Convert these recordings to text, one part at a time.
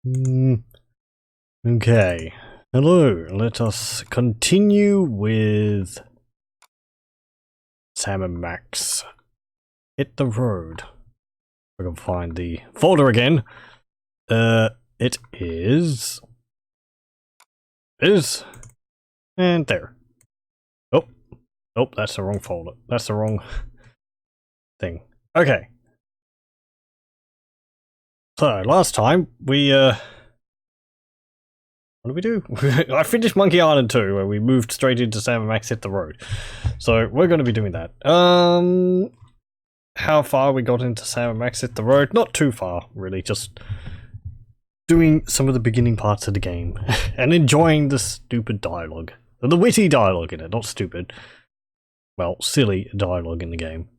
Okay. Hello, let us continue with Sam and Max. Hit the road. We're gonna find the folder again. It is... And there. Oh. Nope, that's the wrong folder. That's the wrong thing. Okay. So, last time, we, what did we do? I finished Monkey Island 2, where we moved straight into Sam and Max Hit the Road. So, we're going to be doing that. How far we got into Sam and Max Hit the Road? Not too far, really. Just doing some of the beginning parts of the game. And enjoying the stupid dialogue. The witty dialogue in it, not stupid. Well, silly dialogue in the game.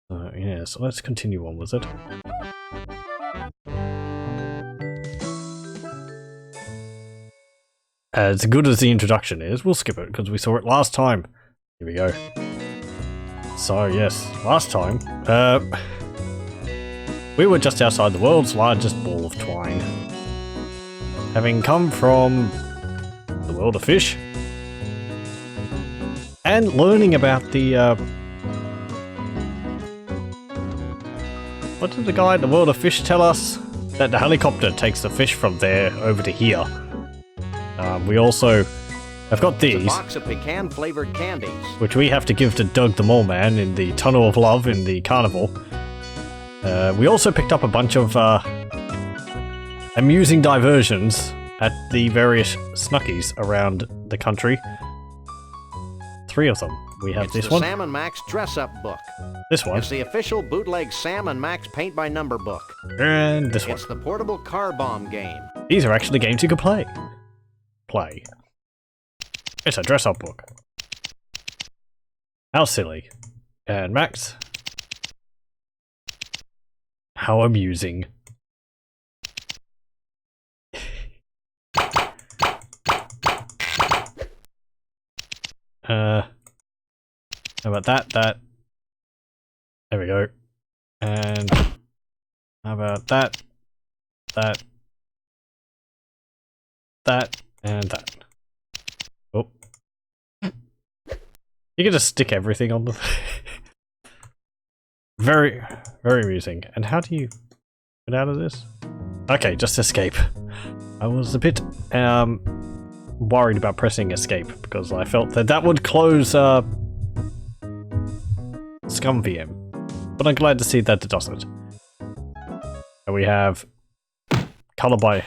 Yeah, so let's continue on with it. As good as the introduction is, we'll skip it because we saw it last time. Here we go. So yes, last time, we were just outside the world's largest ball of twine. Having come from the world of fish, and learning about the, what did the guy in the world of fish tell us? That the helicopter takes the fish from there over to here. We also have got these, a box of pecan-flavored candies, which we have to give to Doug the Mole Man in the Tunnel of Love in the carnival. We also picked up a bunch of amusing diversions at the various Snuckies around the country. 3 of them. We have this one. It's the Sam and Max dress-up book. This one. It's the official bootleg Sam and Max paint-by-number book. And this one. It's the portable car bomb game. These are actually games you can play. It's a dress-up book. How silly. And Max. How amusing. How about that? There we go. And how about that, and that. Oh. You can just stick everything on the... Very, very amusing. And how do you get out of this? Okay, just escape. I was a bit worried about pressing escape because I felt that that would close Scum VM. But I'm glad to see that it doesn't. And we have color by...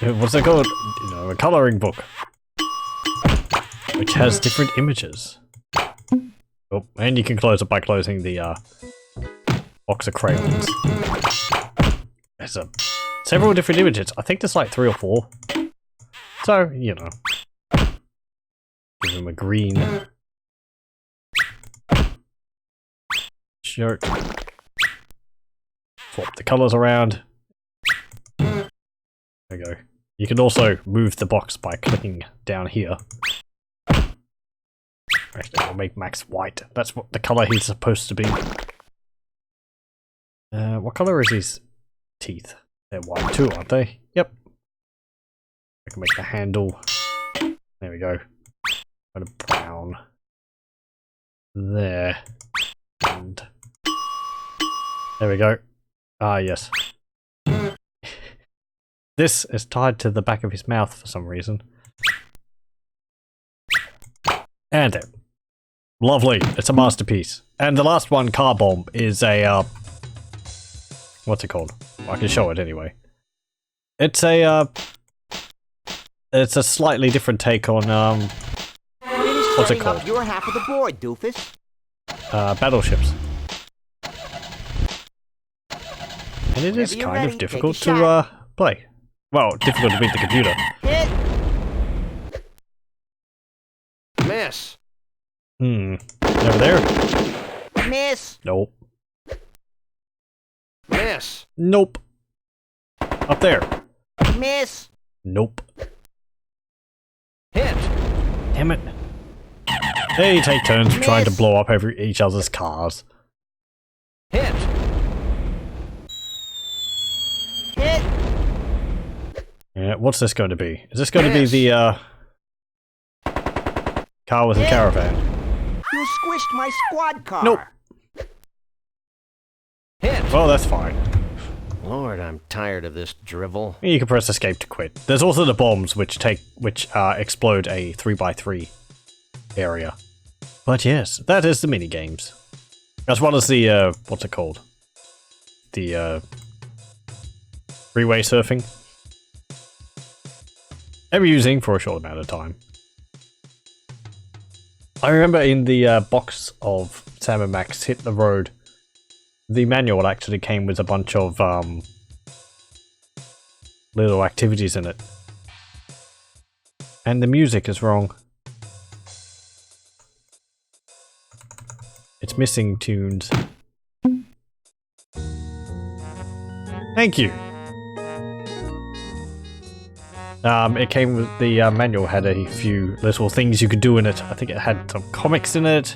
What's it called? You know, a coloring book. Which has different images. Oh, and you can close it by closing the box of crayons. There's several different images. I think there's like 3 or 4. So, you know. Give him a green shirt. Swap the colors around. There we go. You can also move the box by clicking down here. Actually, we'll make Max white. That's what the color he's supposed to be. What color is his teeth? They're white too, aren't they? Yep. I can make the handle. There we go. Kind of brown. There. And there we go. Ah, yes. This is tied to the back of his mouth for some reason. And there. Lovely. It's a masterpiece. And the last one, Car Bomb, is a, what's it called? I can show it anyway. It's a slightly different take on, what's it called? Your half of the board, doofus. Battleships. And it is kind of difficult to, play. Well, difficult to beat the computer. Hit. Miss. Over there? Miss. Nope. Miss. Nope. Up there? Miss. Nope. Hit. Damn it. They take turns trying to blow up each other's cars. Hit. Yeah, what's this going to be? Is this going to be the car with the caravan? You squished my squad car. Nope. Hit! Well, that's fine. Lord, I'm tired of this drivel. You can press escape to quit. There's also the bombs which explode a 3x3 area. But yes, that is the mini games. As well as the what's it called? The freeway surfing. I'm using for a short amount of time. I remember in the box of Sam & Max Hit the Road, the manual actually came with a bunch of little activities in it. And the music is wrong. It's missing tunes. Thank you. It came with the manual had a few little things you could do in it. I think it had some comics in it.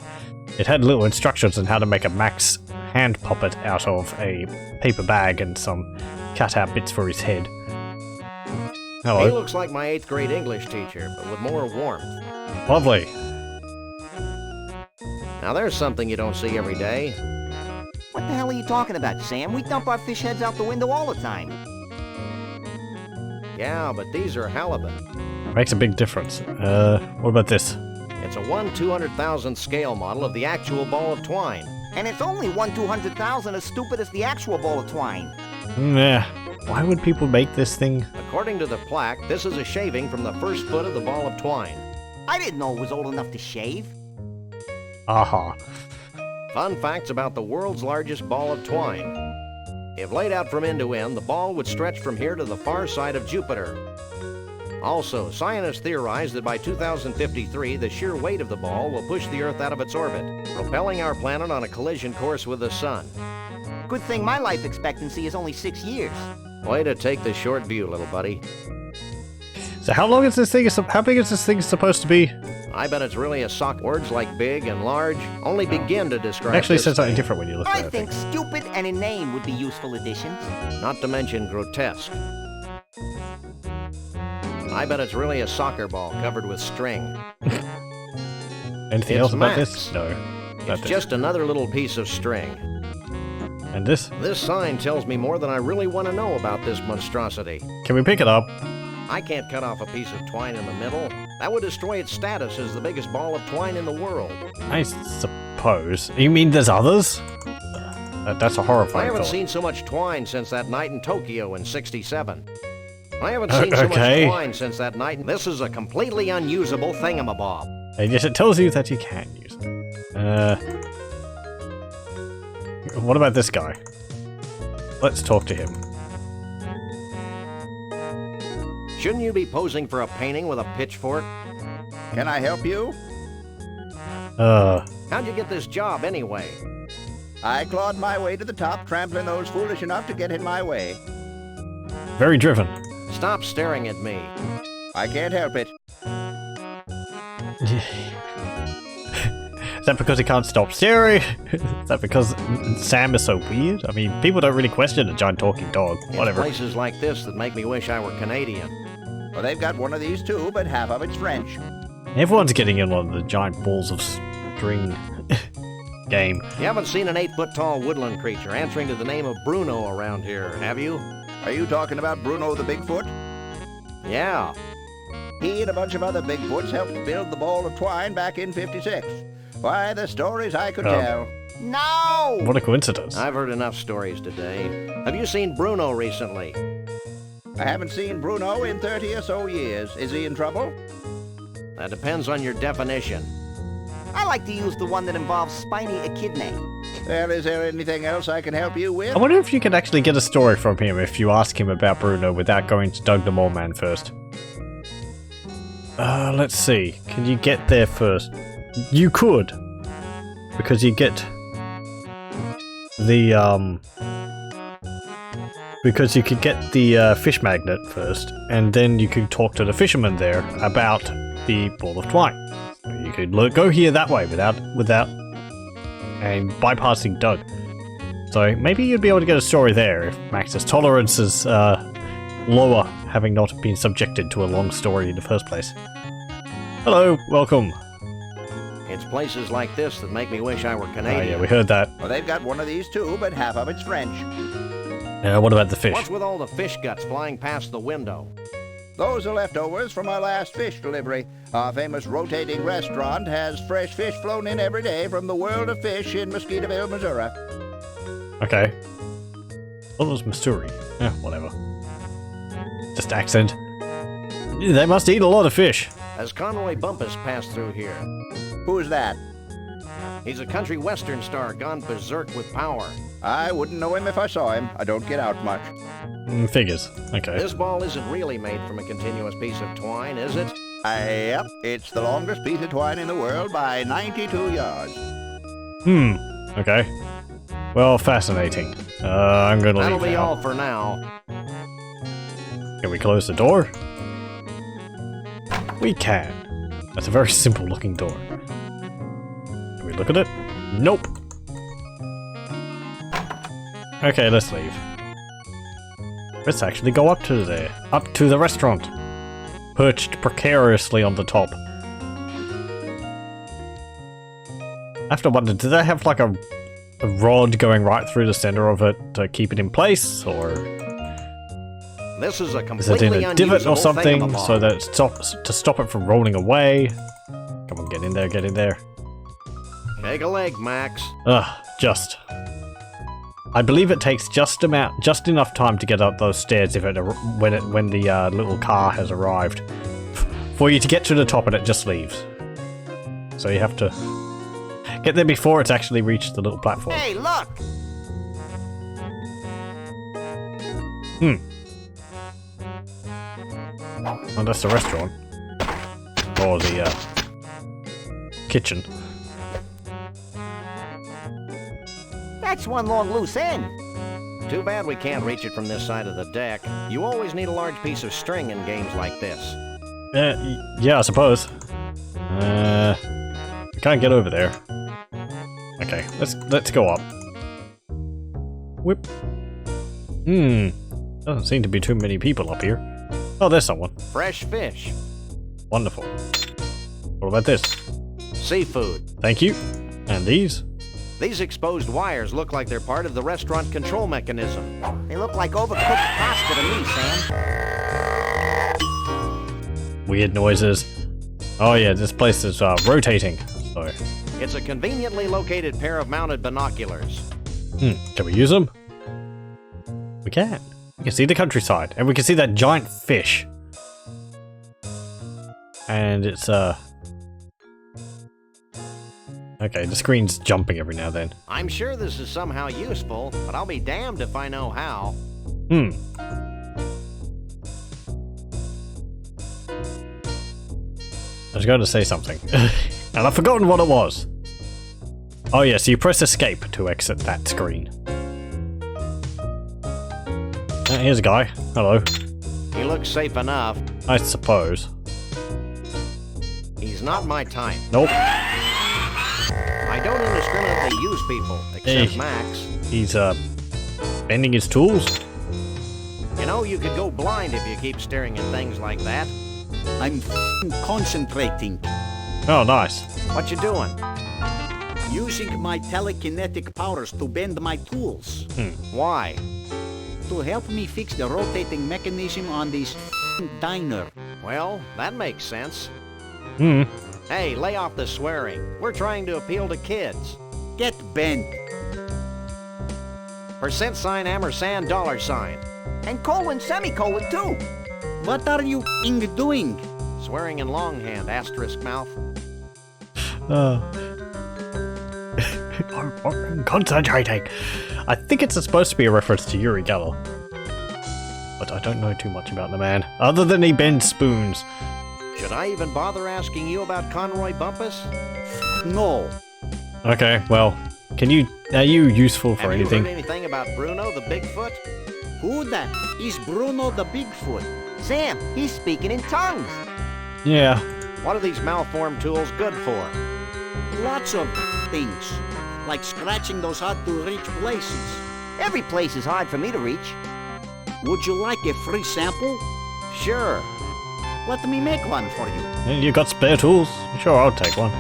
It had little instructions on how to make a Max hand puppet out of a paper bag and some cut-out bits for his head. Hello. He looks like my 8th grade English teacher, but with more warmth. Lovely. Now there's something you don't see every day. What the hell are you talking about, Sam? We dump our fish heads out the window all the time. Yeah, but these are halibut. Makes a big difference. What about this? It's a 1/200,000th scale model of the actual ball of twine. And it's only 1/200,000 as stupid as the actual ball of twine. Nah. Why would people make this thing? According to the plaque, this is a shaving from the first foot of the ball of twine. I didn't know it was old enough to shave. Aha. Fun facts about the world's largest ball of twine. If laid out from end to end, the ball would stretch from here to the far side of Jupiter. Also, scientists theorize that by 2053, the sheer weight of the ball will push the Earth out of its orbit, propelling our planet on a collision course with the Sun. Good thing my life expectancy is only 6 years. Way to take the short view, little buddy. So how long is this thing? How big is this thing supposed to be? I bet it's really a sock. Words like big and large only begin to describe It actually this says something thing. different when you look at I it. think stupid and inane would be useful additions. Not to mention grotesque. I bet it's really a soccer ball covered with string. Anything It's else about Max. this? No. It's Not this. just another little piece of string. And this? This sign tells me more than I really want to know about this monstrosity. Can we pick it up? I can't cut off a piece of twine in the middle. That would destroy its status as the biggest ball of twine in the world. I suppose. You mean there's others? That's a I horrifying haven't thought. seen so much twine since that night in Tokyo in '67. I haven't seen so Okay. much twine since that night. This is a completely unusable thingamabob. And yes, it tells you that you can use it. What about this guy? Let's talk to him. Shouldn't you be posing for a painting with a pitchfork? Can I help you? How'd you get this job anyway? I clawed my way to the top, trampling those foolish enough to get in my way. Very driven. Stop staring at me. I can't help it. Is that because he can't stop staring? Is that because Sam is so weird? I mean, people don't really question a giant talking dog. It's Whatever. places like this that make me wish I were Canadian. Well, they've got one of these too, but half of it's French. Everyone's getting in one of the giant balls of string game. You haven't seen an 8-foot-tall woodland creature answering to the name of Bruno around here, have you? Are you talking about Bruno the Bigfoot? Yeah. He and a bunch of other Bigfoots helped build the ball of twine back in '56. Why, the stories I could tell. No! What a coincidence. I've heard enough stories today. Have you seen Bruno recently? I haven't seen Bruno in 30 or so years. Is he in trouble? That depends on your definition. I like to use the one that involves spiny echidnae. Well, is there anything else I can help you with? I wonder if you can actually get a story from him if you ask him about Bruno without going to Doug the Mole Man first. Let's see. Can you get there first? You could. Because you get the, because you could get the fish magnet first, and then you could talk to the fisherman there about the ball of twine. So you could go here that way without and bypassing Doug. So maybe you'd be able to get a story there if Max's tolerance is lower, having not been subjected to a long story in the first place. Hello, welcome. It's places like this that make me wish I were Canadian. Oh yeah, we heard that. Well, they've got one of these too, but half of it's French. What about the fish? What's with all the fish guts flying past the window? Those are leftovers from our last fish delivery. Our famous rotating restaurant has fresh fish flown in every day from the world of fish in Mosquitoeville, Missouri. Okay. What was Missouri? Whatever. Just accent. They must eat a lot of fish. As Conroy Bumpus passed through here. Who's that? He's a country western star gone berserk with power. I wouldn't know him if I saw him. I don't get out much. Figures. Okay. This ball isn't really made from a continuous piece of twine, is it? Yep, it's the longest piece of twine in the world by 92 yards. Okay. Well, fascinating. I'm gonna That'll leave be now. all for now. Can we close the door? We can. That's a very simple looking door. Can we look at it? Nope. Okay, let's leave. Let's actually go up to there. Up to the restaurant. Perched precariously on the top. I have to wonder, do they have like a rod going right through the center of it to keep it in place, or This is a is it completely in a divot or unusable something thingamabob. so that it stops to stop it from rolling away? Come on, get in there, get in there. Take a leg, Max. Just. I believe it takes just enough time to get up those stairs if when the little car has arrived, for you to get to the top and it just leaves. So you have to get there before it's actually reached the little platform. Hey, look! Oh, that's the restaurant. Or the kitchen. That's one long loose end. Too bad we can't reach it from this side of the deck. You always need a large piece of string in games like this. Yeah, I suppose. I can't get over there. Okay, let's go up. Whip. Doesn't seem to be too many people up here. Oh, there's someone. Fresh fish. Wonderful. What about this? Seafood. Thank you. And these? These exposed wires look like they're part of the restaurant control mechanism. They look like overcooked pasta to me, Sam. Weird noises. Oh yeah, this place is rotating. So. It's a conveniently located pair of mounted binoculars. Can we use them? We can. We can see the countryside, and we can see that giant fish. And it's okay, the screen's jumping every now and then. I'm sure this is somehow useful, but I'll be damned if I know how. I was going to say something, and I've forgotten what it was. Oh yeah, so you press escape to exit that screen. Here's a guy. Hello. He looks safe enough. I suppose. He's not my type. Nope. I don't indiscriminately use people, except Hey. Max. He's bending his tools. You know, you could go blind if you keep staring at things like that. I'm concentrating, Oh, nice. What you doing? using my telekinetic powers to bend my tools, Why? to help me fix the rotating mechanism on this diner. Well, that makes sense. Hmm. Hey, lay off the swearing. We're trying to appeal to kids. Get bent. %, ampersand, $. And colon, semicolon, too. What are you doing? Swearing in longhand, asterisk mouth. I'm concentrating. I think it's supposed to be a reference to Uri Geller. But I don't know too much about the man, other than he bends spoons. Should I even bother asking you about Conroy Bumpus? No. Okay, well, are you useful for Have anything? you heard anything about Bruno the Bigfoot? Who that? Is Bruno the Bigfoot? Sam, he's speaking in tongues. Yeah. What are these malformed tools good for? Lots of things, like scratching those hard-to-reach places. Every place is hard for me to reach. Would you like a free sample? Sure. Let me make one for you. And you got spare tools? Sure, I'll take one.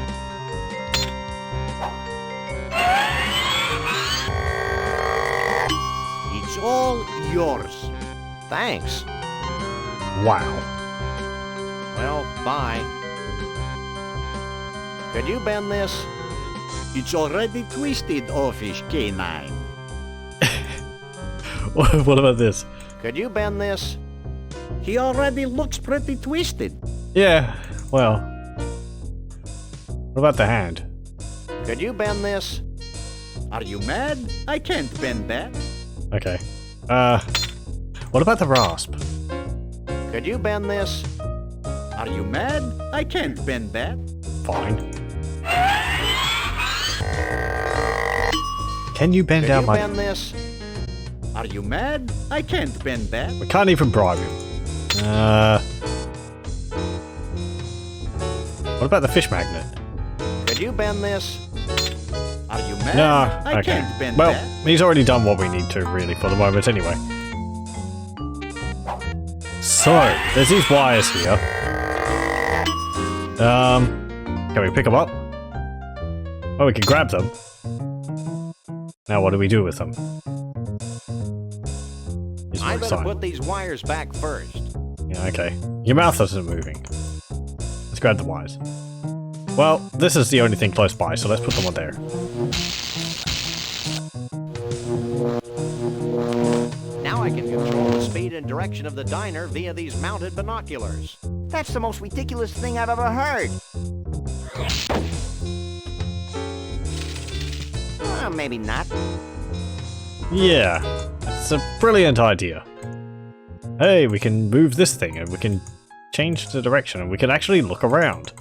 It's all yours. Thanks. Wow. Well, bye. Could you bend this? It's already twisted, offish canine. What about this? Could you bend this? He already looks pretty twisted. Yeah, well. What about the hand? Could you bend this? Are you mad? I can't bend that. Okay. What about the rasp? Could you bend this? Are you mad? I can't bend that. Fine. Can you bend Could down you my... bend this? Are you mad? I can't bend that. We can't even bribe him. What about the fish magnet? Could you bend this? Are you mad? No, I okay. can't bend Well, that. he's already done what we need to, really, for the moment, anyway. So, there's these wires here. Can we pick them up? Oh, we can grab them. Now, what do we do with them? Use I my better sign. put these wires back first. Yeah, okay. Your mouth isn't moving. Let's grab the wires. Well, this is the only thing close by, so let's put them on there. Now I can control the speed and direction of the diner via these mounted binoculars. That's the most ridiculous thing I've ever heard. Well, maybe not. Yeah, it's a brilliant idea. Hey, we can move this thing and we can change the direction and we can actually look around.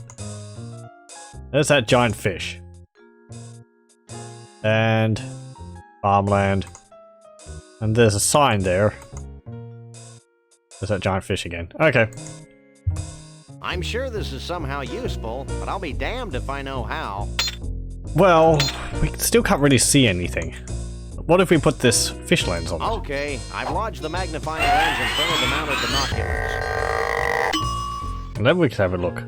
There's that giant fish. And farmland. And there's a sign there. There's that giant fish again. Okay. I'm sure this is somehow useful, but I'll be damned if I know how. Well, we still can't really see anything. What if we put this fish lens on it? Okay, I've lodged the magnifying lens in front of the mounted binoculars. And then we can have a look.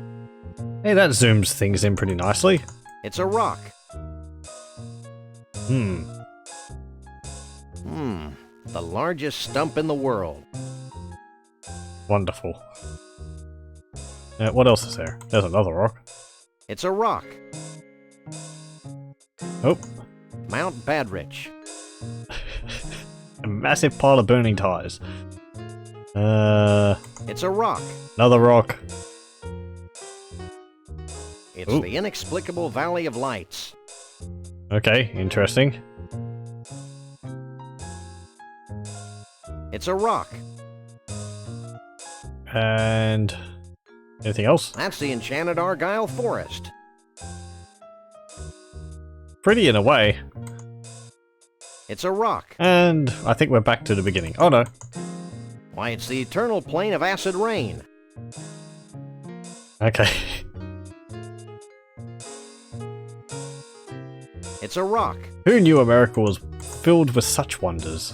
Hey, that zooms things in pretty nicely. It's a rock. The largest stump in the world. Wonderful. What else is there? There's another rock. It's a rock. Oh, Mount Badrich. a massive pile of burning tires. It's a rock. Another rock. It's Ooh. the inexplicable Valley of Lights. Okay, interesting. It's a rock. And anything else? That's the Enchanted Argyle Forest. Pretty in a way. It's a rock. And I think we're back to the beginning. Oh no. Why, it's the eternal plain of acid rain. Okay. It's a rock. Who knew America was filled with such wonders?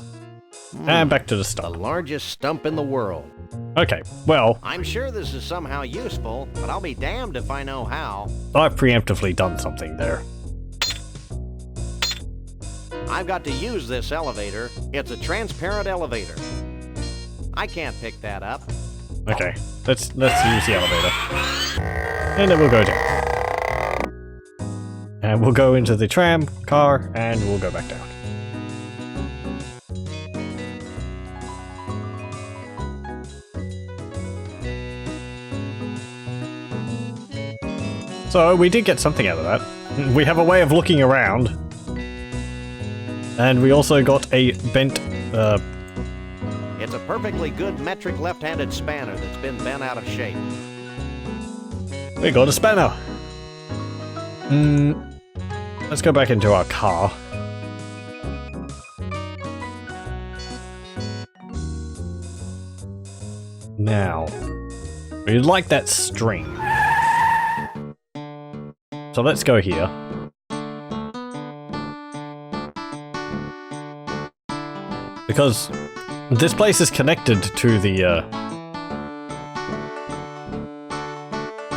And back to the The start. largest stump in the world. Okay, well, I'm sure this is somehow useful, but I'll be damned if I know how. I've preemptively done something there. I've got to use this elevator. It's a transparent elevator. I can't pick that up. Okay, let's use the elevator. And then we'll go down. And we'll go into the tram car and we'll go back down. So we did get something out of that. We have a way of looking around. And we also got a bent It's a perfectly good metric left-handed spanner that's been bent out of shape. we got a spanner. Let's go back into our car. Now, we like that string. So let's go here. Because this place is connected to the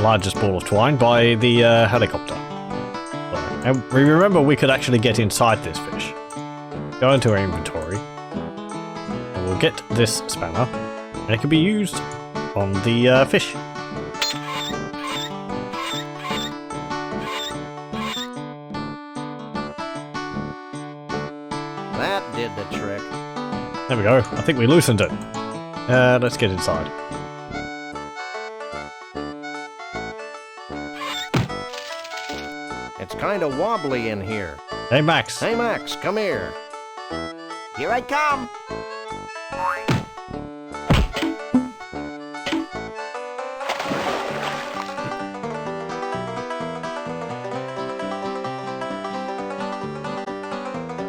largest ball of twine by the helicopter. And we remember we could actually get inside this fish. Go into our inventory. And we'll get this spanner. And it can be used on the fish. That did the trick. There we go. I think we loosened it. Let's get inside. It's kind of wobbly in here. Hey, Max. Hey, Max, come here. Here I come.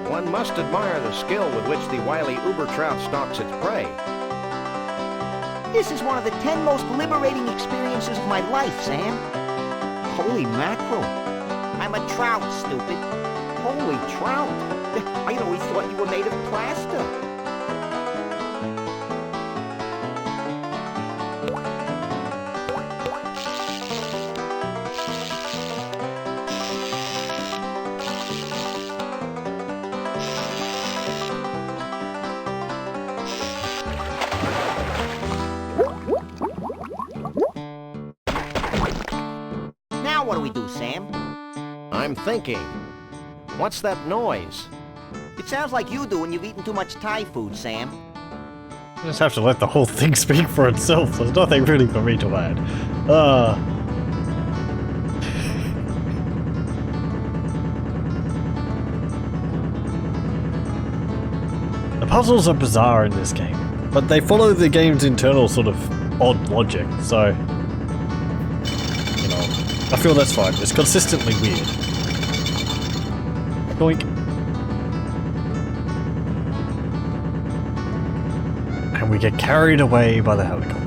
One must admire the skill with which the wily uber trout stalks its prey. This is one of the 10 most liberating experiences of my life, Sam. Holy mackerel. I'm a trout, stupid. Holy trout. I always thought you were made of plaster. Now what do we do, Sam? I'm thinking. What's that noise? It sounds like you do when you've eaten too much Thai food, Sam. I just have to let the whole thing speak for itself. There's nothing really for me to add. The puzzles are bizarre in this game, but they follow the game's internal sort of odd logic, so... You know, I feel that's fine. It's consistently weird. Doink. And we get carried away by the helicopter.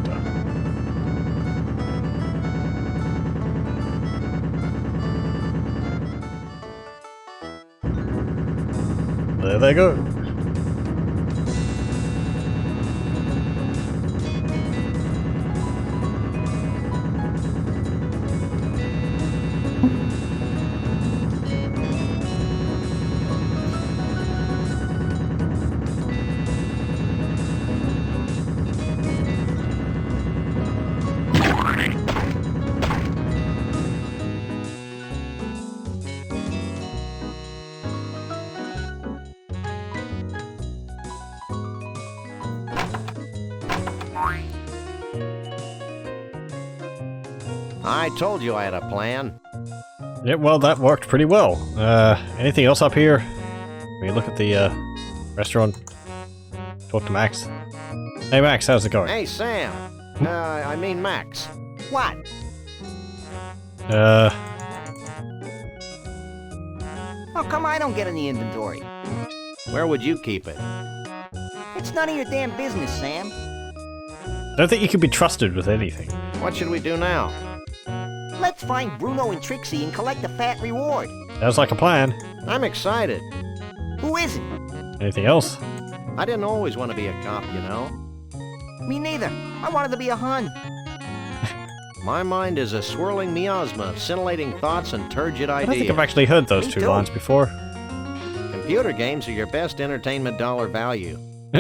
There they go. I told you I had a plan. Yeah, well, that worked pretty well. Anything else up here? Can you look at the restaurant? Talk to Max. Hey Max, how's it going? Hey, Sam. I mean Max. What? How come I don't get in the inventory? Where would you keep it? It's none of your damn business, Sam. I don't think you can be trusted with anything. What should we do now? Let's find Bruno and Trixie and collect the fat reward. Sounds like a plan. I'm excited. Who isn't? Anything else? I didn't always want to be a cop, you know. Me neither. I wanted to be a Hun. My mind is a swirling miasma of scintillating thoughts and turgid I don't think ideas. I've actually heard those Me two too. lines before. Computer games are your best entertainment dollar value.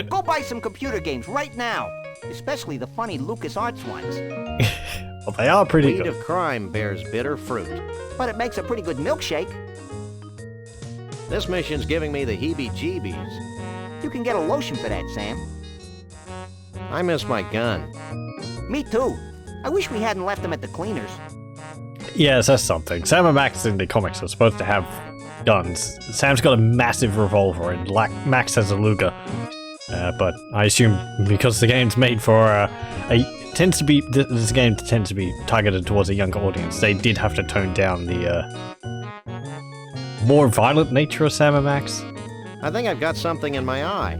Go buy some computer games right now. Especially the funny LucasArts ones. Well, they are pretty Weed good. of crime bears bitter fruit. But it makes a pretty good milkshake. This mission's giving me the heebie-jeebies. You can get a lotion for that, Sam. I miss my gun. Me too. I wish we hadn't left them at the cleaners. Yes, that's something. Sam and Max in the comics are supposed to have guns. Sam's got a massive revolver and Max has a Luger. But I assume because the game's made for this game tends to be targeted towards a younger audience, they did have to tone down the more violent nature of Sam and Max. I think I've got something in my eye.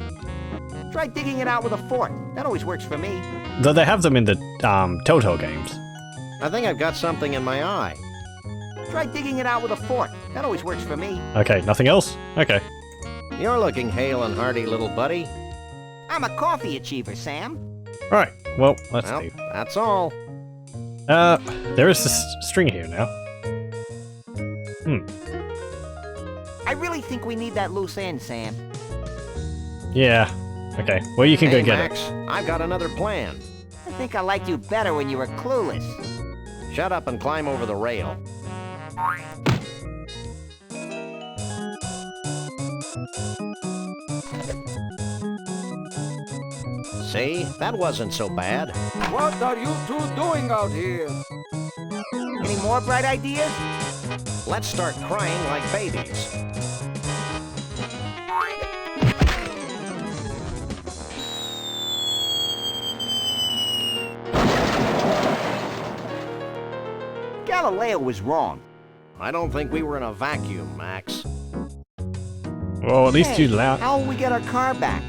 Try digging it out with a fork. That always works for me. Though they have them in the Telltale games. I think I've got something in my eye. Try digging it out with a fork. That always works for me. Okay, nothing else? Okay. You're looking hale and hearty, little buddy. I'm a coffee achiever, Sam. Alright, well, let's Well, leave. that's all. There is this string here now. I really think we need that loose end, Sam. Yeah. Okay. Well, you can Hey, go get Max, it. I've got another plan. I think I liked you better when you were clueless. Shut up and climb over the rail. See? That wasn't so bad. What are you two doing out here? Any more bright ideas? Let's start crying like babies. Galileo was wrong. I don't think we were in a vacuum, Max. Well, at least Hey, you loud. how will we get our car back?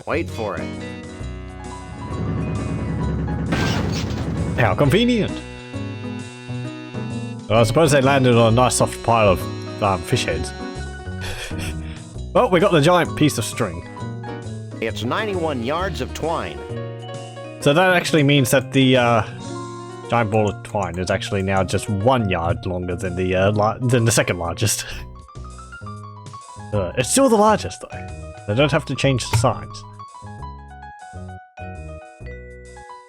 Wait for it. How convenient. Well, I suppose they landed on a nice soft pile of fish heads. Well, we got the giant piece of string. It's 91 yards of twine. So that actually means that the giant ball of twine is actually now just 1 yard longer than the second largest. It's still the largest though. They don't have to change the size.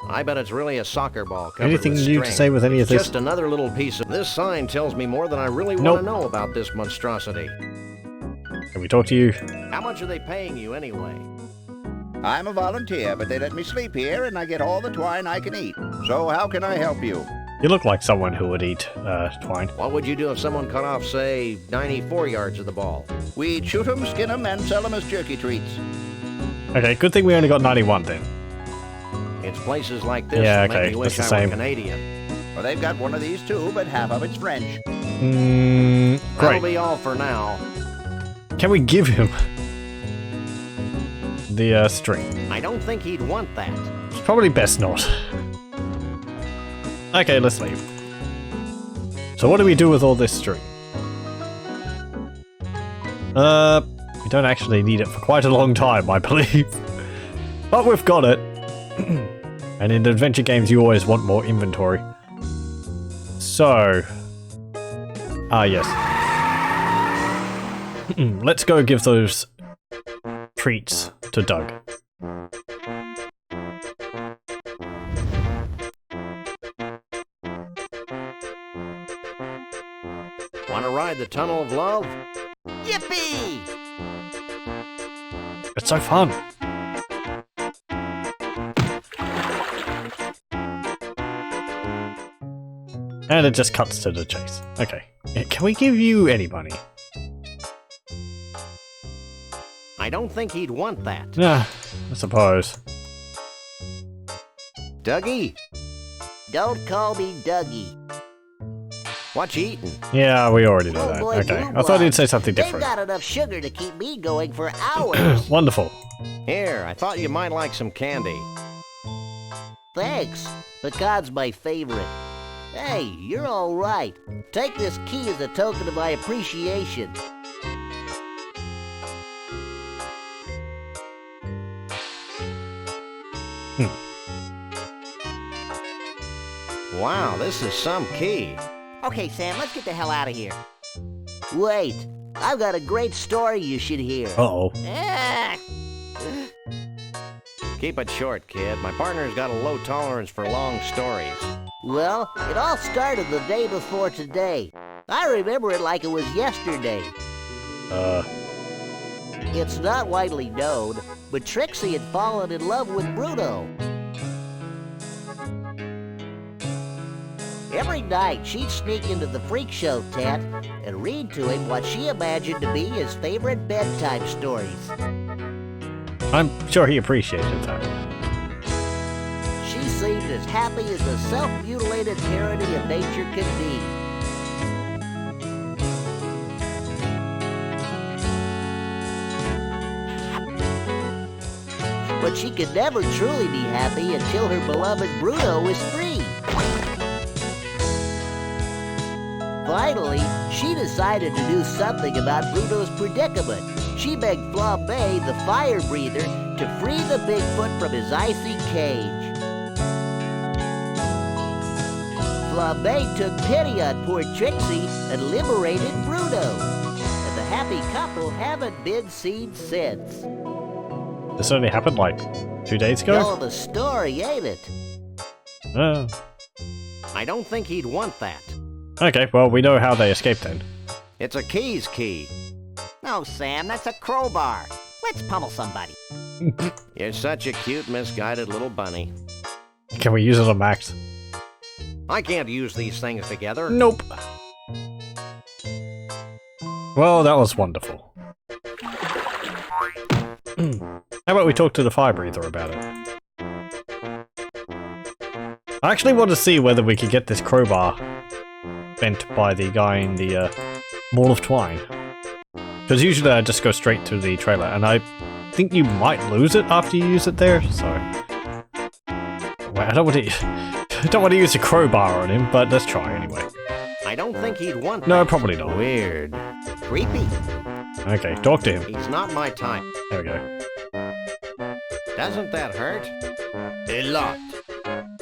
I bet it's really a soccer ball covered Anything with new string. to say with any of this? Just another little piece of... This sign tells me more than I really Nope. want to know about this monstrosity. Can we talk to you? How much are they paying you anyway? I'm a volunteer, but they let me sleep here and I get all the twine I can eat. So how can I help you? You look like someone who would eat twine. What would you do if someone cut off, say, 94 yards of the ball? We'd shoot 'em, skin 'em, and sell 'em as jerky treats. Okay, good thing we only got 91 then. It's places like this Yeah, that okay, make me wish that's I the were same. Canadian. Well, they've got one of these too, but half of it's French. That'll Great. be all for now. Can we give him the string? I don't think he'd want that. It's probably best not. Okay, let's leave. So what do we do with all this string? We don't actually need it for quite a long time, I believe. But we've got it. And in adventure games, you always want more inventory. So... yes. Let's go give those treats to Doug. Want to ride the Tunnel of Love? Yippee! It's so fun. And it just cuts to the chase. Okay. Can we give you any money? I don't think he'd want that. Nah, I suppose. Dougie, Don't call me Dougie. what you eating? Yeah, we already know Oh that. boy, Okay. Blue I thought he'd Bloods. say something They've different. got enough sugar to keep me going for hours. Wonderful. Here, I thought you might like some candy. Thanks. Pecan's my favorite. Hey, you're all right. Take this key as a token of my appreciation. Wow, this is some key. Okay, Sam, let's get the hell out of here. Wait, I've got a great story you should hear. Uh-oh. Ah, Keep it short, kid. My partner's got a low tolerance for long stories. well, it all started the day before today. I remember it like it was yesterday. It's not widely known, but Trixie had fallen in love with Bruno. Every night, she'd sneak into the freak show tent and read to him what she imagined to be his favorite bedtime stories. I'm sure he appreciated that. She seemed as happy as a self-mutilated parody of nature could be. But she could never truly be happy until her beloved Bruno was free. Finally, she decided to do something about Bruno's predicament. She begged Flambe, the fire breather, to free the Bigfoot from his icy cage. Flabe took pity on poor Trixie and liberated Bruno. And the happy couple haven't been seen since. This only happened like 2 days ago? Hell of a story, ain't it? Oh. I don't think he'd want that. Okay, well, we know how they escaped then. It's a key's key. No, Sam, that's a crowbar. Let's pummel somebody. You're such a cute, misguided little bunny. Can we use it on Max? I can't use these things together. Nope. Well, that was wonderful. How about we talk to the fire breather about it? I actually want to see whether we could get this crowbar bent by the guy in the Ball of Twine. Because usually I just go straight to the trailer, and I think you might lose it after you use it there, so... Wait, I don't want to use a crowbar on him, but let's try anyway. I don't think he'd want No, that. probably not. Weird. Creepy. Okay, talk to him. He's not my type. There we go. Doesn't that hurt? A lot.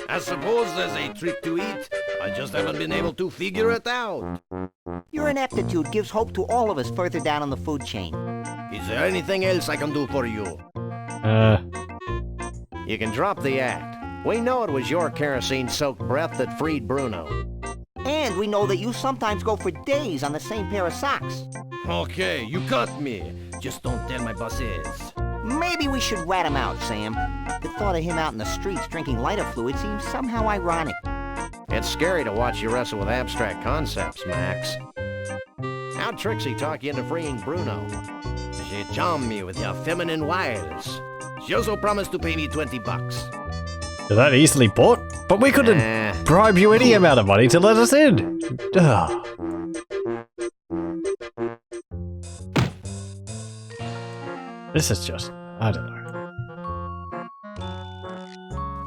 I suppose there's a trick to it. I just haven't been able to figure it out. Your ineptitude gives hope to all of us further down on the food chain. Is there anything else I can do for you? You can drop the act. We know it was your kerosene-soaked breath that freed Bruno. And we know that you sometimes go for days on the same pair of socks. Okay, you got me. Just don't tell my bosses. Maybe we should rat him out, Sam. The thought of him out in the streets drinking lighter fluid seems somehow ironic. It's scary to watch you wrestle with abstract concepts, Max. How'd Trixie talk you into freeing Bruno? She charmed me with her feminine wiles. She also promised to pay me $20. Is that easily bought? But we couldn't bribe you any amount of money to let us in! Ugh. This is just... I don't know.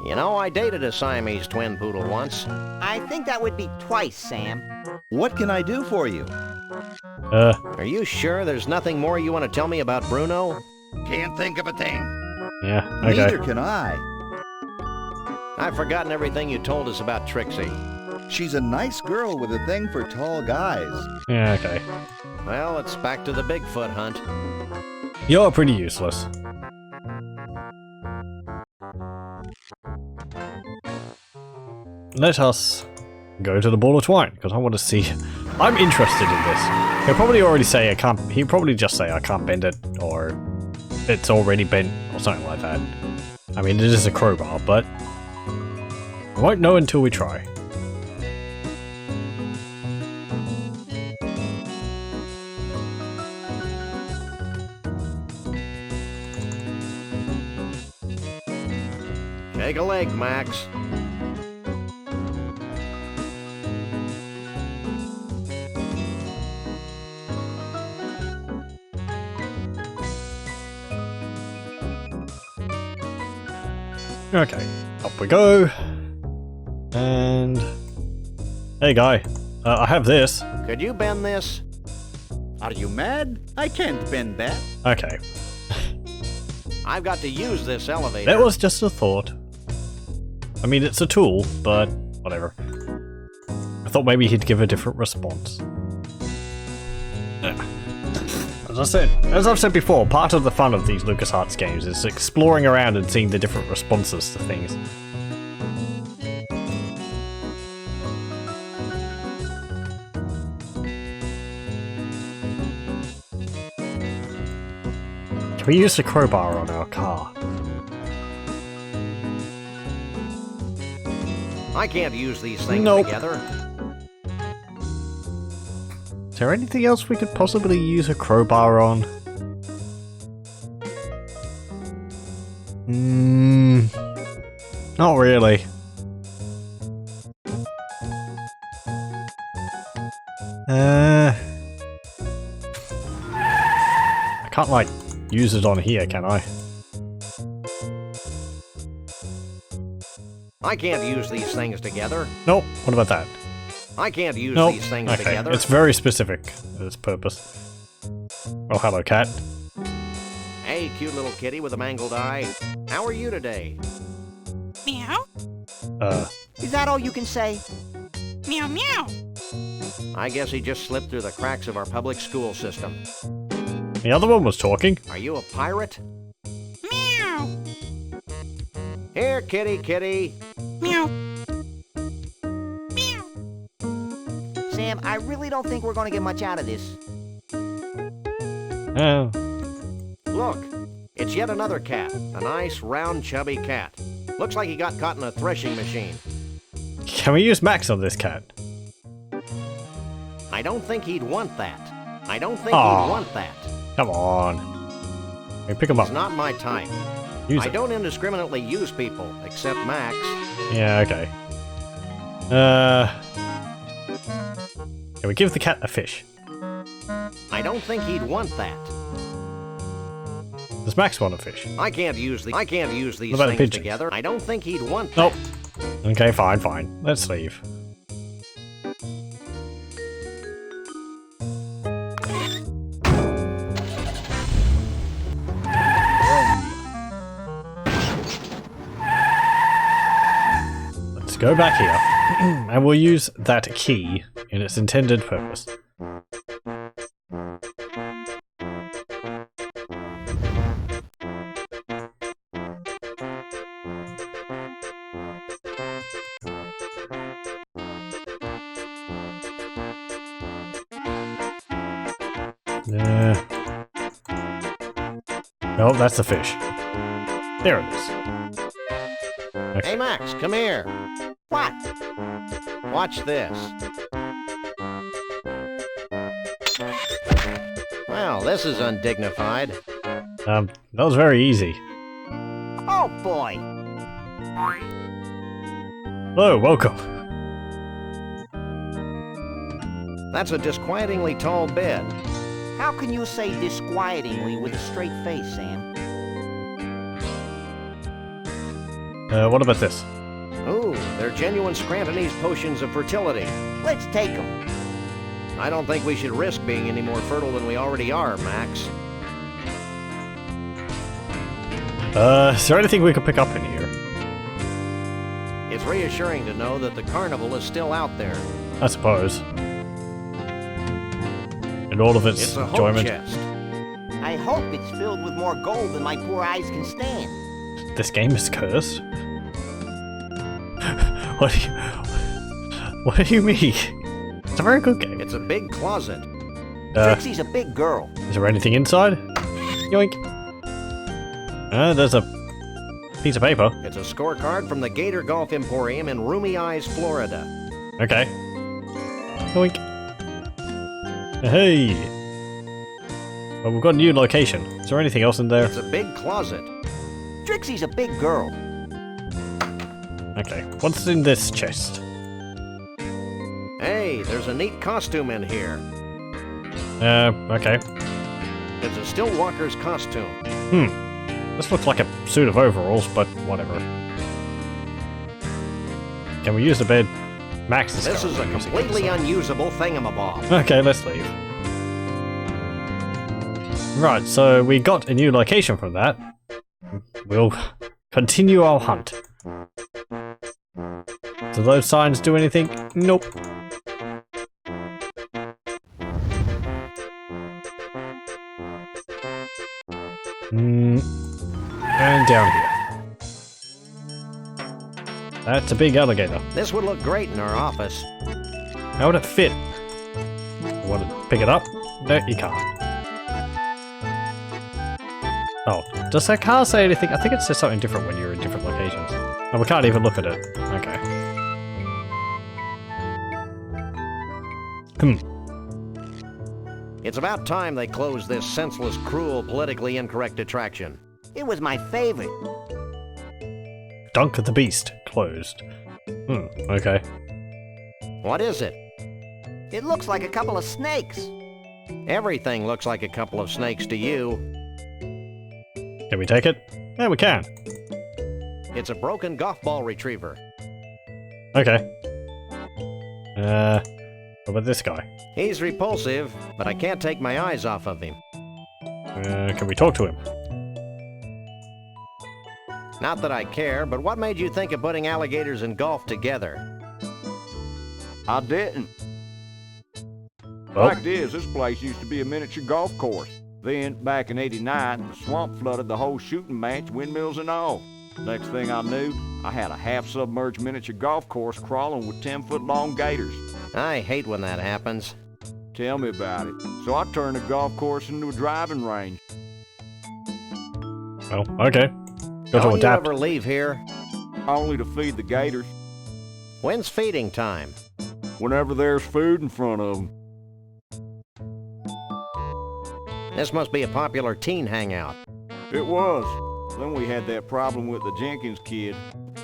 You know, I dated a Siamese twin poodle once. I think that would be twice, Sam. What can I do for you? Are you sure there's nothing more you want to tell me about Bruno? Can't think of a thing. Yeah, okay. Neither can I. I've forgotten everything you told us about Trixie. She's a nice girl with a thing for tall guys. Yeah, okay. Well, it's back to the Bigfoot hunt. You're pretty useless. Let us go to the Ball of Twine, because I want to see... I'm interested in this. He'll probably already say I can't... He'll probably just say I can't bend it, or it's already bent, or something like that. I mean, it is a crowbar, but... we won't know until we try. Take a leg, Max. Okay, up we go. And... hey guy, I have this. Could you bend this? Are you mad? I can't bend that. Okay, I've got to use this elevator. that was just a thought. I mean, it's a tool, but whatever. I thought maybe he'd give a different response. As I've said before, part of the fun of these LucasArts games is exploring around and seeing the different responses to things. Can we use the crowbar on our car? I can't use these things Nope. together. Is there anything else we could possibly use a crowbar on? Not really. I can't, like, use it on here, can I? I can't use these things together. Nope. What about that? I can't use Nope. these things Okay, together. it's very specific for this purpose. Oh, hello, cat. Hey, cute little kitty with a mangled eye. How are you today? Meow? Is that all you can say? Meow meow. I guess he just slipped through the cracks of our public school system. The other one was talking. Are you a pirate? Meow. Here, kitty, kitty. Meow. Meow. Sam, I really don't think we're gonna get much out of this. Oh. Look, it's yet another cat. A nice, round, chubby cat. Looks like he got caught in a threshing machine. Can we use Max on this cat? I don't think he'd want that. I don't think Aw. he'd want that. Come on. Hey, pick him up. It's not my type. Use I it. don't indiscriminately use people, except Max. Yeah, okay. Can we give the cat a fish? I don't think he'd want that. Does Max want a fish? I can't use these What about the things pigeons? together. I don't think he'd want Nope. that. Okay, fine, fine. Let's leave. Let's go back here, and we'll use that key in its intended purpose. Oh, that's the fish. There it is. Okay. Hey, Max, come here. What? Watch this. Well, this is undignified. That was very easy. Oh boy. Hello, welcome. That's a disquietingly tall bed. How can you say disquietingly with a straight face, Sam? What about this? Ooh, they're genuine Scrantonese potions of fertility. Let's take them. I don't think we should risk being any more fertile than we already are, Max. Is there anything we could pick up in here? It's reassuring to know that the carnival is still out there. I suppose. In all of its It's a hope enjoyment. chest. I hope it's filled with more gold than my poor eyes can stand. This game is cursed? What do you mean? It's a very good game. It's a big closet. Trixie's a big girl. Is there anything inside? Yoink. There's a piece of paper. It's a scorecard from the Gator Golf Emporium in Roomy Eyes, Florida. Okay. Yoink. Hey! Well, we've got a new location. Is there anything else in there? It's a big closet. Trixie's a big girl. Okay. What's in this chest? Hey, there's a neat costume in here. Okay. It's a still walker's costume. This looks like a suit of overalls, but whatever. Can we use the bed? Max is This is a currently using it, completely so- unusable thingamabob. Okay, let's leave. Right, so we got a new location from that. We'll continue our hunt. Do those signs do anything? Nope. And down here. That's a big alligator. This would look great in our office. How would it fit? Want to pick it up? No, you can't. Oh, does that car say anything? I think it says something different when you're in different locations. Oh, we can't even look at it. Okay. It's about time they closed this senseless, cruel, politically incorrect attraction. It was my favorite. Dunk of the Beast. Closed. Okay. What is it? It looks like a couple of snakes. Everything looks like a couple of snakes to you. Can we take it? Yeah, we can. It's a broken golf ball retriever. Okay. What about this guy? He's repulsive, but I can't take my eyes off of him. Can we talk to him? Not that I care, but what made you think of putting alligators and golf together? I didn't. Well, Fact is, this place used to be a miniature golf course. Then, back in '89, the swamp flooded the whole shooting match, windmills and all. Next thing I knew, I had a half-submerged miniature golf course crawling with 10-foot-long gators. I hate when that happens. Tell me about it. So I turned the golf course into a driving range. well, okay. Got to Don't you adapt. ever leave here? Only to feed the gators. When's feeding time? Whenever there's food in front of them. This must be a popular teen hangout. It was. Then we had that problem with the Jenkins kid.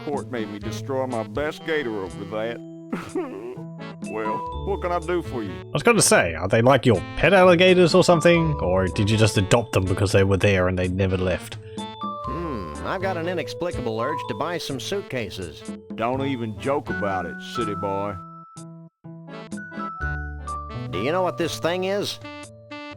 Court made me destroy my best gator over that. Well, what can I do for you? I was going to say, are they like your pet alligators or something? Or did you just adopt them because they were there and they never left? I've got an inexplicable urge to buy some suitcases. Don't even joke about it, city boy. Do you know what this thing is?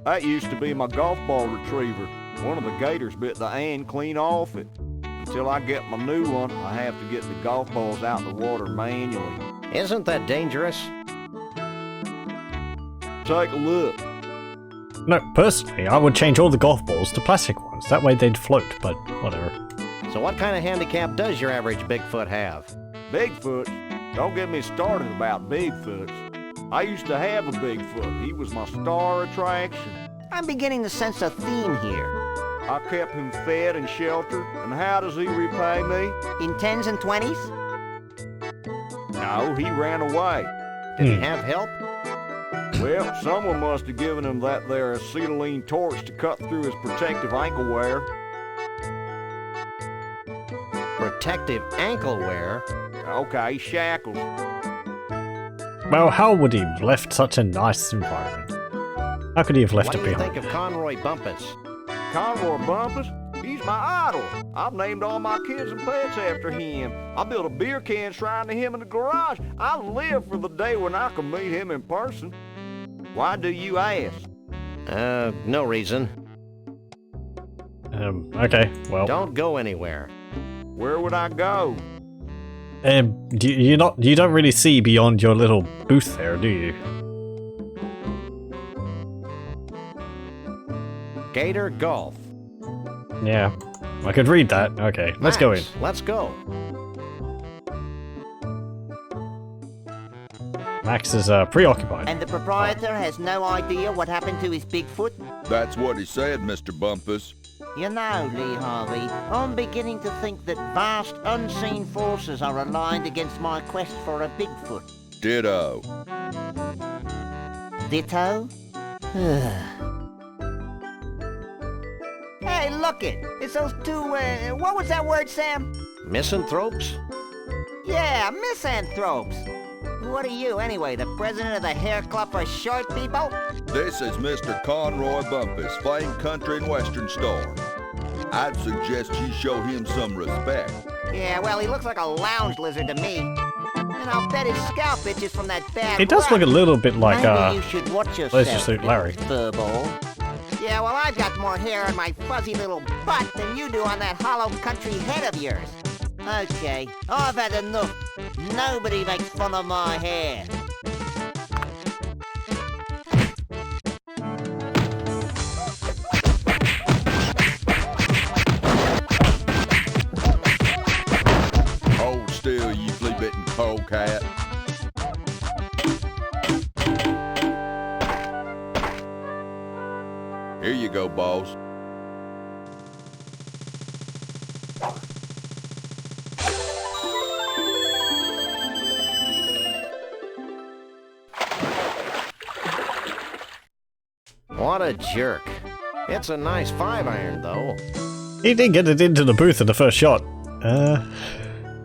That used to be my golf ball retriever. One of the gators bit the end clean off it. Until I get my new one, I have to get the golf balls out of the water manually. Isn't that dangerous? Take a look. No, personally, I would change all the golf balls to plastic ones. That way they'd float, but whatever. So what kind of handicap does your average Bigfoot have? Bigfoot? Don't get me started about Bigfoots. I used to have a Bigfoot. He was my star attraction. I'm beginning to sense a theme here. I kept him fed and sheltered, and how does he repay me? In 10s and 20s? No, he ran away. Did he have help? Well, someone must have given him that there acetylene torch to cut through his protective ankle wear. Protective ankle wear? Okay, shackles. Well, how would he have left such a nice environment? How could he have left What it do you behind? think of Conroy Bumpus? Conroy Bumpus? He's my idol. I've named all my kids and pets after him. I built a beer can shrine to him in the garage. I live for the day when I can meet him in person. Why do you ask? No reason. Okay, well. Don't go anywhere. Where would I go? You don't really see beyond your little booth there, do you? Gator Golf. Yeah, I could read that. Okay, let's go in. Max, Let's go. Max is preoccupied. And the proprietor has no idea what happened to his Bigfoot? That's what he said, Mr. Bumpus. You know, Lee Harvey, I'm beginning to think that vast unseen forces are aligned against my quest for a Bigfoot. Ditto. Ditto? Hey, look it! It's those two, what was that word, Sam? Misanthropes? Yeah, misanthropes. What are you, anyway, the president of the Hair Club for Short People? This is Mr. Conroy Bumpus, famed country and western star. I'd suggest you show him some respect. Yeah, well, he looks like a lounge lizard to me. And I'll bet his scalp itches from that bad It does look a little bit like, Maybe you should watch yourself, Leisure Suit Larry. furball. Yeah, well, I've got more hair on my fuzzy little butt than you do on that hollow country head of yours. Okay, I've had enough. Nobody makes fun of my hair. Hold still, you flea-bitten polecat. Here you go, boss. What a jerk. It's a nice 5-iron, though. he did get it into the booth in the first shot.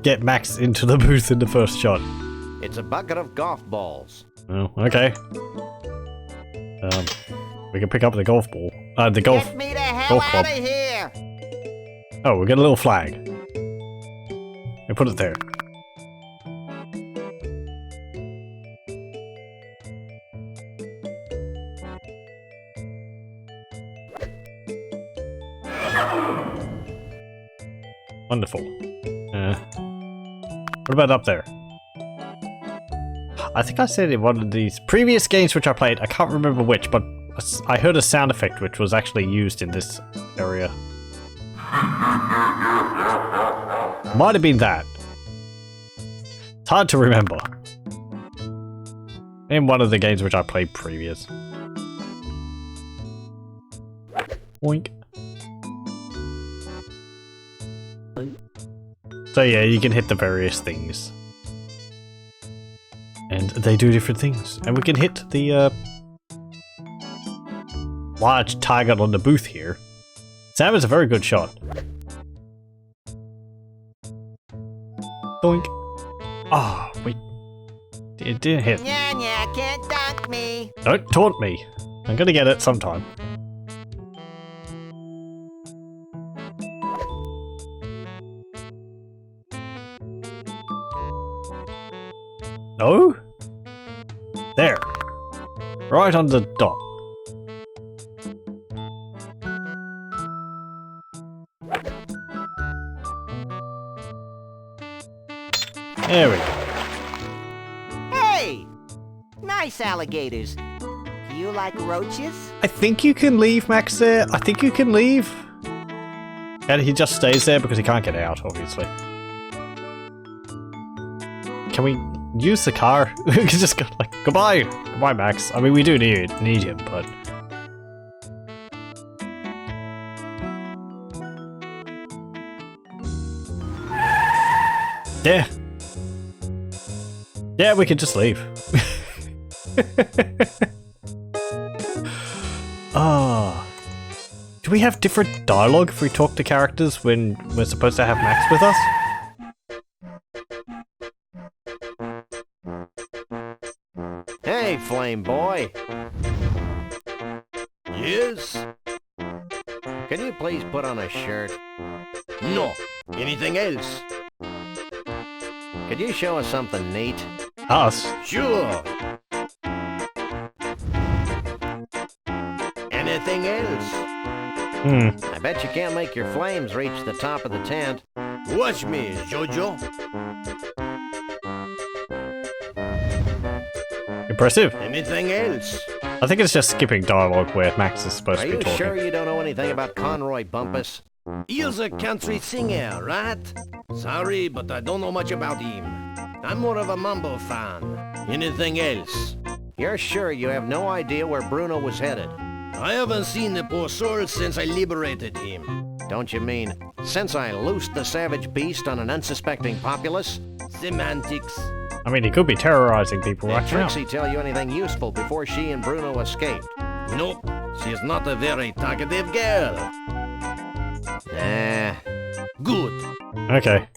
Get Max into the booth in the first shot. It's a bucket of golf balls. Oh, okay. We can pick up the golf ball. The golf. Get me the hell golf club. out of here! Oh, we get a little flag. We put it there. Wonderful. What about up there? I think I said in one of these previous games which I played, I can't remember which, but I heard a sound effect which was actually used in this area. Might have been that. It's hard to remember. In one of the games which I played previous. Oink. So yeah, you can hit the various things. And they do different things. And we can hit the large target on the booth here. Sam is a very good shot. Doink. Ah, oh, wait. It didn't hit. Yeah, can't dunk me. Don't taunt me. I'm gonna get it sometime. No? There. Right on the dot. There we go. Hey! Nice alligators. Do you like roaches? I think you can leave, Max, there. I think you can leave. And he just stays there because he can't get out, obviously. Can we use the car? We can just go like, goodbye! Goodbye, Max. I mean, we do need him, but... Yeah. Yeah, we can just leave. Ah. Do we have different dialogue if we talk to characters when we're supposed to have Max with us? Hey, Flame Boy. Yes? Can you please put on a shirt? No. Anything else? Could you show us something neat? Us? Sure. Anything else? I bet you can't make your flames reach the top of the tent. Watch me, Jojo. Impressive. Anything else? I think it's just skipping dialogue where Max is supposed Are to be you talking. sure you don't know anything about Conroy Bumpus? He's a country singer, right? Sorry, but I don't know much about him. I'm more of a Mambo fan. Anything else? You're sure you have no idea where Bruno was headed? I haven't seen the poor soul since I liberated him. Don't you mean since I loosed the savage beast on an unsuspecting populace? Semantics. I mean, he could be terrorizing people Did right now. Trixie tell you anything useful before she and Bruno escaped? Nope, she's not a very talkative girl. Nah. Good. Okay.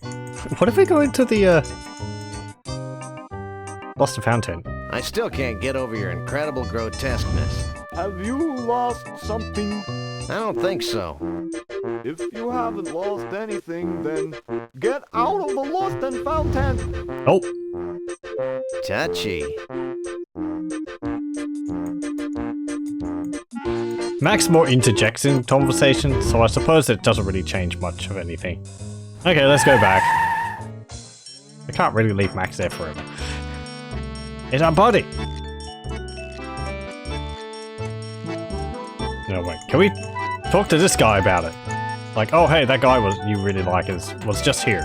What if we go into the, Lost and Found tent? I still can't get over your incredible grotesqueness. Have you lost something? I don't think so. If you haven't lost anything, then get out of the lost and found tent. Oh. Touchy. Max more interjects in conversation, so I suppose it doesn't really change much of anything. Okay, let's go back. I can't really leave Max there forever. It's our buddy! No, wait, can we talk to this guy about it? Like, oh hey, that guy you really like was just here.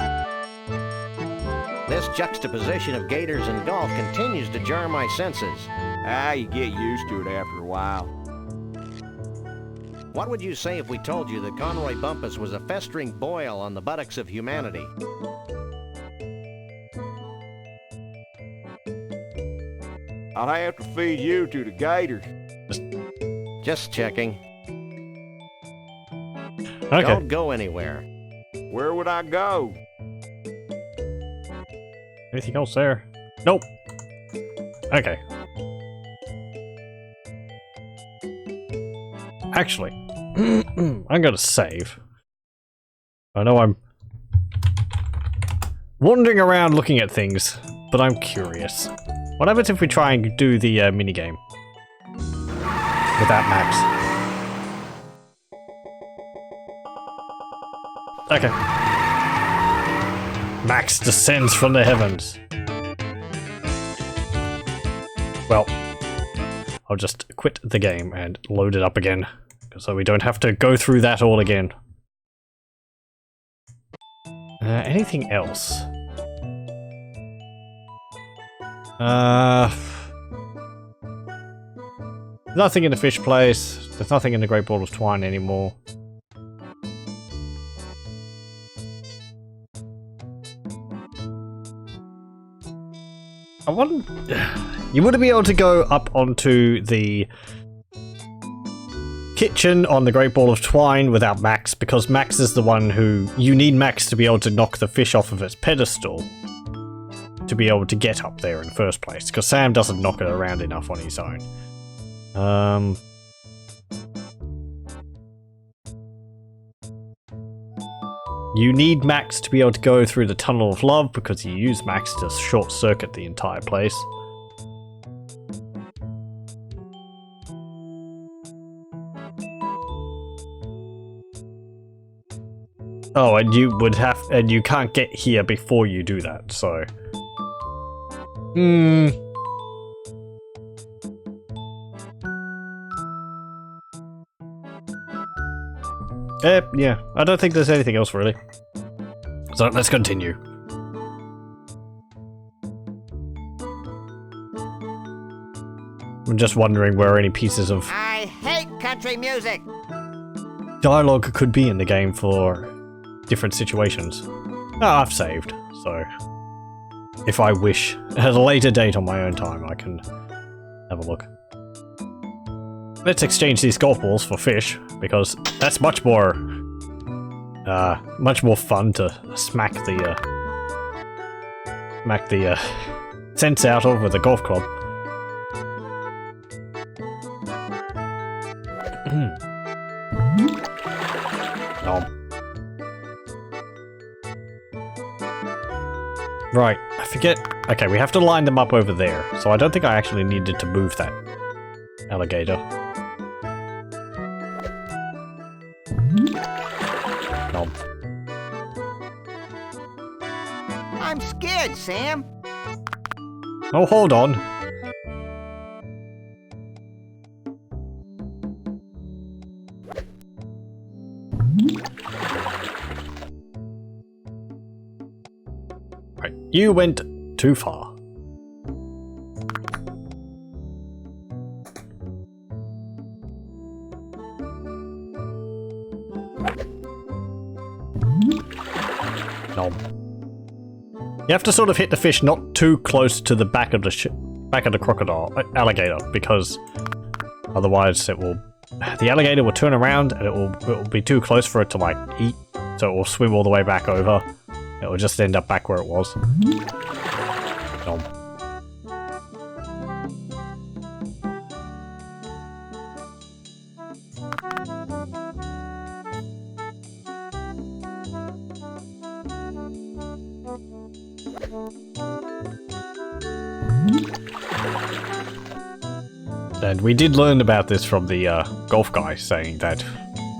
This juxtaposition of gators and golf continues to jar my senses. You get used to it after a while. What would you say if we told you that Conroy Bumpus was a festering boil on the buttocks of humanity? I'd have to feed you to the gators. Just checking. Okay. Don't go anywhere. Where would I go? Anything else there? Nope. Okay. Actually, I'm gonna save. I know I'm wandering around looking at things, but I'm curious. What happens if we try and do the minigame? Without Max. Okay. Max descends from the heavens. I'll just quit the game and load it up again, so we don't have to go through that all again. Anything else? Nothing in the fish place. There's nothing in the Great Ball of Twine anymore. I wonder... You wouldn't be able to go up onto the kitchen on the Great Ball of Twine without Max, because Max is the one who... You need Max to be able to knock the fish off of its pedestal to be able to get up there in the first place, because Sam doesn't knock it around enough on his own. You need Max to be able to go through the Tunnel of Love, because you use Max to short-circuit the entire place. Oh, and you would have, and you can't get here before you do that, so... Yeah, I don't think there's anything else really. So let's continue. I'm just wondering where any pieces of I hate country music! dialogue could be in the game for different situations. Oh, I've saved, so if I wish, at a later date on my own time, I can have a look. Let's exchange these golf balls for fish, because that's much more fun to smack the sense out of with a golf club. Nom. Right, I forget. Okay, we have to line them up over there, so I don't think I actually needed to move that alligator. Nom. I'm scared, Sam. Oh, hold on. Right, you went too far. Nom. You have to sort of hit the fish not too close to the back of the crocodile alligator, because otherwise it will. The alligator will turn around and it will be too close for it to like eat, so it will swim all the way back over. It will just end up back where it was. Nom. And we did learn about this from the golf guy, saying that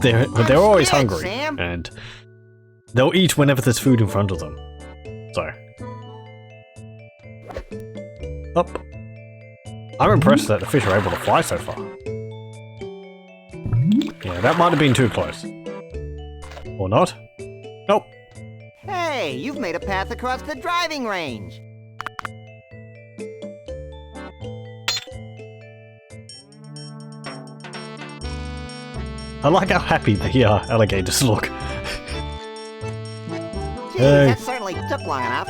they're always hungry, Sam. and they'll eat whenever there's food in front of them. So, up. I'm impressed that the fish are able to fly so far. Yeah, that might have been too close. Or not? Nope. Hey, you've made a path across the driving range. I like how happy the alligators look. Gee, Hey. that certainly took long enough.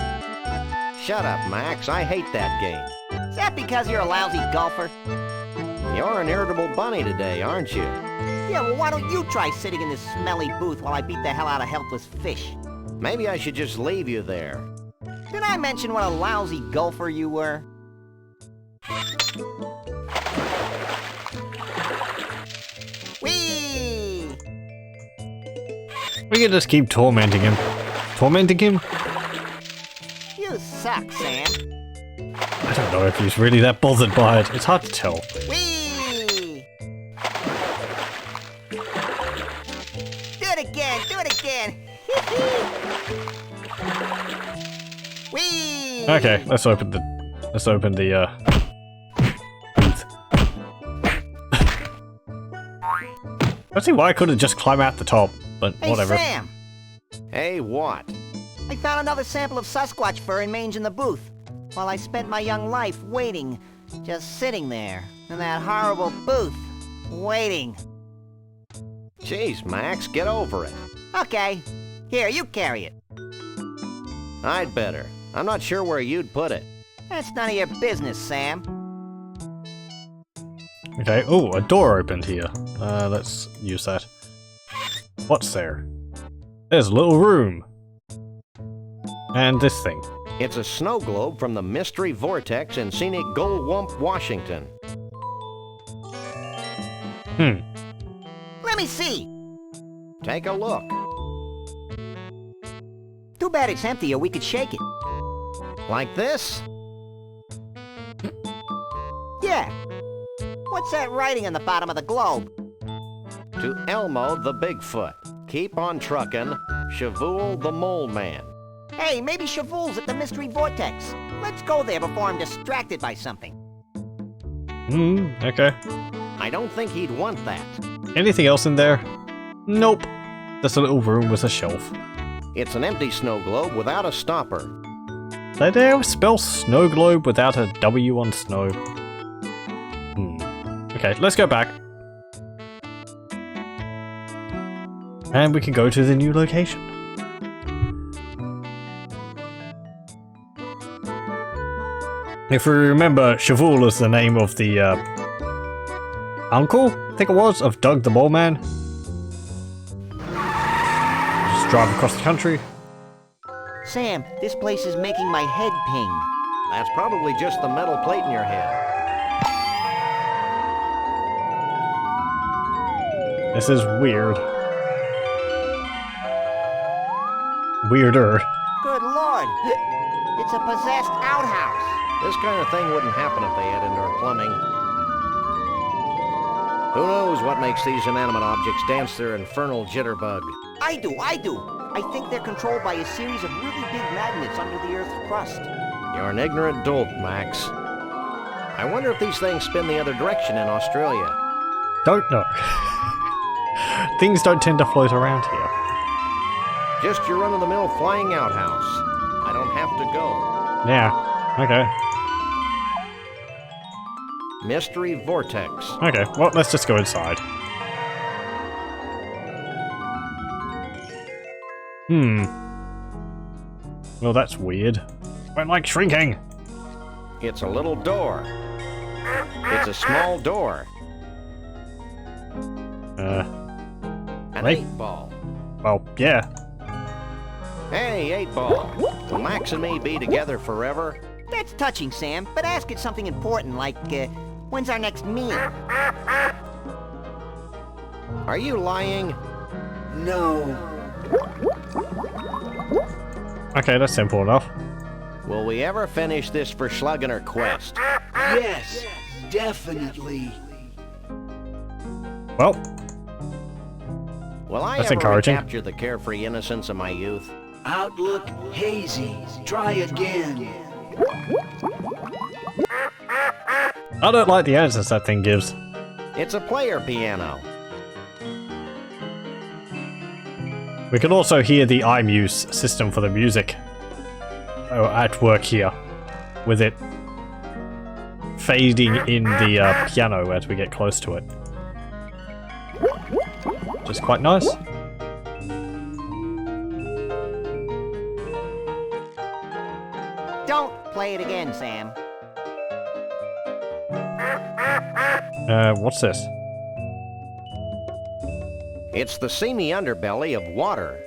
Shut up, Max. I hate that game. Is that because you're a lousy golfer? You're an irritable bunny today, aren't you? Yeah, well, why don't you try sitting in this smelly booth while I beat the hell out of helpless fish? Maybe I should just leave you there. Did I mention what a lousy golfer you were? Whee! We can just keep tormenting him. Tormenting him? You suck, Sam. I don't know if he's really that bothered by it. It's hard to tell. Whee! Do it again, do it again. Whee! Okay, let's open the booth. I see why I could have just climbed out the top, but Hey, whatever. Sam! Hey, what? I found another sample of Sasquatch fur and mange in the booth, while I spent my young life waiting, just sitting there, in that horrible booth, waiting. Jeez, Max, get over it. Okay, here, you carry it. I'd better. I'm not sure where you'd put it. That's none of your business, Sam. Okay, oh, a door opened here. Let's use that. What's there? There's a little room. And this thing. It's a snow globe from the Mystery Vortex in scenic Gold-Wump, Washington. Let me see. Take a look. Too bad it's empty or we could shake it. Like this? Yeah. What's that writing on the bottom of the globe? To Elmo the Bigfoot. Keep on truckin'. Shavul the Mole Man. Hey, maybe Shavul's at the Mystery Vortex. Let's go there before I'm distracted by something. Okay. I don't think he'd want that. Anything else in there? Nope. Just a little room with a shelf. It's an empty snow globe without a stopper. They dare spell snow globe without a W on snow. Okay, let's go back. And we can go to the new location. If we remember, Shavul is the name of the uncle, I think it was, of Doug the Mole Man. Just drive across the country. Sam, this place is making my head ping. That's probably just the metal plate in your head. This is weird. Weirder. Good lord! It's a possessed outhouse. This kind of thing wouldn't happen if they had indoor plumbing. Who knows what makes these inanimate objects dance their infernal jitterbug? I do. I think they're controlled by a series of really big magnets under the Earth's crust. You're an ignorant dolt, Max. I wonder if these things spin the other direction in Australia. Don't know. Things don't tend to float around here. Just your run-of-the-mill flying outhouse. I don't have to go. Yeah, okay. Mystery Vortex. Okay, well, let's just go inside. Well, that's weird. Went like shrinking. It's a little door. It's a small door. An Right. 8-ball. Well, yeah. Hey, 8-ball. Will Max and me be together forever? That's touching, Sam, but ask it something important like, when's our next meal? Are you lying? No. Okay, that's simple enough. Will we ever finish this Verschlagener quest? Yes, definitely. Well, Will I That's ever encouraging. recapture the carefree innocence of my youth? Outlook hazy. Try again. I don't like the answers that thing gives. It's a player piano. We can also hear the iMuse system for the music at work here, with it fading in the piano as we get close to it. Which is quite nice. Don't play it again, Sam. What's this? It's the seamy underbelly of water.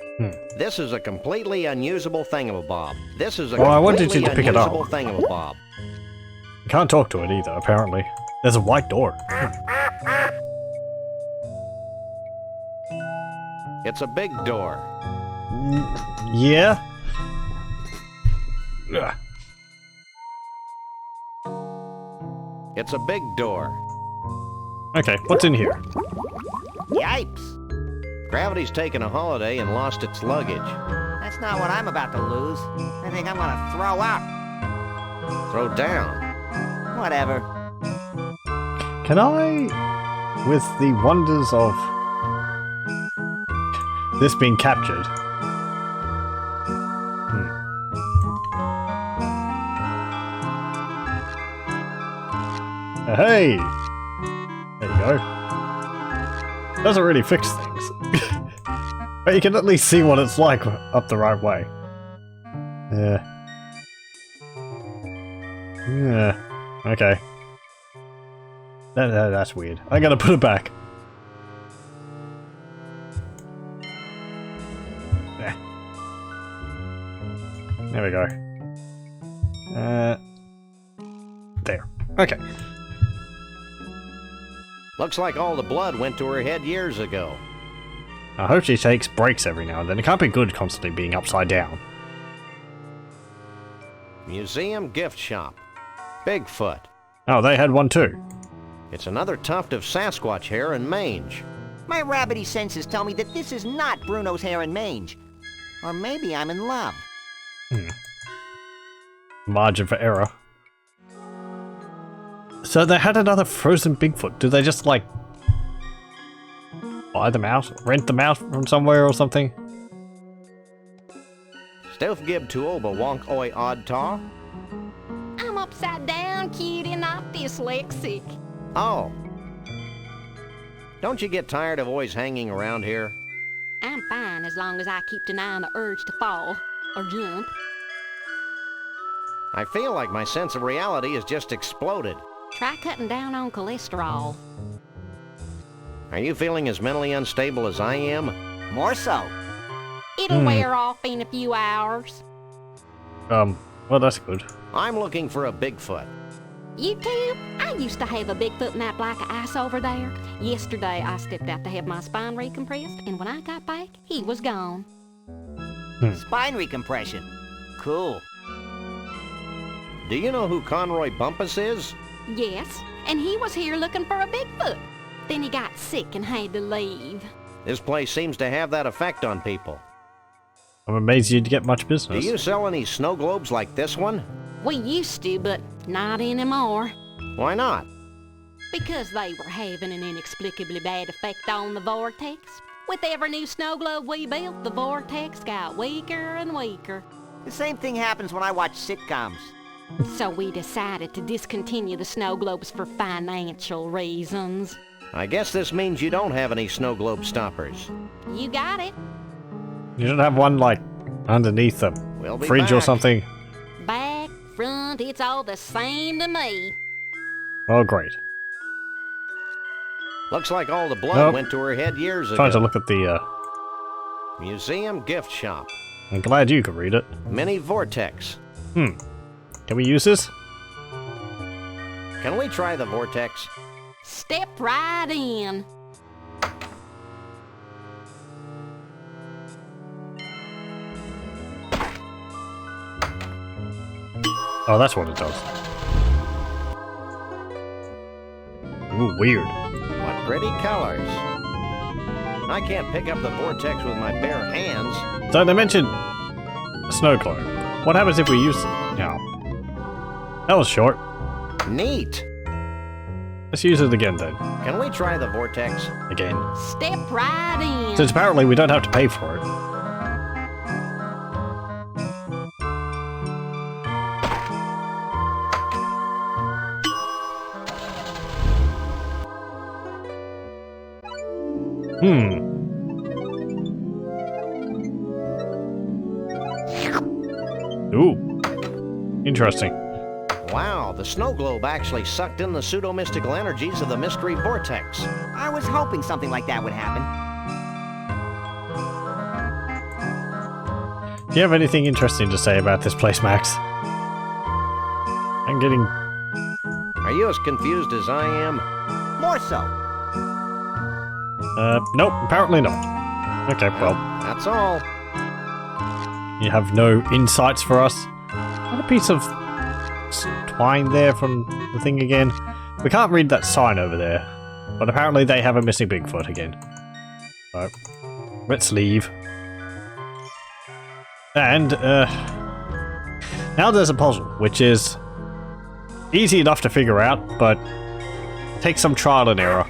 This is a completely unusable thingamabob. This is a Well, I wanted completely you to pick it up. unusable thingamabob. You can't talk to it either, apparently. There's a white door. It's a big door. Yeah? Ugh. It's a big door. Okay, what's in here? Yipes! Gravity's taken a holiday and lost its luggage. That's not what I'm about to lose. I think I'm gonna throw up. Throw down. Whatever. Can I, with the wonders of this being captured. Hey! There you go. Doesn't really fix things. But you can at least see what it's like up the right way. Yeah. Yeah. Okay. That's weird. I gotta put it back. Yeah. There we go. There. Okay. Looks like all the blood went to her head years ago. I hope she takes breaks every now and then. It can't be good constantly being upside down. Museum gift shop. Bigfoot. Oh, they had one too. It's another tuft of Sasquatch hair and mange. My rabbity senses tell me that this is not Bruno's hair and mange. Or maybe I'm in love. Margin for error. So they had another frozen Bigfoot. Do they just, like, buy them out? Rent them out from somewhere or something? Stealth gib tuoba wonk oi odd taw. I'm upside down, cutie, not dyslexic. Oh. Don't you get tired of always hanging around here? I'm fine as long as I keep denying the urge to fall or jump. I feel like my sense of reality has just exploded. Try cutting down on cholesterol. Are you feeling as mentally unstable as I am? More so. It'll wear off in a few hours. Well, that's good. I'm looking for a Bigfoot. You too? I used to have a Bigfoot in that black ice over there. Yesterday, I stepped out to have my spine recompressed, and when I got back, he was gone. Spine recompression. Cool. Do you know who Conroy Bumpus is? Yes, and he was here looking for a Bigfoot. Then he got sick and had to leave. This place seems to have that effect on people. I'm amazed you'd get much Do business. you sell any snow globes like this one? We used to, but not anymore. Why not? Because they were having an inexplicably bad effect on the vortex. With every new snow globe we built, the vortex got weaker and weaker. The same thing happens when I watch sitcoms. So we decided to discontinue the snow globes for financial reasons. I guess this means you don't have any snow globe stoppers. You got it. You don't have one, like, underneath the We'll be fridge or back. something? Back, front, it's all the same to me. Oh, great. Looks like all the blood Nope. went to her head years ago. Trying to look at the, Museum gift shop. I'm glad you could read it. Mini vortex. Can we use this? Can we try the vortex? Step right in. Oh, that's what it does. Ooh, weird. What pretty colors. I can't pick up the vortex with my bare hands. So they mentioned a snow globe. What happens if we use it? No. That was short. Neat. Let's use it again then. Can we try the vortex? Again. Step right in. Since apparently we don't have to pay for it. Ooh. Interesting. Wow, the snow globe actually sucked in the pseudo-mystical energies of the mystery vortex. I was hoping something like that would happen. Do you have anything interesting to say about this place, Max? I'm getting... Are you as confused as I am? More so. Nope, apparently not. Okay, well, That's all. you have no insights for us? What a piece of twine there from the thing again. We can't read that sign over there, but apparently they have a missing Bigfoot again. So, let's leave. And, now there's a puzzle, which is easy enough to figure out, but takes some trial and error.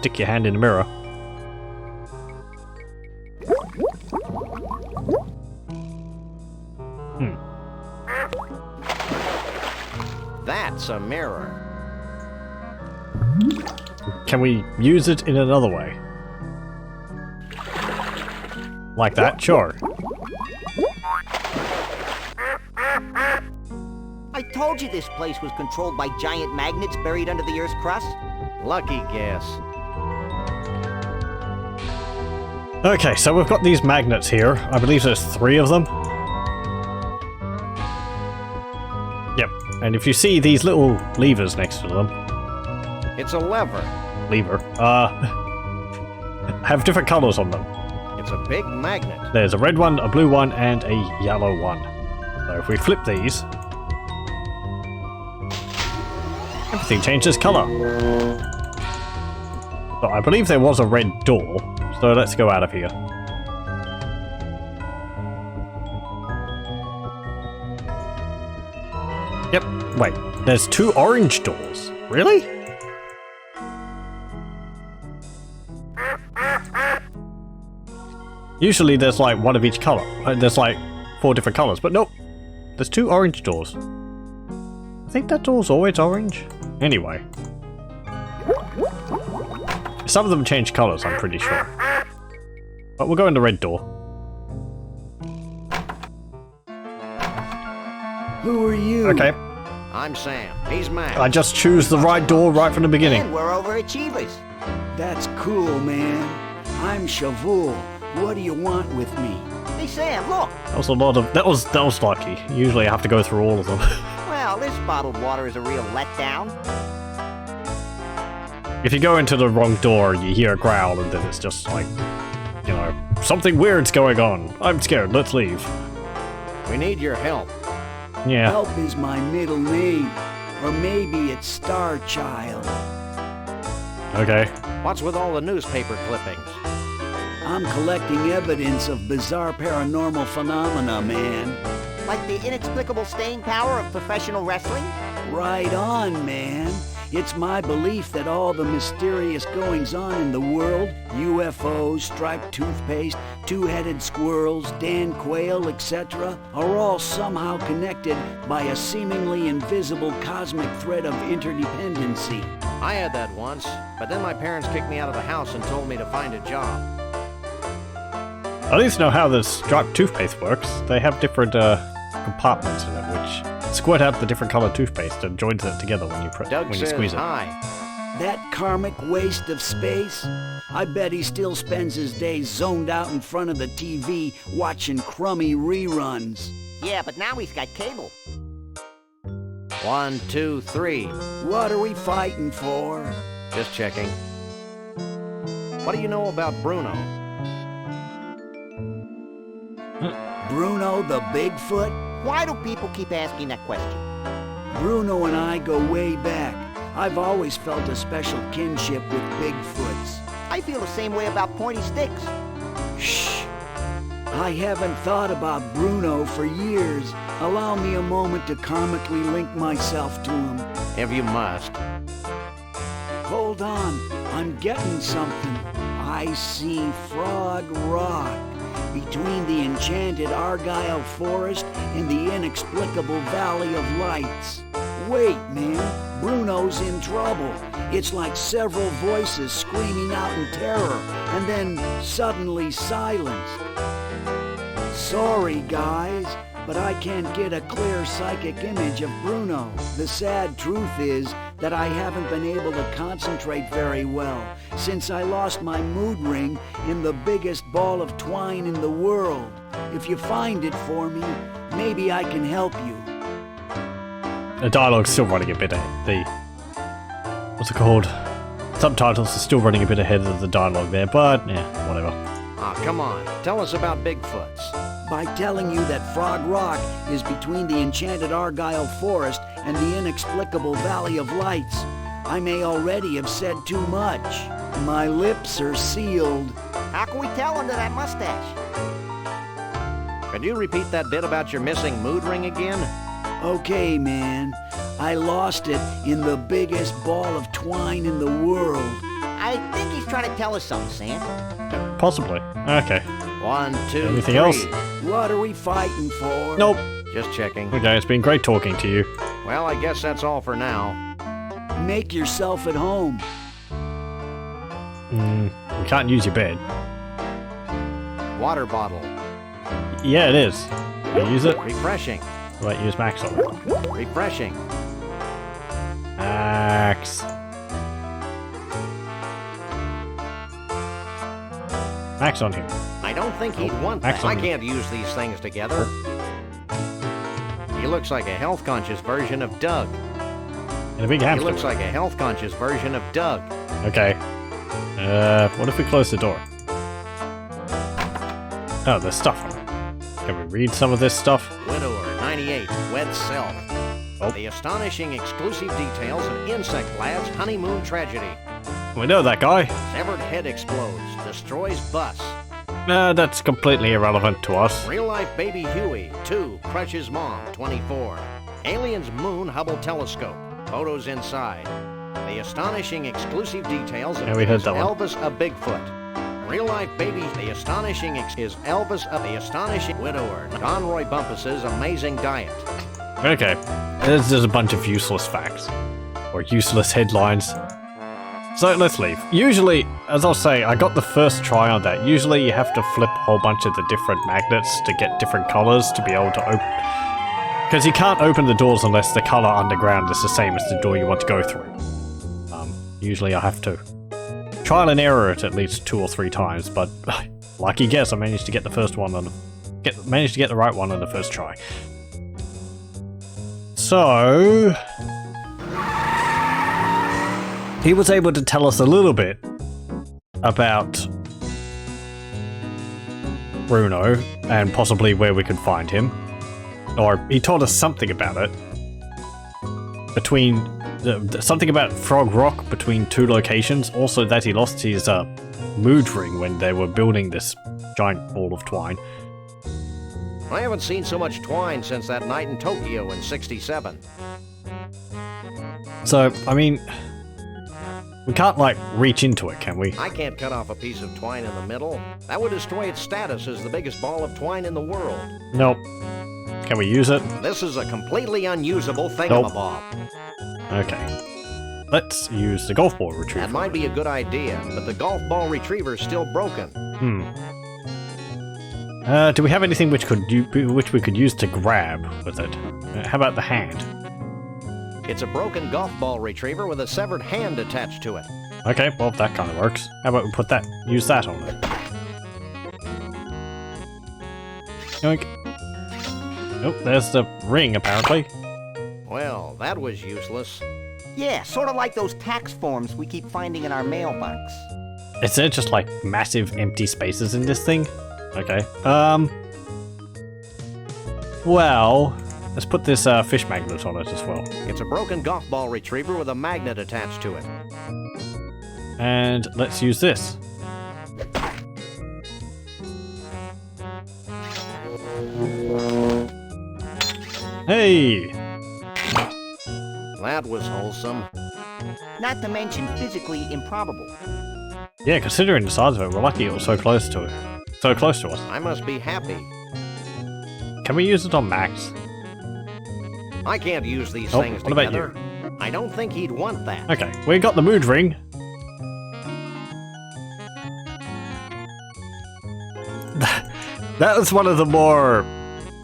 stick your hand in the mirror. That's a mirror. Can we use it in another way? Like that? Sure. I told you this place was controlled by giant magnets buried under the Earth's crust. Lucky guess. Okay, so we've got these magnets here. I believe there's 3 of them. Yep, and if you see these little levers next to them... It's a lever. Lever. Have different colors on them. It's a big magnet. There's a red one, a blue one, and a yellow one. So if we flip these... everything changes color. So I believe there was a red door, so let's go out of here. Yep, wait, there's 2 orange doors. Really? Usually there's like 1 of each color. There's like 4 different colors, but nope. There's 2 orange doors. I think that door's always orange. Anyway. Some of them change colors, I'm pretty sure. But we'll go in the red door. Who are you? Okay. I'm Sam. He's Max. I just choose the right door right from the beginning. And we're overachievers. That's cool, man. I'm Shavul. What do you want with me? Hey, Sam, look. That was a lot of... That was lucky. Usually I have to go through all of them. Well, this bottled water is a real letdown. If you go into the wrong door, you hear a growl, and then it's just like, you know, something weird's going on. I'm scared. Let's leave. We need your help. Yeah. Help is my middle name. Or maybe it's Star Child. Okay. What's with all the newspaper clippings? I'm collecting evidence of bizarre paranormal phenomena, man. Like the inexplicable staying power of professional wrestling? Right on, man. It's my belief that all the mysterious goings-on in the world, UFOs, striped toothpaste, two-headed squirrels, Dan Quayle, etc., are all somehow connected by a seemingly invisible cosmic thread of interdependency. I had that once, but then my parents kicked me out of the house and told me to find a job. At least know how the striped toothpaste works. They have different compartments in it, which squirt out the different colored toothpaste and joins it together when you squeeze it. Hi. That karmic waste of space? I bet he still spends his days zoned out in front of the TV watching crummy reruns. Yeah, but now he's got cable. 1, 2, 3. What are we fighting for? Just checking. What do you know about Bruno? Bruno the Bigfoot? Why do people keep asking that question? Bruno and I go way back. I've always felt a special kinship with Bigfoots. I feel the same way about pointy sticks. Shh! I haven't thought about Bruno for years. Allow me a moment to karmically link myself to him. If you must. Hold on, I'm getting something. I see Frog Rock. Between the enchanted Argyle Forest and the inexplicable Valley of Lights. Wait, man, Bruno's in trouble. It's like several voices screaming out in terror, and then suddenly silenced. Sorry, guys, but I can't get a clear psychic image of Bruno. The sad truth is that I haven't been able to concentrate very well since I lost my mood ring in the biggest ball of twine in the world. If you find it for me, maybe I can help you. The dialogue's still running a bit ahead. What's it called? Subtitles are still running a bit ahead of the dialogue there, but yeah, whatever. Ah, come on. Tell us about Bigfoots. By telling you that Frog Rock is between the enchanted Argyle Forest and the inexplicable Valley of Lights, I may already have said too much. My lips are sealed. How can we tell under that mustache? Could you repeat that bit about your missing mood ring again? Okay, man. I lost it in the biggest ball of twine in the world. I I think he's trying to tell us something, Sam. Possibly. Okay. 1, 2, Anything 3. else? What are we fighting for? Nope. Just checking. Okay, it's been great talking to you. Well, I guess that's all for now. Make yourself at home. You can't use your bed. Water bottle. Yeah, it is. Can I use it? Refreshing. Right, use Max on it. Refreshing. Max. Max on him. I don't think he'd want Max that. I on- can't use these things together. He looks like a health-conscious version of Doug. And a big He hamster. looks like a health-conscious version of Doug. Okay. What if we close the door? Oh, there's stuff on it. Can we read some of this stuff? Widower 98, wed self. Oh. The astonishing exclusive details of Insect Lad's honeymoon tragedy. We know that guy. Severed head explodes, destroys bus. That's completely irrelevant to us. Real-life baby Huey, 2, crushes mom, 24. Aliens moon Hubble telescope, photos inside. The astonishing exclusive details of Yeah, we heard is that one. Elvis a Bigfoot. Real-life baby, the astonishing is Elvis of the astonishing widower. Conroy Bumpus's amazing diet. Okay. There's just a bunch of useless facts. Or useless headlines. So let's leave. Usually, as I'll say, I got the first try on that. Usually you have to flip a whole bunch of the different magnets to get different colors to be able to open. Because you can't open the doors unless the color underground is the same as the door you want to go through. Usually I have to trial and error it at least 2 or 3 times, but lucky guess I managed to get the first one on managed to get the right one on the first try. So he was able to tell us a little bit about Bruno and possibly where we could find him. Or he told us something about it. Between something about Frog Rock between 2 locations. Also that he lost his mood ring when they were building this giant ball of twine. I haven't seen so much twine since that night in Tokyo in '67. So, I mean, we can't, like, reach into it, can we? I can't cut off a piece of twine in the middle. That would destroy its status as the biggest ball of twine in the world. Nope. Can we use it? This is a completely unusable thingamabob. Okay. Let's use the golf ball retriever. That might be a good idea, but the golf ball retriever's still broken. Do we have anything which we could use to grab with it? How about the hand? It's a broken golf ball retriever with a severed hand attached to it. Okay, well that kind of works. How about we use that on it? Yoink. Oh, there's the ring apparently. Well, that was useless. Yeah, sort of like those tax forms we keep finding in our mailbox. Is there just like massive empty spaces in this thing? Okay. Well, let's put this fish magnet on it as well. It's a broken golf ball retriever with a magnet attached to it. And let's use this. Hey! That was wholesome. Not to mention physically improbable. Yeah, considering the size of it, we're lucky it was so close to it. So close to us. I must be happy. Can we use it on Max? I can't use these Oh, things what about together. I don't think he'd want that. Okay, we got the mood ring. That was one of the more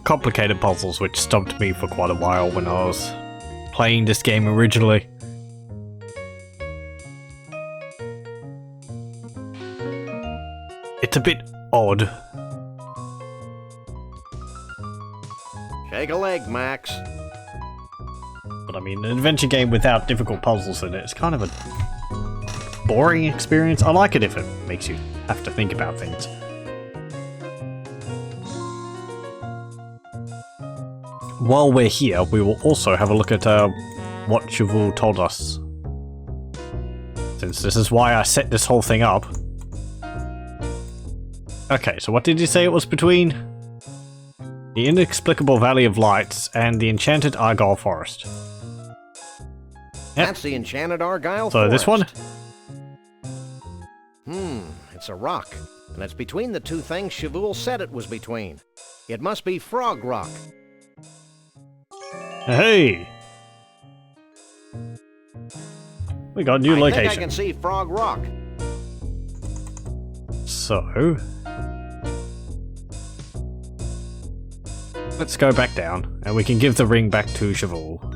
complicated puzzles which stumped me for quite a while when I was playing this game originally. It's a bit odd. Shake a leg, Max. But I mean, an adventure game without difficult puzzles in it is kind of a boring experience. I like it if it makes you have to think about things. While we're here, we will also have a look at what Chevul told us. Since this is why I set this whole thing up. Okay, so what did you say it was between? The inexplicable Valley of Lights and the enchanted Argyle Forest. Yep. That's the enchanted Argyle So Forest. this one? It's a rock, and it's between the two things Shavul said it was between. It must be Frog Rock. Hey! We got a new I location. think I can see Frog Rock. So... let's go back down, and we can give the ring back to Shavul.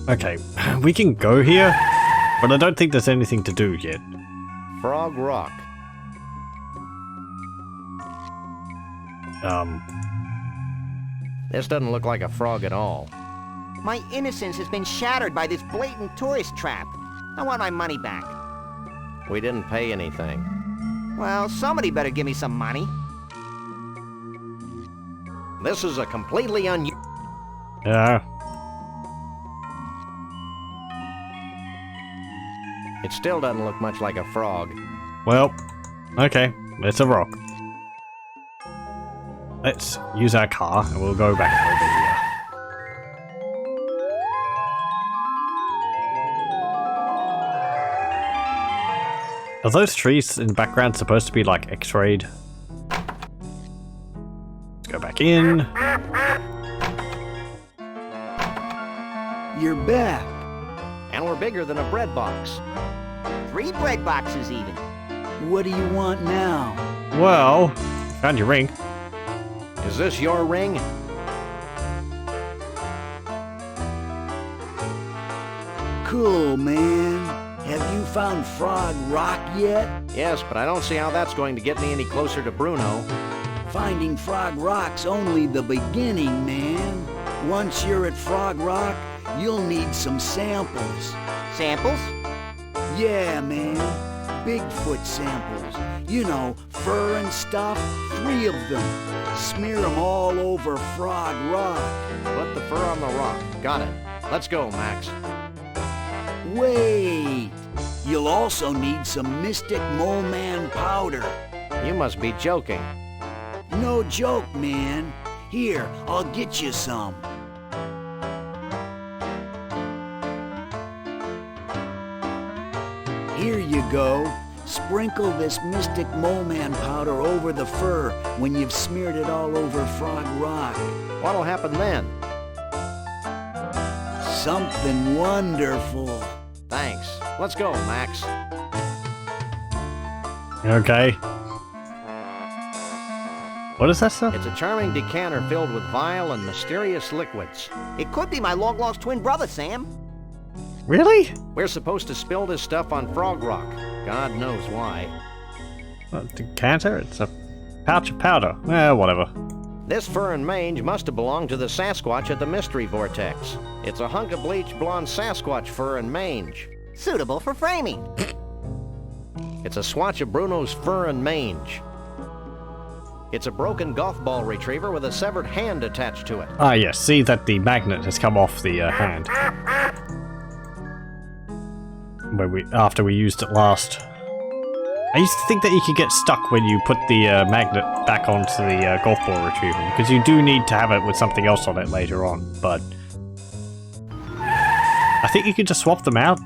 Okay, we can go here, but I don't think there's anything to do yet. Frog Rock. This doesn't look like a frog at all. My innocence has been shattered by this blatant tourist trap. I want my money back. We didn't pay anything. Well, somebody better give me some money. This is a completely Yeah. It still doesn't look much like a frog. Well, okay, it's a rock. Let's use our car, and we'll go back over here. Are those trees in the background supposed to be like X-rayed? Let's go back in. You're back. And we're bigger than a bread box. 3 bread boxes even. What do you want now? Well, found your ring. Is this your ring? Cool, man. Have you found Frog Rock yet? Yes, but I don't see how that's going to get me any closer to Bruno. Finding Frog Rock's only the beginning, man. Once you're at Frog Rock, you'll need some samples. Samples? Yeah, man. Bigfoot samples. You know, fur and stuff. 3 of them. Smear them all over Frog Rock. Put the fur on the rock. Got it. Let's go, Max. Wait! You'll also need some Mystic Mole Man powder. You must be joking. No joke, man. Here, I'll get you some. Here you go. Sprinkle this Mystic Mole Man powder over the fur when you've smeared it all over Frog Rock. What'll happen then? Something wonderful. Thanks. Let's go, Max. Okay. What is that stuff? It's a charming decanter filled with vile and mysterious liquids. It could be my long-lost twin brother, Sam. Really? We're supposed to spill this stuff on Frog Rock. God knows why. What, decanter? It's a pouch of powder. Whatever. This fur and mange must have belonged to the Sasquatch at the Mystery Vortex. It's a hunk of bleached blonde Sasquatch fur and mange. Suitable for framing. It's a swatch of Bruno's fur and mange. It's a broken golf ball retriever with a severed hand attached to it. Ah, yes. See that the magnet has come off the hand. After we used it last. I used to think that you could get stuck when you put the magnet back onto the golf ball retriever, because you do need to have it with something else on it later on, but I think you could just swap them out.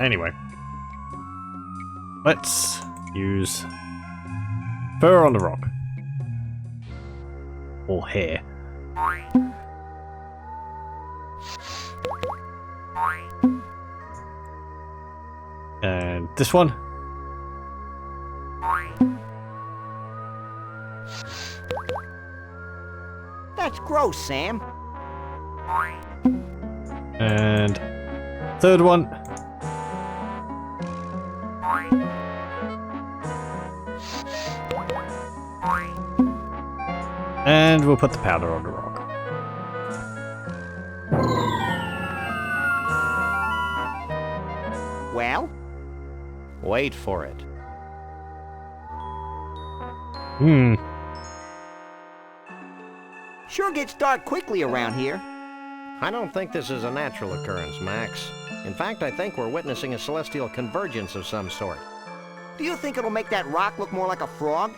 Anyway. Let's use fur on the rock. Or hair. And this one. That's gross, Sam. And third one. And we'll put the powder on the rock. Well? Wait for it. Hmm. Sure gets dark quickly around here. I don't think this is a natural occurrence, Max. In fact, I think we're witnessing a celestial convergence of some sort. Do you think it'll make that rock look more like a frog?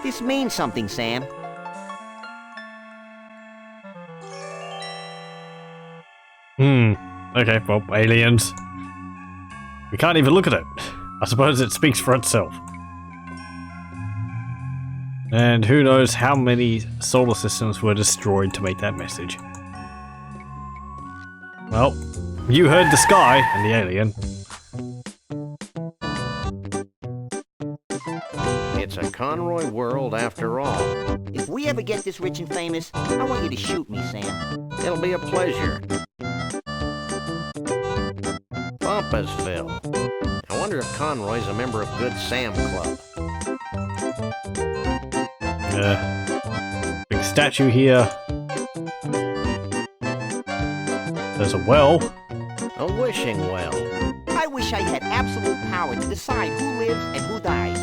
This means something, Sam. Okay, well, aliens. We can't even look at it. I suppose it speaks for itself. And who knows how many solar systems were destroyed to make that message. Well, you heard the sky and the alien. It's a Conroy world after all. If we ever get this rich and famous, I want you to shoot me, Sam. It'll be a pleasure. Bumpusville. I wonder if Conroy's a member of Good Sam Club. Big statue here. There's a well. A wishing well. I wish I had absolute power to decide who lives and who dies.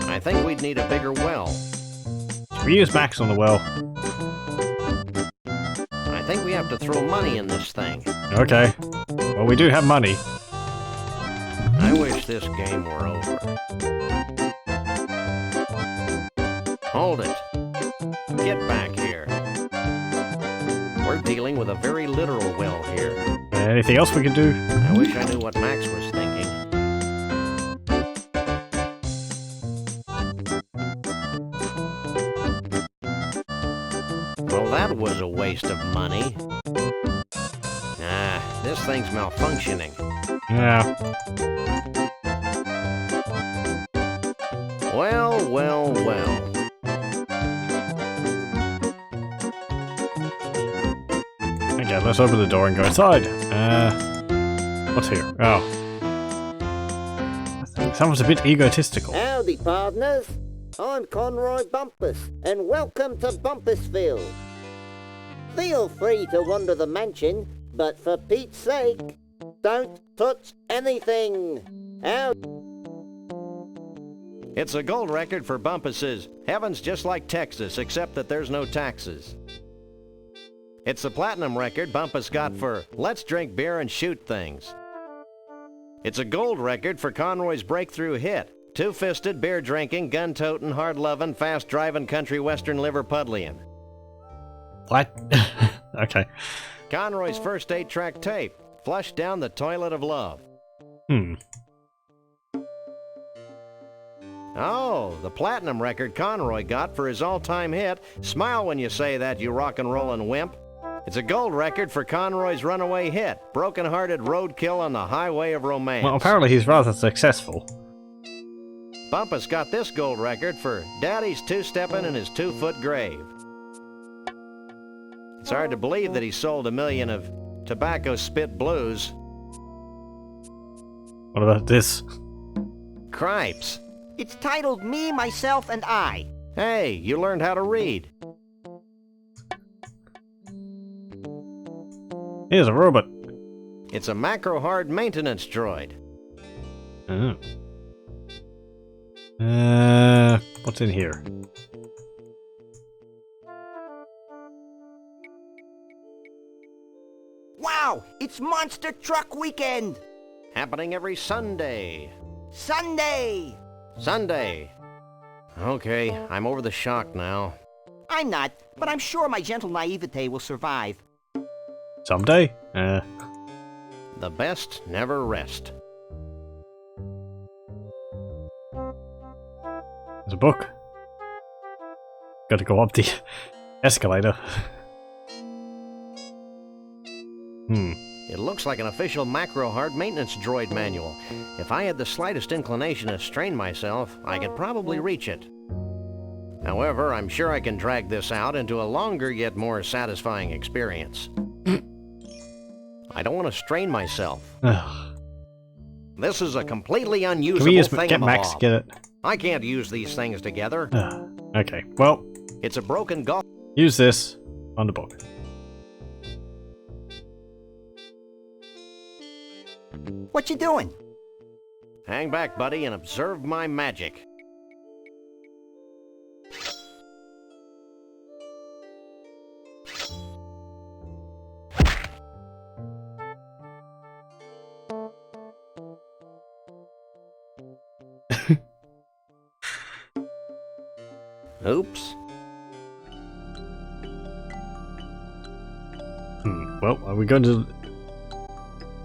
I think we'd need a bigger well. We use Max on the well. I think we have to throw money in this thing. Okay. Well, we do have money. I wish this game were over. Hold it. Get back here. We're dealing with a very literal well here. Anything else we can do? I wish I knew what Max was thinking. Well, that was a waste of money. This thing's malfunctioning. Yeah. Well, well, well. Okay, let's open the door and go inside. What's here? Oh. I think someone's a bit egotistical. Howdy, partners. I'm Conroy Bumpus, and welcome to Bumpusville. Feel free to wander the mansion, but for Pete's sake, don't touch anything. It's a gold record for Bumpus's. Heaven's just like Texas, except that there's no taxes. It's the platinum record Bumpus got for Let's Drink Beer and Shoot Things. It's a gold record for Conroy's breakthrough hit, two-fisted, beer-drinking, gun-toting, hard-loving, fast-driving country western Liverpudlian. What? Okay. Conroy's first 8-track tape, Flushed Down the Toilet of Love. Oh, the platinum record Conroy got for his all-time hit, Smile When You Say That, You Rockin' Rollin' Wimp. It's a gold record for Conroy's runaway hit, Broken-Hearted Roadkill on the Highway of Romance. Well, apparently he's rather successful. Bumpus got this gold record for Daddy's Two-Steppin' in His 2-Foot Grave. It's hard to believe that he sold 1 million of Tobacco Spit Blues. What about this? Cripes. It's titled Me, Myself, and I. Hey, you learned how to read. Here's a robot. It's a macro-hard maintenance droid. Oh. What's in here? Wow, it's Monster Truck Weekend! Happening every Sunday. Sunday! Sunday. Okay, I'm over the shock now. I'm not, but I'm sure my gentle naivete will survive. Someday? The best never rest. There's a book. Gotta go up the escalator. It looks like an official macro-hard maintenance droid manual. If I had the slightest inclination to strain myself, I could probably reach it. However, I'm sure I can drag this out into a longer yet more satisfying experience. I don't want to strain myself. Ugh. This is a completely Can unusable we use thing. get Max? Get it? I can't use these things together. Okay. Well, It's a broken golf. use this on the book. What you doing? Hang back, buddy, and observe my magic. Oops. Well, are we going to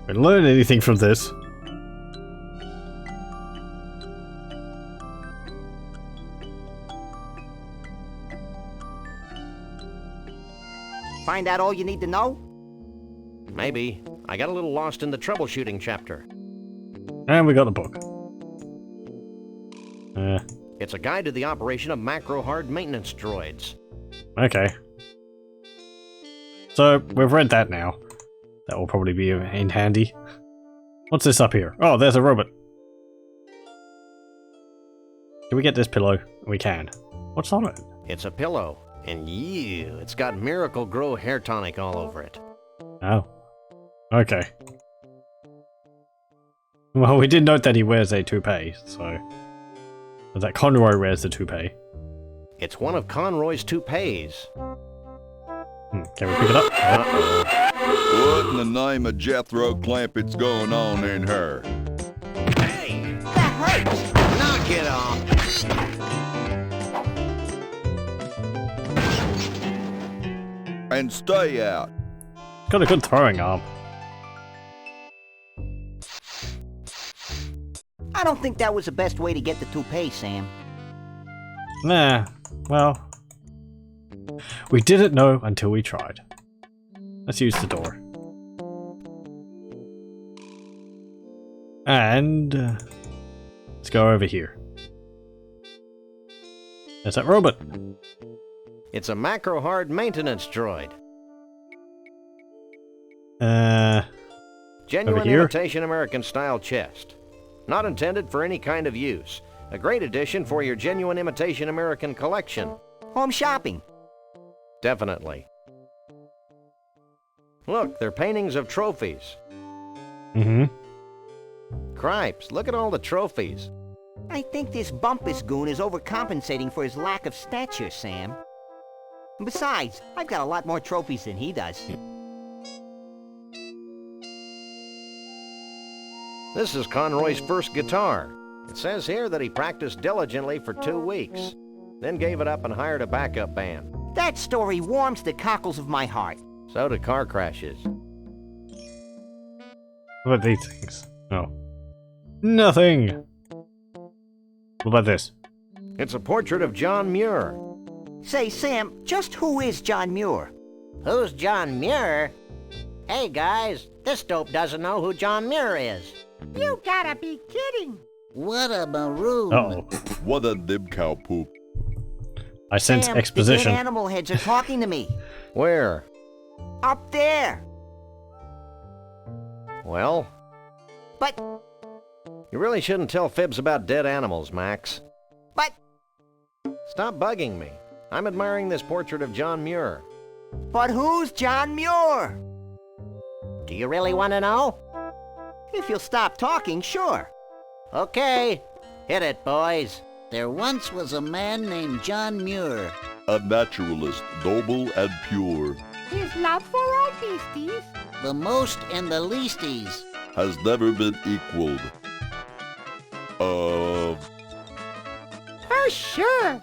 learn anything from this? Find out all you need to know? Maybe. I got a little lost in the troubleshooting chapter. And we got the book. It's a guide to the operation of macro-hard maintenance droids. Okay. So, we've read that now. That will probably be in handy. What's this up here? Oh, there's a robot. Can we get this pillow? We can. What's on it? It's a pillow, and it's got Miracle Grow hair tonic all over it. Oh. Okay. Well, we did note that he wears a toupee, so... that Conroy wears the toupee. It's one of Conroy's toupees. Can we pick it up? What in the name of Jethro Clampett's going on in her? Hey! That hurts! Knock it off! And stay out. Got a good throwing arm. I don't think that was the best way to get the toupee, Sam. Nah, well... we didn't know until we tried. Let's use the door. And... let's go over here. There's that robot. It's a macro-hard maintenance droid. Genuine over here? imitation American-style chest. Not intended for any kind of use. A great addition for your genuine imitation American collection. Home shopping. Definitely. Look, they're paintings of trophies. Mm-hmm. Cripes, look at all the trophies. I think this Bumpus goon is overcompensating for his lack of stature, Sam. Besides, I've got a lot more trophies than he does. This is Conroy's first guitar. It says here that he practiced diligently for 2 weeks, then gave it up and hired a backup band. That story warms the cockles of my heart. So do car crashes. What about these things? Oh. Nothing! What about this? It's a portrait of John Muir. Say, Sam, just who is John Muir? Who's John Muir? Hey guys, this dope doesn't know who John Muir is. You gotta be kidding. What a maroon. Uh-oh. What a dib cow poop. I sense Sam, exposition. the dead animal heads are talking to me. Where? Up there. Well, But, you really shouldn't tell fibs about dead animals, Max. but, Stop bugging me. I'm admiring this portrait of John Muir. but who's John Muir? Do you really want to know? If you'll stop talking, sure. Okay, hit it, boys. There once was a man named John Muir. A naturalist, noble and pure, His love for all beasties. The most and the leasties. has never been equaled. For sure.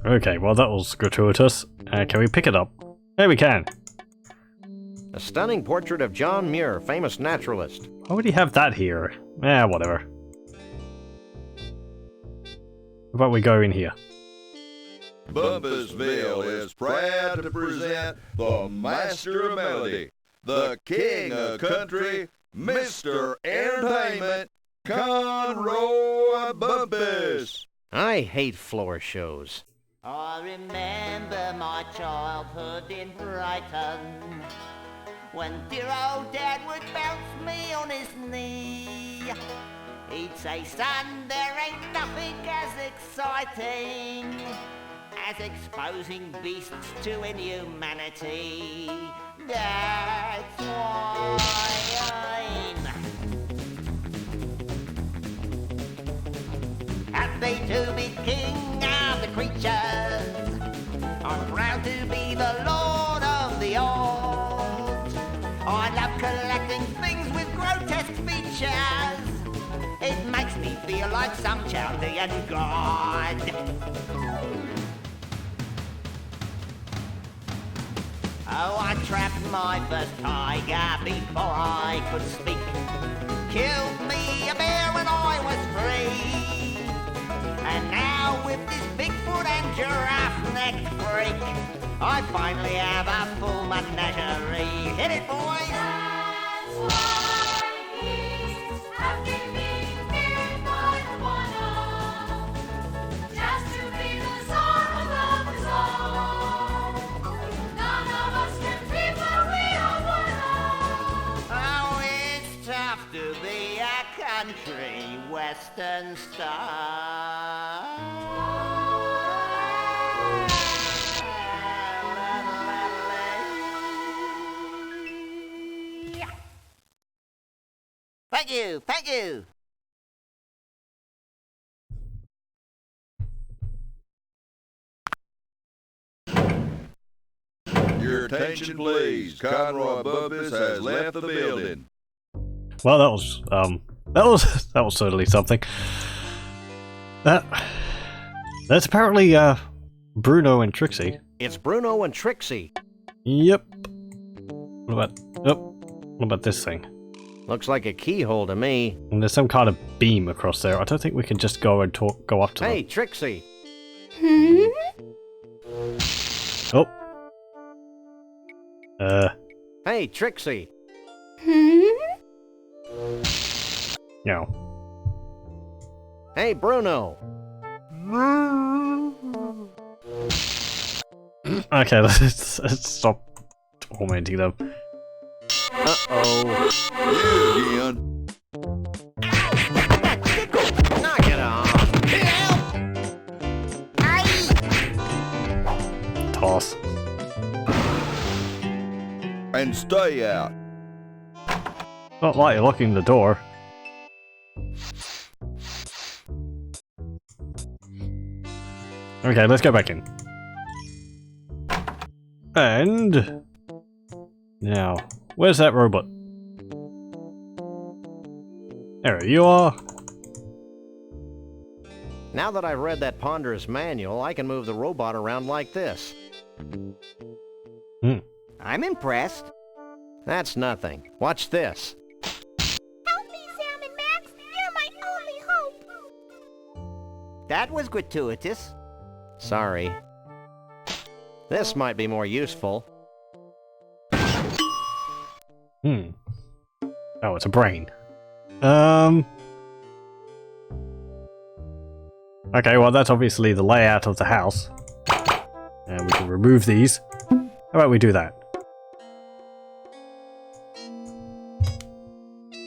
Okay, well that was gratuitous. Can we pick it up? Yeah, we can. A stunning portrait of John Muir, famous naturalist. Why would he have that here? Eh, whatever. How about we go in here? Bumpusville is proud to present the master of melody, the king of country, Mr. Entertainment, Conroy Bumpus. I hate floor shows. I remember my childhood in Brighton, when dear old Dad would bounce me on his knee. He'd say, son, there ain't nothing as exciting as exposing beasts to inhumanity. That's why I'm happy to be king of the creatures. I'm proud to be the lord of the old. I love collecting things with grotesque features. It makes me feel like some Chaldean god. Oh, I trapped my first tiger before I could speak. Killed me a bear when I was 3. And now with this bigfoot and giraffe-necked freak, I finally have a full menagerie. Hit it, boys! That's why beasts have to be feared by the one of, just to be the sorrow of us all. None of us can be what we are one of. Oh, it's tough to be a country western star. Thank you, thank you. Your attention, please. Conroy Bumpus has left the building. Well, that was certainly something. That's apparently Bruno and Trixie. It's Bruno and Trixie. Yep. What about this thing? Looks like a keyhole to me. And there's some kind of beam across there. I don't think we can just go and go up to Hey, them. Trixie. Oh. Hey, Trixie. No. Hey, Bruno. Okay, let's stop tormenting them. Uh-oh. You again. Knock it off. Toss. And stay out. Not like you're locking the door. Okay, let's go back in. And now, where's that robot? There you are. Now that I've read that ponderous manual, I can move the robot around like this. I'm impressed. That's nothing. Watch this. Help me, Sam and Max. You're my only hope. That was gratuitous. Sorry. This might be more useful. Oh, it's a brain. Okay, well that's obviously the layout of the house. And we can remove these. How about we do that?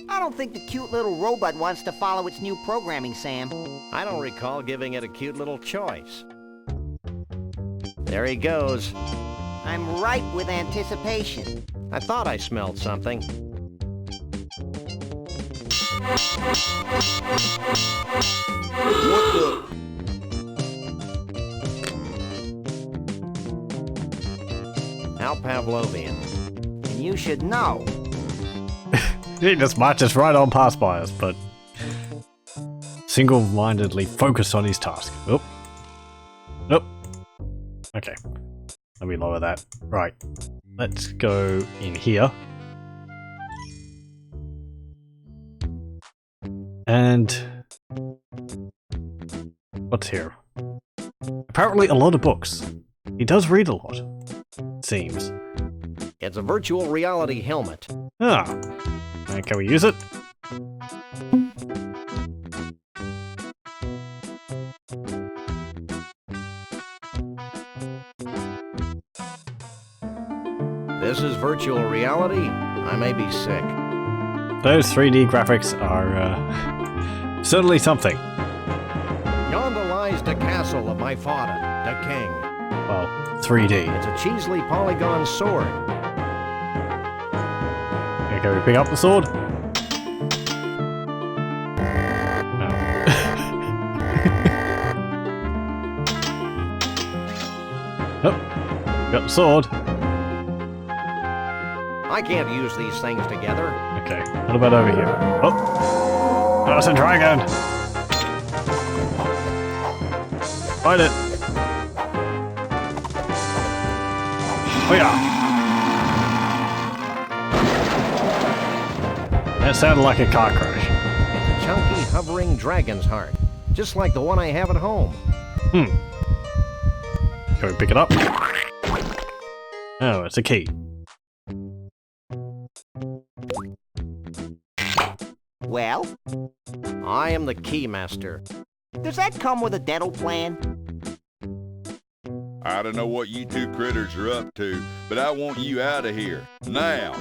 I don't think the cute little robot wants to follow its new programming, Sam. I don't recall giving it a cute little choice. There he goes. I'm ripe with anticipation. I thought I smelled something. What the? How Pavlovian. And you should know. He just marches right on past by us, but single-mindedly focused on his task. Oh. Nope. Okay. Let me lower that. Right. Let's go in here. And what's here? Apparently a lot of books. He does read a lot, it seems. It's a virtual reality helmet. Ah. Can we use it? This is virtual reality? I may be sick. Those 3D graphics are certainly something. Yonder lies the castle of my father, the king. Well, 3D. It's a cheesily polygon sword. Okay, can we pick up the sword? Oh, got the sword. I can't use these things together. Okay, what about over here? Oh, that's a dragon! Fight it! Oh yeah! That sounded like a car crash. It's a chunky, hovering dragon's heart. Just like the one I have at home. Hmm. Can we pick it up? Oh, it's a key. Well, I am the keymaster. does that come with a dental plan? I don't know what you two critters are up to, but I want you out of here. Now!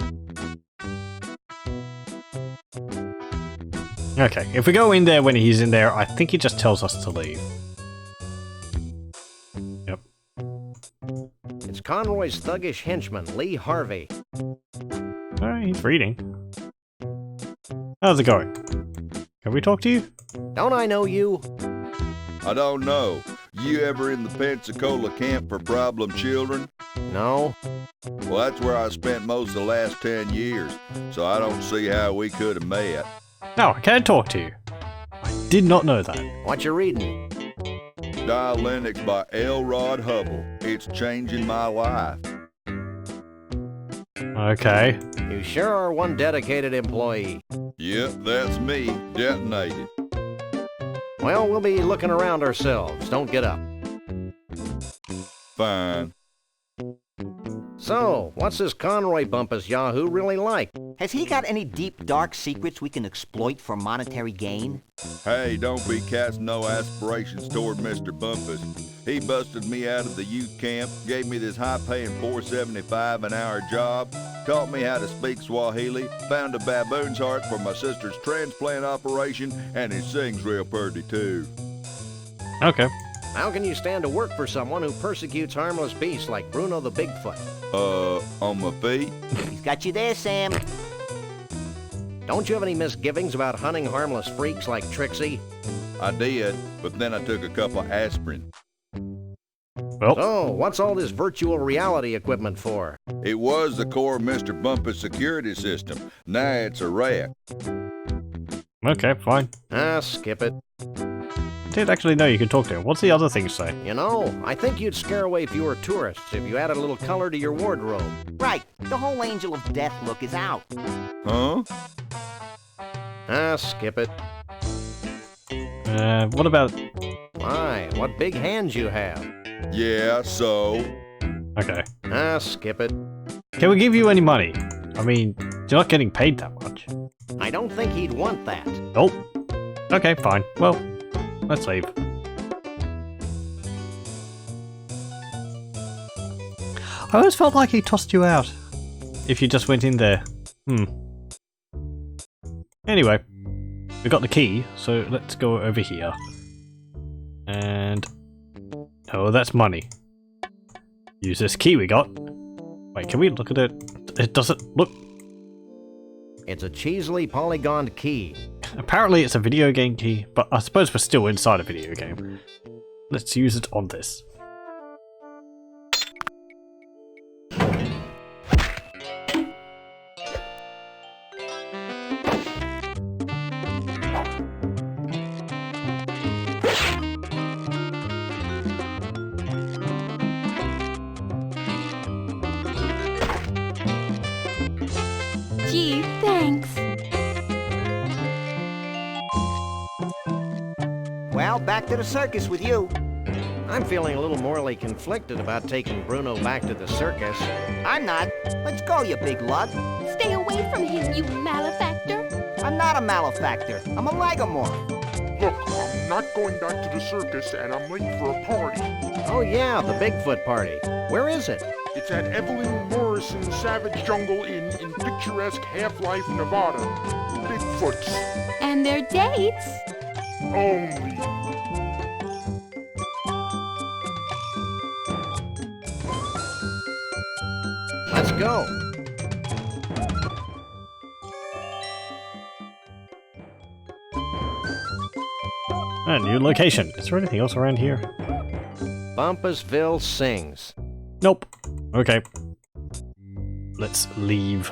Okay, if we go in there when he's in there, I think he just tells us to leave. Yep. It's Conroy's thuggish henchman, Lee Harvey. Alright, he's reading. How's it going? Can we talk to you? Don't I know you? I don't know. You ever in the Pensacola camp for problem children? No. Well, that's where I spent most of the last 10 years, so I don't see how we could have met. No, I can talk to you. I did not know that. What you reading? Dialectics by L. Rod Hubble. It's changing my life. Okay. You sure are one dedicated employee. Yep, that's me, detonated. Well, we'll be looking around ourselves. Don't get up. Fine. So, what's this Conroy Bumpus Yahoo really like? Has he got any deep, dark secrets we can exploit for monetary gain? Hey, don't be casting no aspirations toward Mr. Bumpus. He busted me out of the youth camp, gave me this high-paying $4.75 an hour job, taught me how to speak Swahili, found a baboon's heart for my sister's transplant operation, and he sings real pretty too. Okay. How can you stand to work for someone who persecutes harmless beasts like Bruno the Bigfoot? On my feet? He's got you there, Sam. Don't you have any misgivings about hunting harmless freaks like Trixie? I did, but then I took a couple of aspirin. Well, So, what's all this virtual reality equipment for? It was the core of Mr. Bumpus' security system. Now it's a wreck. okay, fine. Skip it. I didn't actually know you could talk to him. What's the other thing say? You know, I think you'd scare away fewer tourists if you added a little color to your wardrobe. Right, the whole Angel of Death look is out. Huh? Skip it. What about... My, what big hands you have. Yeah, so? Okay. Skip it. Can we give you any money? I mean, you're not getting paid that much. I don't think he'd want that. Oh. Okay, fine. Well, let's leave. I always felt like he tossed you out. If you just went in there. Anyway. We got the key, so let's go over here. And... oh, that's money. Use this key we got. Wait, can we look at it? It doesn't... look... It's a cheesily polygoned key. apparently it's a video game key, but I suppose we're still inside a video game. Let's use it on this. Gee, thanks. Well, back to the circus with you. I'm feeling a little morally conflicted about taking Bruno back to the circus. I'm not. Let's go, you big lug. Stay away from him, you malefactor. I'm not a malefactor. I'm a lagomorph. Look, I'm not going back to the circus, and I'm late for a party. Oh yeah, the Bigfoot party. Where is it? It's at Evelyn Morris Morrison Savage Jungle Inn in picturesque Half-Life, Nevada. Bigfoots. And their dates? Only. Let's go. A new location. Is there anything else around here? Bumpusville sings. Nope. Okay. Let's leave.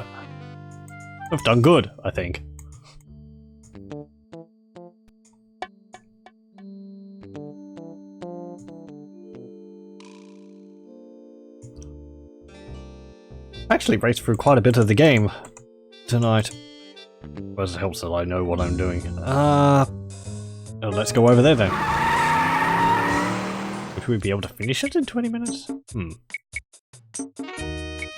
I've done good, I think. I actually raced through quite a bit of the game tonight. But it helps that I know what I'm doing. Oh, let's go over there then. Would we be able to finish it in 20 minutes?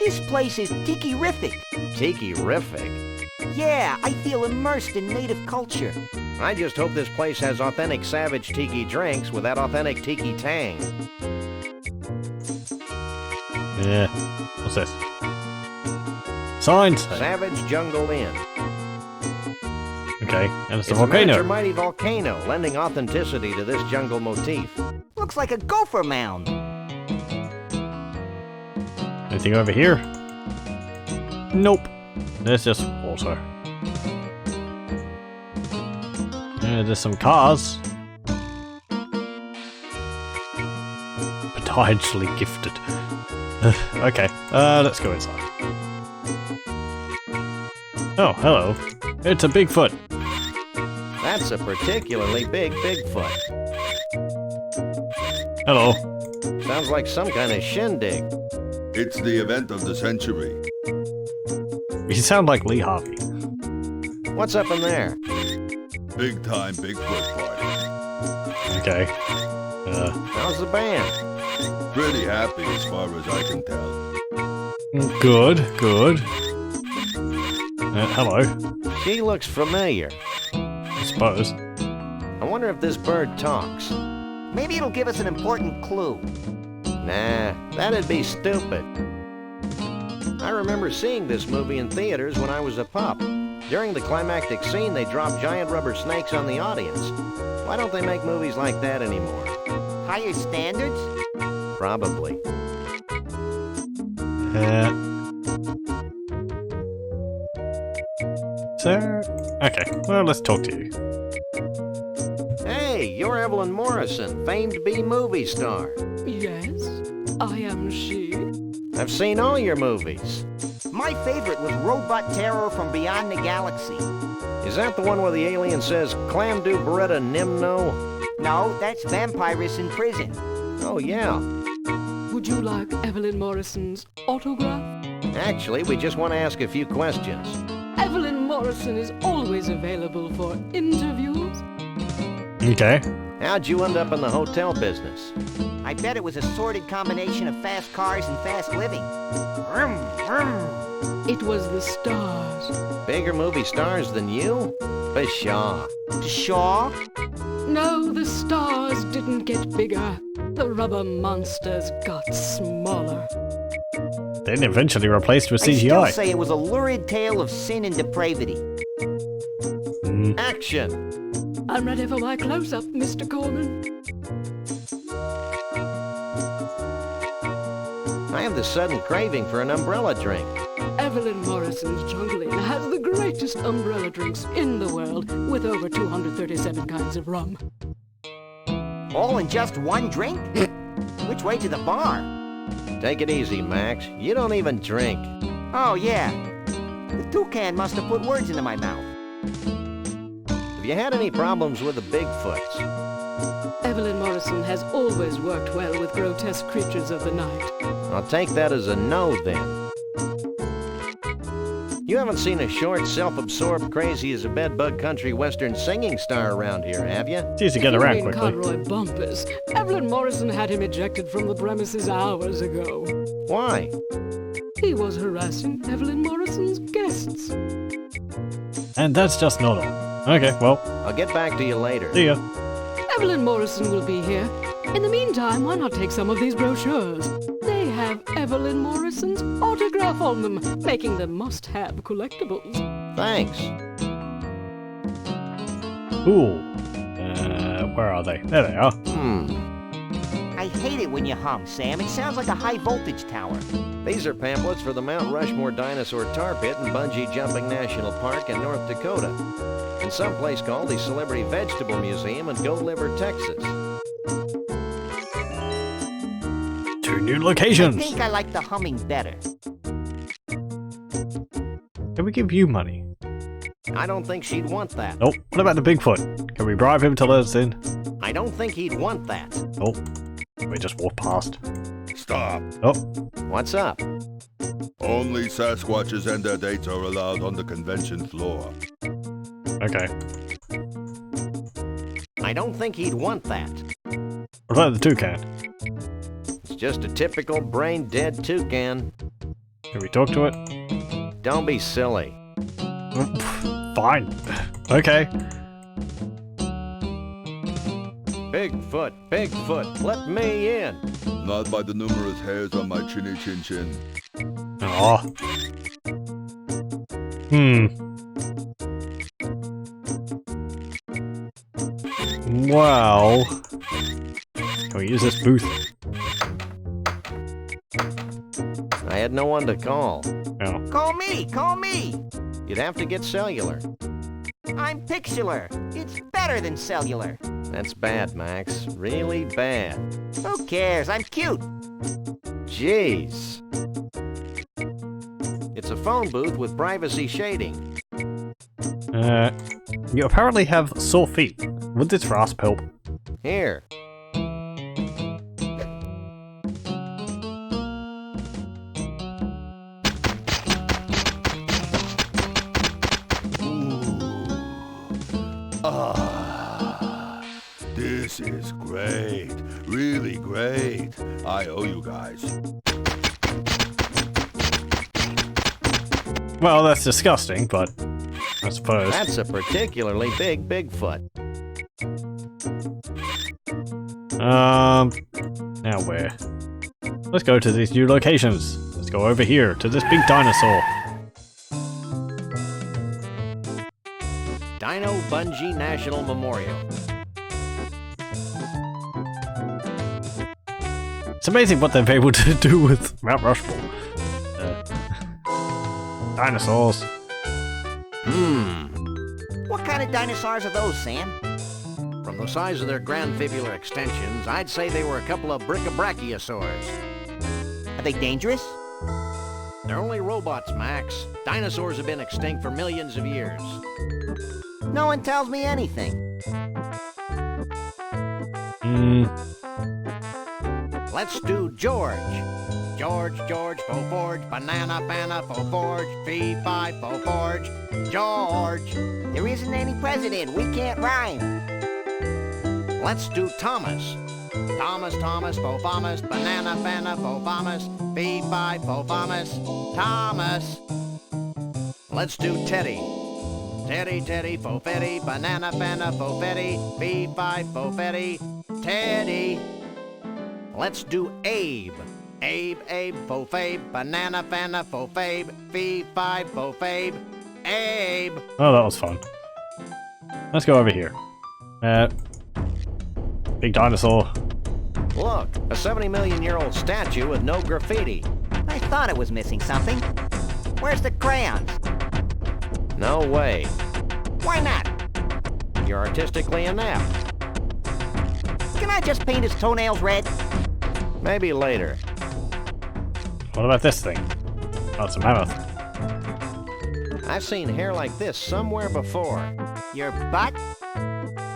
This place is tiki-rific. Tiki-rific? Yeah, I feel immersed in native culture. I just hope this place has authentic Savage Tiki drinks with that authentic Tiki tang. Yeah. What's this? Signs! Savage Jungle Inn. Okay, and it's a It's a volcano. miniature mighty volcano, lending authenticity to this jungle motif. Looks like a gopher mound. Anything over here? Nope. There's just water. There's some cars. Potentially gifted. Okay, let's go inside. Oh, hello. It's a Bigfoot. That's a particularly big Bigfoot. Hello. Sounds like some kind of shindig. It's the event of the century. You sound like Lee Harvey. What's up in there? Big time Bigfoot party. Okay. How's the band? Pretty happy as far as I can tell. Good, good. Hello. She looks familiar. I suppose. I wonder if this bird talks. Maybe it'll give us an important clue. Nah, that'd be stupid. I remember seeing this movie in theaters when I was a pup. During the climactic scene, they dropped giant rubber snakes on the audience. Why don't they make movies like that anymore? Higher standards? Probably. Sir? Okay, well, let's talk to you. Hey, you're Evelyn Morrison, famed B-movie star. Yes, I am she. I've seen all your movies. My favorite was Robot Terror from Beyond the Galaxy. Is that the one where the alien says, Clam do Beretta Nimno? No, that's Vampirus in Prison. Oh, yeah. Would you like Evelyn Morrison's autograph? Actually, we just want to ask a few questions. Evelyn Morrison is always available for interviews. Okay. How'd you end up in the hotel business? I bet it was a sordid combination of fast cars and fast living. Vroom, vroom. It was the stars. Bigger movie stars than you? Pshaw. Pshaw? No, the stars didn't get bigger. The rubber monsters got smaller. Then eventually replaced with I still CGI. say it was a lurid tale of sin and depravity. Action! I'm ready for my close-up, Mr. Corman. I have this sudden craving for an umbrella drink. Evelyn Morrison's Jungle Inn has the greatest umbrella drinks in the world, with over 237 kinds of rum. All in just one drink? Which way to the bar? Take it easy, Max. You don't even drink. Oh, yeah. The toucan must have put words into my mouth. Have you had any problems with the Bigfoots? Evelyn Morrison has always worked well with grotesque creatures of the night. I'll take that as a no, then. You haven't seen a short, self-absorbed, crazy-as-a-bedbug country western singing star around here, have you? It's easy to get around quickly. Conroy Bumpus. Evelyn Morrison had him ejected from the premises hours ago. Why? He was harassing Evelyn Morrison's guests. And that's just not on. Okay, well. I'll get back to you later. See ya. Evelyn Morrison will be here. In the meantime, why not take some of these brochures? They have have Evelyn Morrison's autograph on them, making them must-have collectibles. Thanks. Cool. Where are they? There they are. I hate it when you hum, Sam. It sounds like a high-voltage tower. These are pamphlets for the Mount Rushmore Dinosaur Tar Pit and Bungee Jumping National Park in North Dakota, and someplace called the Celebrity Vegetable Museum in Gold River, Texas. 2 new locations. I think I like the humming better. Can we give you money? I don't think she'd want that. Nope. What about the Bigfoot? Can we bribe him to let us in? I don't think he'd want that. Oh. We just walked past. Stop. Oh. What's up? Only Sasquatches and their dates are allowed on the convention floor. Okay. I don't think he'd want that. What about the toucan? It's just a typical brain-dead toucan. Can we talk to it? Don't be silly. Fine. Okay. Bigfoot, Bigfoot, let me in. Not by the numerous hairs on my chinny chin chin. Aw. Well, can we use this booth? I had no one to call. Oh. Call me! Call me! You'd have to get cellular. I'm Pixular. It's better than cellular. That's bad, Max. Really bad. Who cares? I'm cute. Jeez. It's a phone booth with privacy shading. You apparently have sore feet. Would this rasp help? Here. This is great. Really great. I owe you guys. Well, that's disgusting, but I suppose. That's a particularly big Bigfoot. Now where? Let's go to these new locations. Let's go over here to this big dinosaur. Dino Bungee National Memorial. It's amazing what they've been able to do with Mount Rushmore. Dinosaurs. What kind of dinosaurs are those, Sam? From the size of their grandfibular extensions, I'd say they were a couple of brachiosaurs. Are they dangerous? They're only robots, Max. Dinosaurs have been extinct for millions of years. No one tells me anything. Let's do George. George, Fo Forge, banana, Fo Forge, fee, fi, Fo Forge, George. There isn't any president. We can't rhyme. Let's do Thomas. Thomas, Fo Thomas, banana, Fo Thomas, fee, fi, Fo Thomas, Thomas. Let's do Teddy. Teddy, Fo Fetty, banana, Fo Fetty, fee, fi, Fo Fetty, Teddy. Let's do Abe. Abe, Fo Fabe, banana, Fo Fabe, fee, fi, Fo Fabe, Abe. Oh, that was fun. Let's go over here. Big dinosaur. Look, a 70 million year old statue with no graffiti. I thought it was missing something. Where's the crayons? No way. Why not? You're artistically inept. Can I just paint his toenails red? Maybe later. What about this thing? Oh, it's a mammoth. I've seen hair like this somewhere before. Your butt?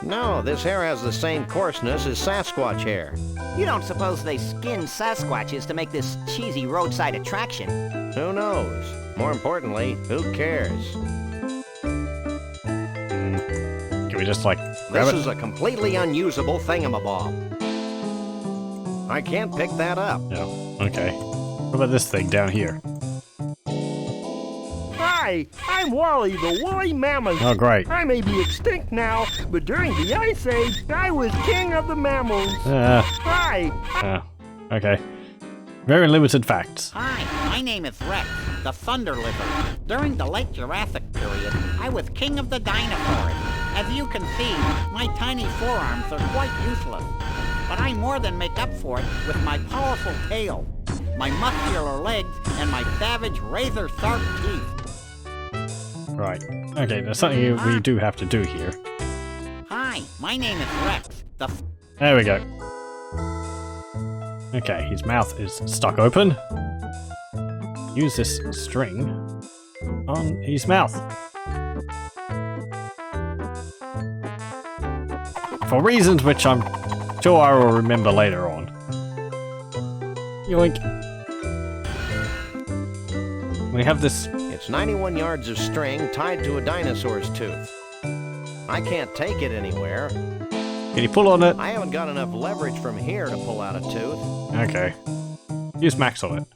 No, this hair has the same coarseness as Sasquatch hair. You don't suppose they skinned Sasquatches to make this cheesy roadside attraction? Who knows? More importantly, who cares? Can we just, like, grab This it? is a completely unusable thingamabob. I can't pick that up. No. Okay. What about this thing down here? Hi, I'm Wally, the woolly mammoth. Oh, great. I may be extinct now, but during the Ice Age, I was king of the mammals. Ah. Hi. Okay. Very limited facts. Hi, my name is Rex, the Thunder Lizard. During the late Jurassic period, I was king of the dinosaurs. As you can see, my tiny forearms are quite useless. But I more than make up for it with my powerful tail, my muscular legs, and my savage razor-sharp teeth. Right. Okay, there's something we do have to do here. Hi, my name is Rex, the... There we go. Okay, his mouth is stuck open. Use this string on his mouth. For reasons which I'm sure I will remember later on. Yoink. We have this... It's 91 yards of string tied to a dinosaur's tooth. I can't take it anywhere. Can you pull on it? I haven't got enough leverage from here to pull out a tooth. Okay. Use max on it.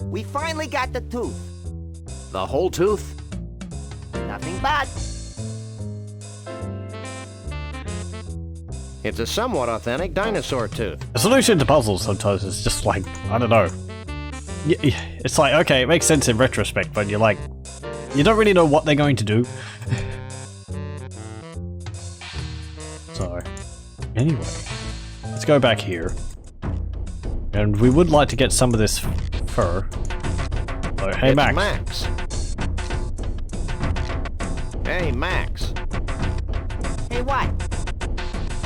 We finally got the tooth. The whole tooth? Nothing bad. It's a somewhat authentic dinosaur tooth. The solution to puzzles sometimes is just like, I don't know. It's like, okay, it makes sense in retrospect, but you're like, you don't really know what they're going to do. So, anyway, let's go back here. And we would like to get some of this fur. So, hey, It's Max. Max. Hey, Max. Hey, what?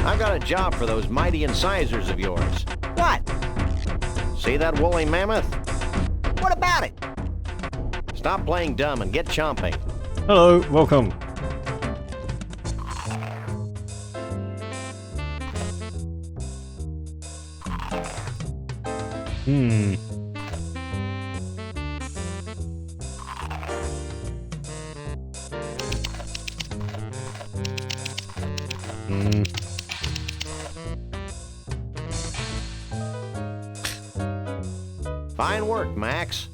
I've got a job for those mighty incisors of yours. What? See that woolly mammoth? What about it? Stop playing dumb and get chomping. Hello, welcome. Hmm. Fine work, Max.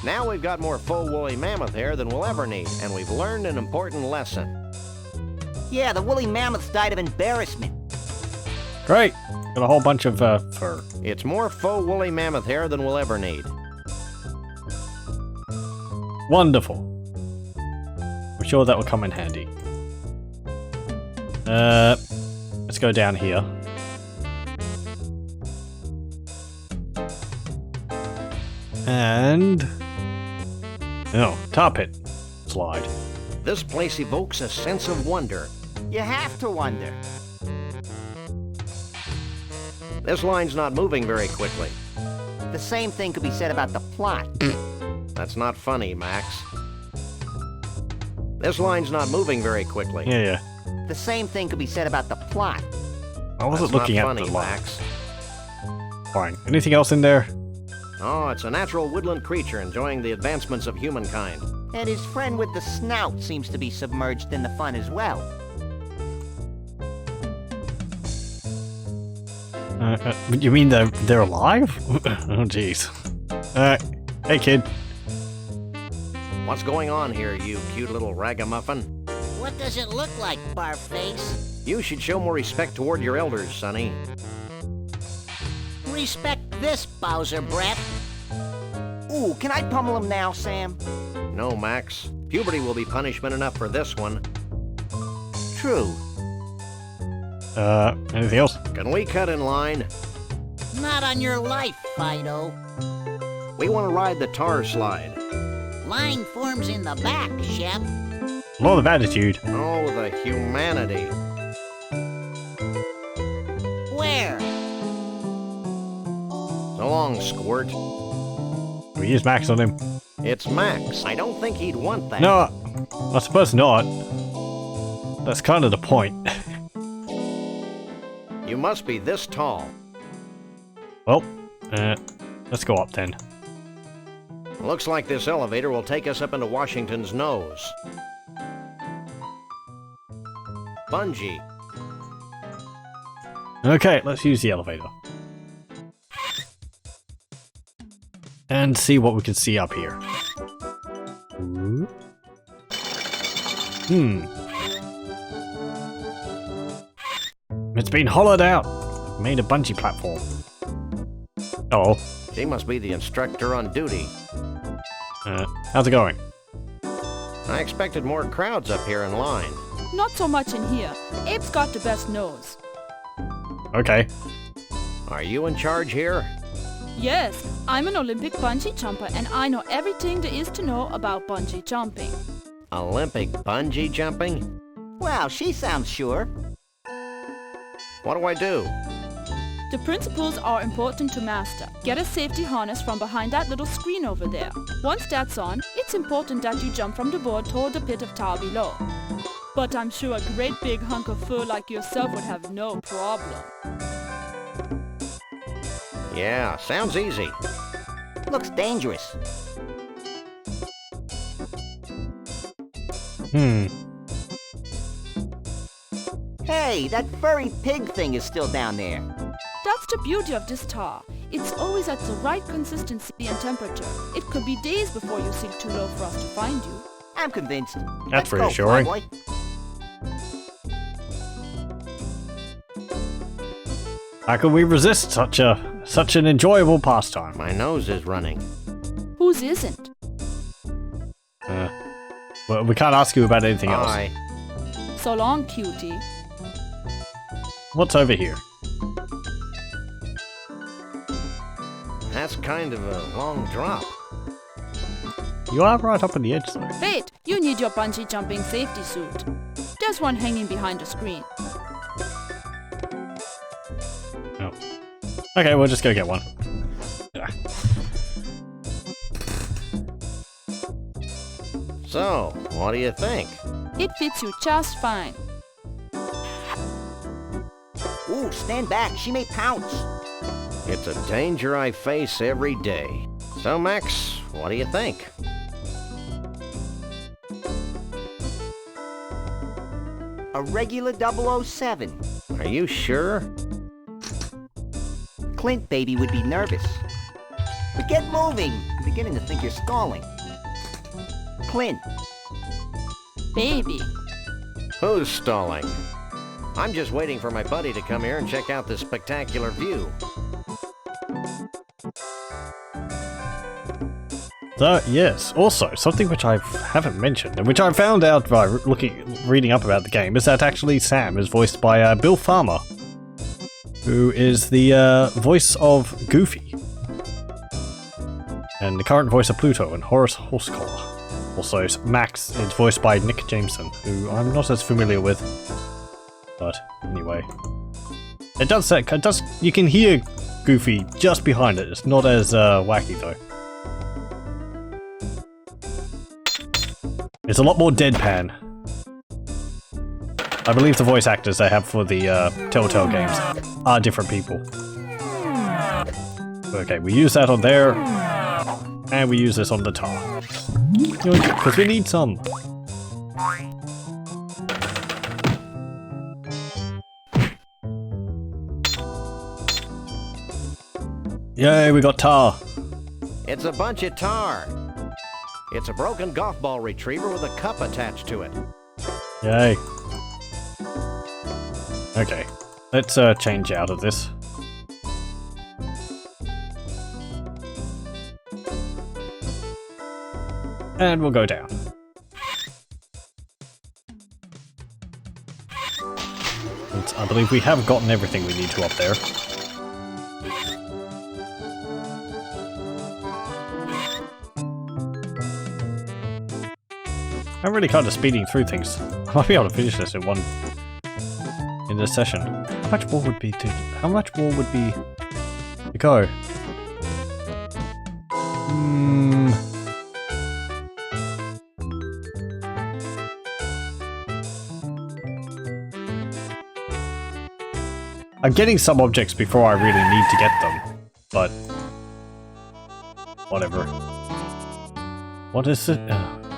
Now we've got more full woolly mammoth hair than we'll ever need, and we've learned an important lesson. Yeah, the woolly mammoths died of embarrassment. Great. Got a whole bunch of fur. It's more faux woolly mammoth hair than we'll ever need. Wonderful. I'm sure that will come in handy. Let's go down here. And... oh, tar pit. Slide. This place evokes a sense of wonder. You have to wonder. This line's not moving very quickly. The same thing could be said about the plot. That's not funny, Max. This line's not moving very quickly. Yeah. The same thing could be said about the plot. I wasn't That's looking not at funny, the line. Max. Fine. Anything else in there? Oh, it's a natural woodland creature enjoying the advancements of humankind. And his friend with the snout seems to be submerged in the fun as well. You mean they're alive? Oh, jeez. Hey, kid. What's going on here, you cute little ragamuffin? What does it look like, Barface? You should show more respect toward your elders, Sonny. Respect this, Bowser Breath. Ooh, can I pummel him now, Sam? No, Max. Puberty will be punishment enough for this one. True. Anything else? Can we cut in line? Not on your life, Fido. We want to ride the tar slide. Line forms in the back, Shep. A lot of attitude. Oh, the humanity. Where? So long, Squirt. We use Max on him. It's Max. I don't think he'd want that. No, I suppose not. That's kind of the point. You must be this tall. Well, let's go up then. Looks like this elevator will take us up into Washington's nose. Bungee. Okay, let's use the elevator. And see what we can see up here. Ooh. It's been hollowed out. Made a bungee platform. Oh. She must be the instructor on duty. How's it going? I expected more crowds up here in line. Not so much in here. Abe's got the best nose. Okay. Are you in charge here? Yes, I'm an Olympic bungee jumper and I know everything there is to know about bungee jumping. Olympic bungee jumping? Wow, she sounds sure. What do I do? The principles are important to master. Get a safety harness from behind that little screen over there. Once that's on, it's important that you jump from the board toward the pit of tar below. But I'm sure a great big hunk of fur like yourself would have no problem. Yeah, sounds easy. Looks dangerous. Hey, that furry pig thing is still down there. That's the beauty of this tar. It's always at the right consistency and temperature. It could be days before you sink too low for us to find you. I'm convinced. That's Let's go, reassuring. Flyboy. How can we resist such an enjoyable pastime? My nose is running. Whose isn't? Well, we can't ask you about anything Bye. else. So long, cutie. What's over here? That's kind of a long drop. You are right up on the edge, though. Wait, you need your bungee jumping safety suit. There's one hanging behind the screen. Oh. Okay, we'll just go get one. So, what do you think? It fits you just fine. Ooh, stand back. She may pounce. It's a danger I face every day. So, Max, what do you think? A regular 007. Are you sure? Clint, baby, would be nervous. But get moving. I'm beginning to think you're stalling. Clint. Baby. Who's stalling? I'm just waiting for my buddy to come here and check out this spectacular view. So, yes, also, something which I haven't mentioned, and which I found out by reading up about the game, is that actually Sam is voiced by Bill Farmer, who is the voice of Goofy, and the current voice of Pluto and Horace Horsecollar. Also, Max is voiced by Nick Jameson, who I'm not as familiar with, but anyway. It does say, you can hear Goofy just behind it, it's not as wacky though. It's a lot more deadpan. I believe the voice actors they have for the Telltale games are different people. Okay, we use that on there, and we use this on the tar. Because we need some. Yay, we got tar. It's a bunch of tar. It's a broken golf ball retriever with a cup attached to it. Yay. Okay, let's change out of this. And we'll go down. I believe we have gotten everything we need to up there. I'm really kind of speeding through things. I might be able to finish this in this session. How much more would be to go? I'm getting some objects before I really need to get them, but whatever. What is it?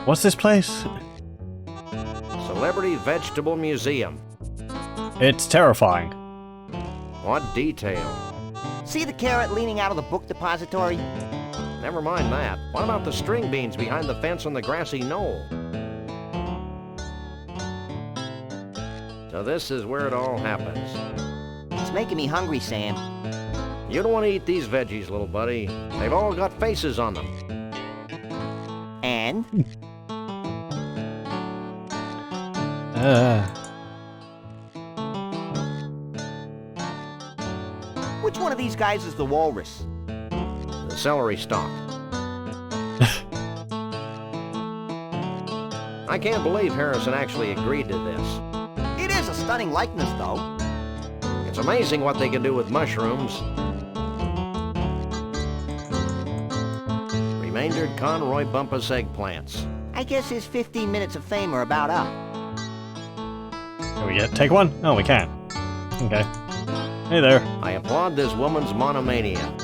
What's this place? Celebrity Vegetable Museum. It's terrifying. What detail? See the carrot leaning out of the book depository? Never mind that. What about the string beans behind the fence on the grassy knoll? So this is where it all happens. It's making me hungry, Sam. You don't want to eat these veggies, little buddy. They've all got faces on them. And? Which one of these guys is the walrus? The celery stalk. I can't believe Harrison actually agreed to this. It is a stunning likeness, though. It's amazing what they can do with mushrooms. Remaindered Conroy Bumpus eggplants. I guess his 15 minutes of fame are about up. Can we take one? Oh, we can. Okay. Hey there. I applaud this woman's monomania.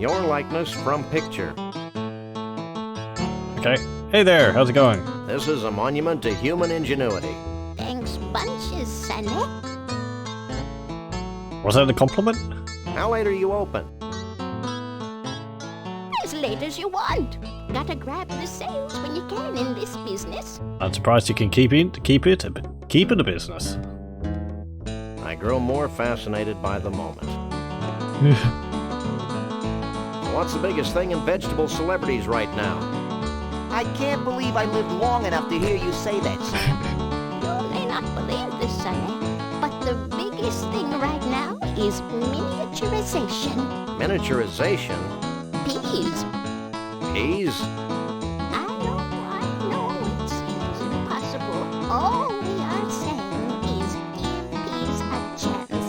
Your likeness from picture. Okay. Hey there, how's it going? This is a monument to human ingenuity. Thanks bunches, Sonny. Was that a compliment? How late are you open? As late as you want. Gotta grab the sales when you can in this business. I'm surprised you can keep it a business. I grow more fascinated by the moment. What's the biggest thing in vegetable celebrities right now? I can't believe I lived long enough to hear you say that, Sam. You may not believe this, Sonny, but the biggest thing right now is miniaturization. Miniaturization? Peas. Peas? I know, it seems impossible. All we are saying is give peas a chance.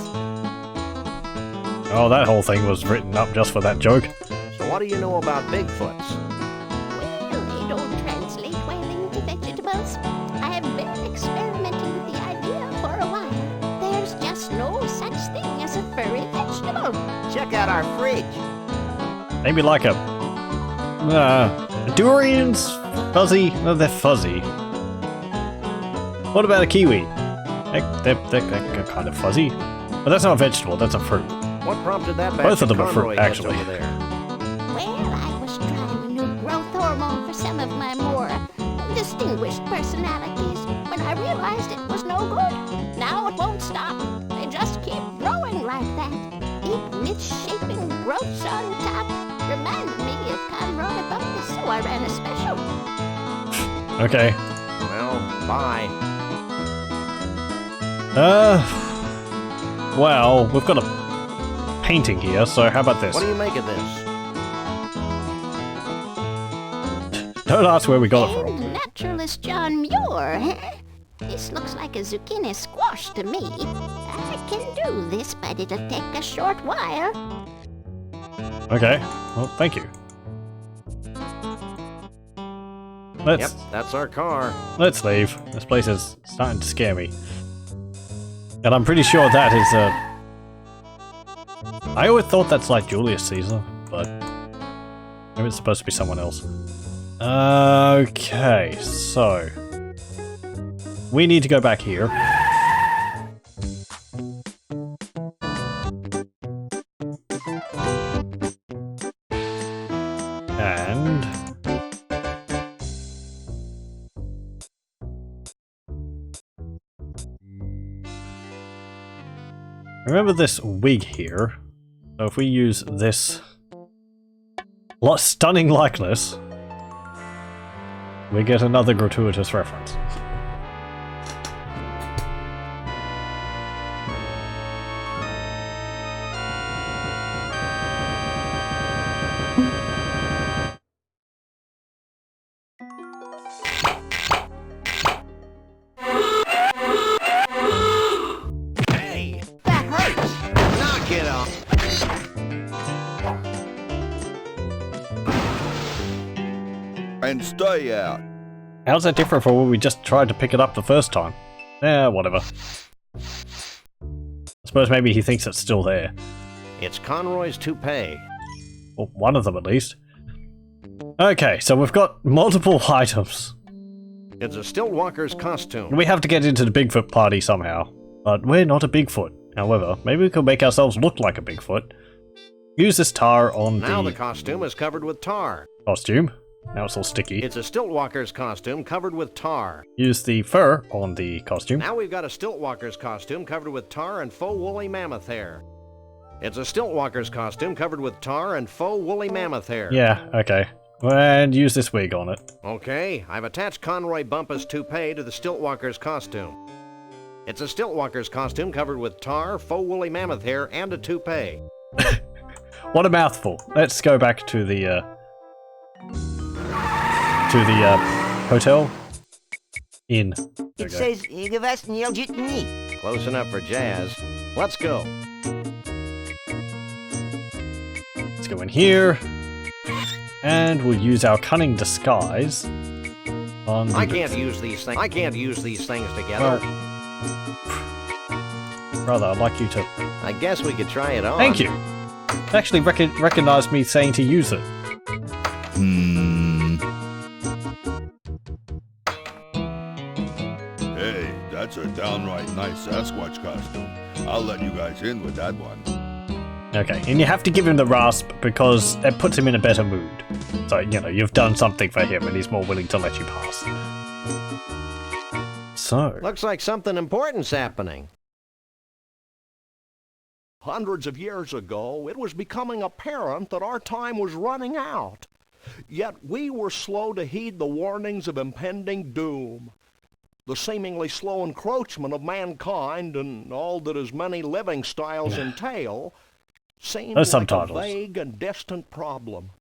Oh, that whole thing was written up just for that joke. So what do you know about Bigfoots? Well, they don't translate well into vegetables. I have been experimenting with the idea for a while. There's just no such thing as a furry vegetable. Check out our fridge. Maybe like a durians? Fuzzy? No, they're fuzzy. What about a kiwi? They're kind of fuzzy. But that's not a vegetable, that's a fruit. What prompted that? Both of them are Conroy fruit, actually. over there? Well, I was trying a new growth hormone for some of my more distinguished personalities when I realized it was no good. Now it won't stop. They just keep growing like that. Big misshapen growths on top reminded me of Conroy Bumpus, so I ran a special. Okay. Well, bye. Well, we've got a painting here, so how about this? What do you make of this? Don't ask where we got it from. And naturalist John Muir, huh? This looks like a zucchini squash to me. I can do this, but it'll take a short while. Okay, well, thank you. Yep, that's our car. Let's leave. This place is starting to scare me. And I'm pretty sure that is I always thought that's like Julius Caesar, but maybe it's supposed to be someone else. Okay, so we need to go back here. And remember this wig here. So if we use this stunning likeness, we get another gratuitous reference. Hey! That hurts! Knock it off! And stay out. How's that different from when we just tried to pick it up the first time? Whatever. I suppose maybe he thinks it's still there. It's Conroy's toupee. Well, one of them at least. Okay, so we've got multiple items. It's a Stillwalker's costume. We have to get into the Bigfoot party somehow. But we're not a Bigfoot. However, maybe we could make ourselves look like a Bigfoot. Use this tar on Now the the costume is covered with tar. costume. Now it's all sticky. It's a Stiltwalker's costume covered with tar. Use the fur on the costume. Now we've got a Stiltwalker's costume covered with tar and faux woolly mammoth hair. It's a Stiltwalker's costume covered with tar and faux woolly mammoth hair. Yeah, okay. And use this wig on it. Okay, I've attached Conroy Bumpus' toupee to the Stiltwalker's costume. It's a Stiltwalker's costume covered with tar, faux woolly mammoth hair, and a toupee. What a mouthful. Let's go back to the hotel. Inn. It says, give us Neil Jitney. Close enough for jazz. Let's go. Let's go in here. And we'll use our cunning disguise on the I can't use these things. I can't use these things together. Brother, I'd like you to... I guess we could try it on. Thank you. It actually recognized me saying to use it. Hey, that's a downright nice Sasquatch costume. I'll let you guys in with that one. Okay, and you have to give him the rasp because it puts him in a better mood. So, you know, you've done something for him and he's more willing to let you pass. So... Looks like something important's happening. Hundreds of years ago, it was becoming apparent that our time was running out. Yet we were slow to heed the warnings of impending doom. The seemingly slow encroachment of mankind and all that his many living styles entail seemed like a vague and distant problem.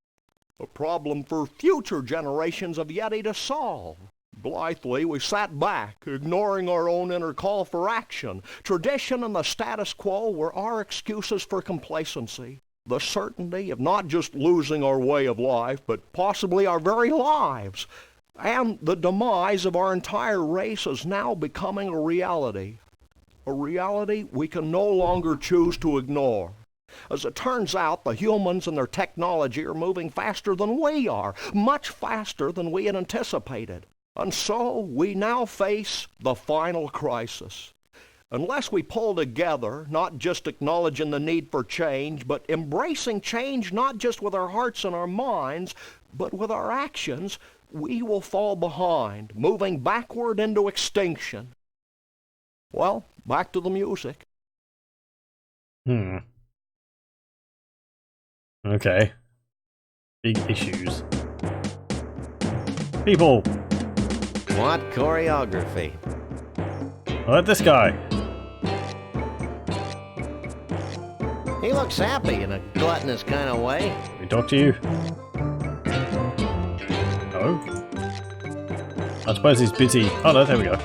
A problem for future generations of Yeti to solve. Blithely, we sat back, ignoring our own inner call for action. Tradition and the status quo were our excuses for complacency. The certainty of not just losing our way of life, but possibly our very lives. And the demise of our entire race is now becoming a reality. A reality we can no longer choose to ignore. As it turns out, the humans and their technology are moving faster than we are, much faster than we had anticipated. And so we now face the final crisis. Unless we pull together, not just acknowledging the need for change, but embracing change not just with our hearts and our minds, but with our actions, we will fall behind, moving backward into extinction. Well, back to the music. Okay. Big issues. People! What choreography? Look at this guy. He looks happy in a gluttonous kind of way. Can we talk to you? No? I suppose he's busy. Oh no, there we go.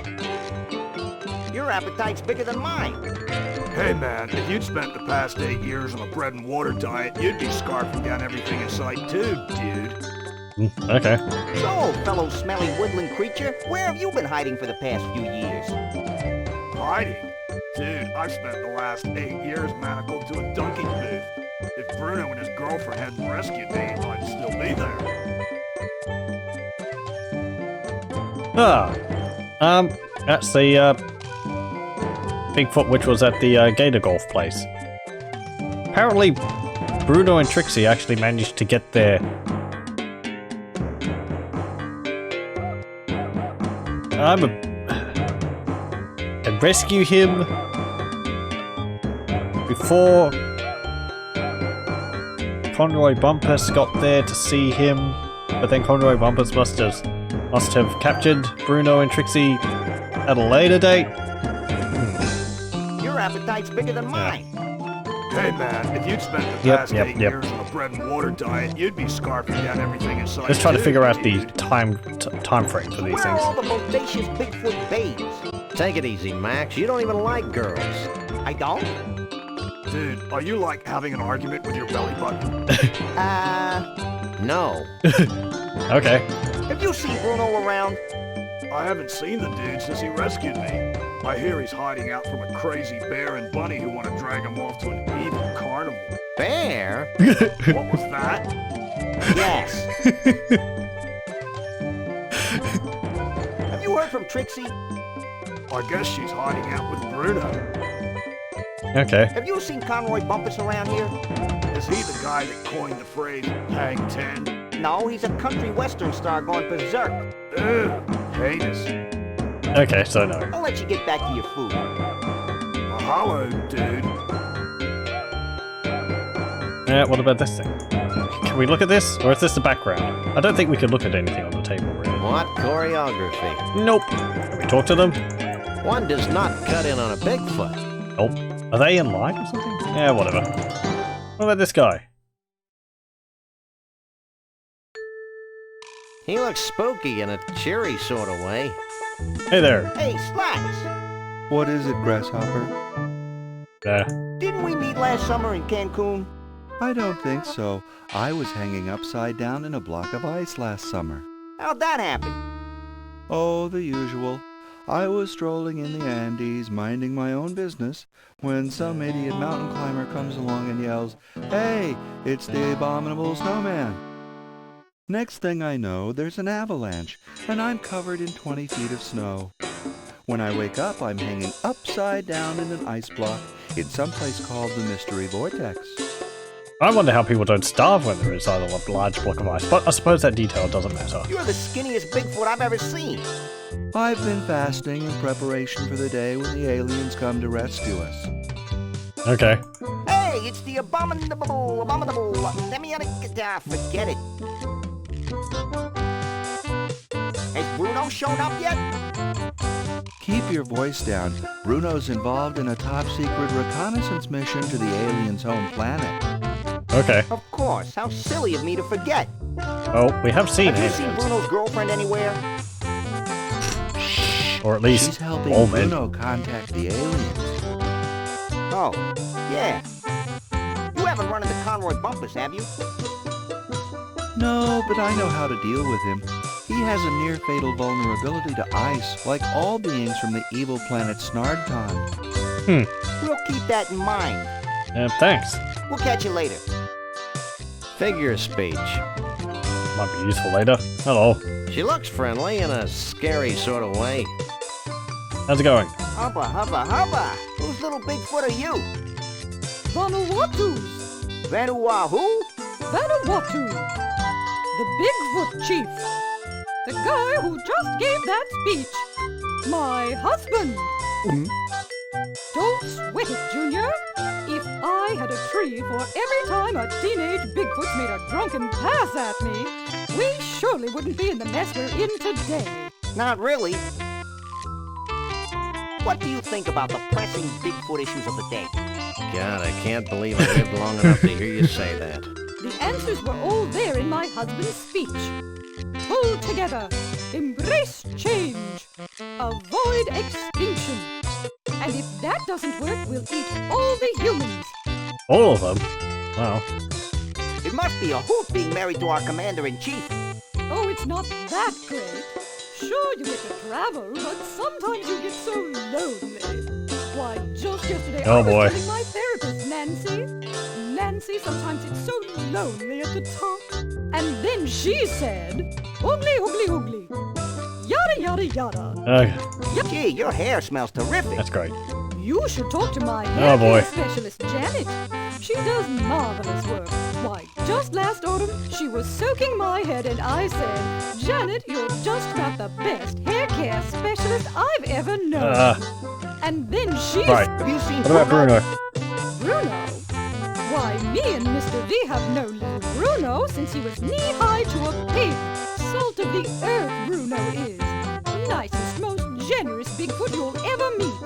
Your appetite's bigger than mine. Hey man, if you'd spent the past 8 years on a bread and water diet, you'd be scarfing down everything in sight too, dude. Okay. So, fellow smelly woodland creature, where have you been hiding for the past few years? Hiding? Dude, I've spent the last 8 years manacled to a dunking booth. If Bruno and his girlfriend hadn't rescued me, I'd still be there. That's the, Bigfoot which was at the, Gator Golf place. Apparently, Bruno and Trixie actually managed to get there and rescue him before Conroy Bumpus got there to see him, but then Conroy Bumpus must have captured Bruno and Trixie at a later date. Your appetite's bigger than mine. Hey man, if you'd spent the past 8 years on a bread and water diet, you'd be scarfing down everything in sight. Let's try to figure out the time frame for these Where things. are all the bodacious Bigfoot babes? Take it easy, Max. You don't even like girls. I don't? Dude, are you like having an argument with your belly button? No. Okay. Have you seen Bruno around? I haven't seen the dude since he rescued me. I hear he's hiding out from a crazy bear and bunny who want to drag him off to an evil carnival. Bear? What was that? Yes. Have you heard from Trixie? I guess she's hiding out with Bruno. Okay. Have you seen Conroy Bumpus around here? Is he the guy that coined the phrase hang 10? No, he's a country western star going berserk. Ugh, heinous. Okay, so no. I'll let you get back to your food. Mahalo, dude. Yeah, what about this thing? Can we look at this? Or is this the background? I don't think we could look at anything on the table, really. What choreography? Nope. Can we talk to them? One does not cut in on a Bigfoot. Nope. Are they in line or something? Yeah, whatever. What about this guy? He looks spooky in a cheery sort of way. Hey there. Hey, Slacks! What is it, Grasshopper? Didn't we meet last summer in Cancun? I don't think so. I was hanging upside down in a block of ice last summer. How'd that happen? Oh, the usual. I was strolling in the Andes, minding my own business, when some idiot mountain climber comes along and yells, "Hey, it's the abominable snowman!" Next thing I know, there's an avalanche, and I'm covered in 20 feet of snow. When I wake up, I'm hanging upside down in an ice block in some place called the Mystery Vortex. I wonder how people don't starve when they're inside a large block of ice, but I suppose that detail doesn't matter. You're the skinniest Bigfoot I've ever seen. I've been fasting in preparation for the day when the aliens come to rescue us. Okay. Hey, it's the abominable. Let me forget it. Has Bruno shown up yet? Keep your voice down. Bruno's involved in a top-secret reconnaissance mission to the aliens' home planet. Okay. Of course. How silly of me to forget. Oh, we have seen Have you seen aliens. Bruno's girlfriend anywhere? Or at least She's helping all men. Bruno contact the aliens. Oh, yeah. You haven't run into Conroy Bumpus, have you? No, but I know how to deal with him. He has a near-fatal vulnerability to ice, like all beings from the evil planet Snardton. We'll keep that in mind. Thanks. We'll catch you later. Figure speech. Might be useful later. Hello. She looks friendly in a scary sort of way. How's it going? Hubba, hubba, hubba. Whose little Bigfoot are you? Vanuatu's. Vanuatu? Vanuatu. The Bigfoot chief. The guy who just gave that speech. My husband. Don't sweat it, Junior. If I had a tree for every time a teenage Bigfoot made a drunken pass at me, we surely wouldn't be in the mess we're in today. Not really. What do you think about the pressing Bigfoot issues of the day? God, I can't believe I lived long enough to hear you say that. The answers were all there in my husband's speech. Hold together. Embrace change. Avoid extinction. And if that doesn't work, we'll eat all the humans. All of them? Wow. It must be a hoot being married to our commander-in-chief. Oh, it's not that great. Sure, you get to travel, but sometimes you get so lonely. Why, just yesterday I was telling my therapist, Nancy, sometimes it's so lonely at the top. And then she said, oogly, oogly, oogly. Yada, yada, yada. Gee, your hair smells terrific. That's great. You should talk to my hair boy. specialist, Janet. She does marvelous work. Why, just last autumn, she was soaking my head and I said, Janet, you're just about the best hair care specialist I've ever known. And then she Right. Have you seen What about Bruno? Bruno? Why, me and Mr. V have known little Bruno since he was knee-high to a pig. Salt of the earth, Bruno is. Nicest, most generous Bigfoot you'll ever meet.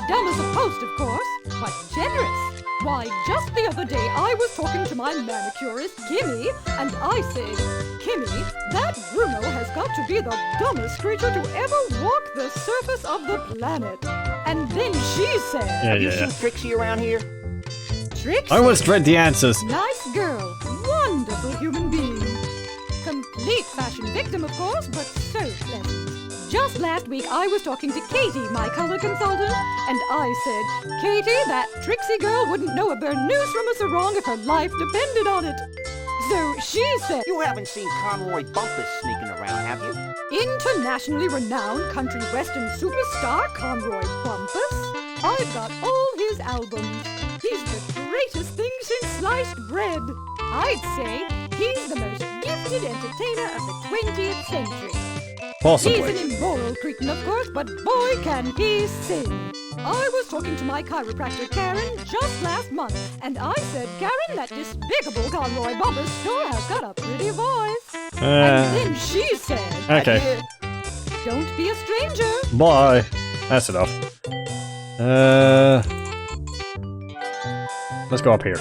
Dumb as a post, of course, but generous. Why, just the other day I was talking to my manicurist, Kimmy, and I said, Kimmy, that Bruno has got to be the dumbest creature to ever walk the surface of the planet. And then she said, Have you seen Trixie around here? Trixie? I always dread the answers. Nice girl. Wonderful human being. Complete fashion victim, of course, but so pleasant. Just last week, I was talking to Katie, my color consultant, and I said, Katie, that Trixie girl wouldn't know a burnous from a sarong if her life depended on it. So she said, You haven't seen Conroy Bumpus sneaking around, have you? Internationally renowned country western superstar Conroy Bumpus. I've got all his Christmas albums. He's the greatest thing since sliced bread. I'd say he's the most gifted entertainer of the 20th century. Possibly. He's an immoral cretin, of course, but boy, can he sing. I was talking to my chiropractor, Karen, just last month, and I said, Karen, that despicable Conroy Bumper's sure has got a pretty voice. And then she said, Okay. Don't be a stranger. Bye. That's enough. Let's go up here.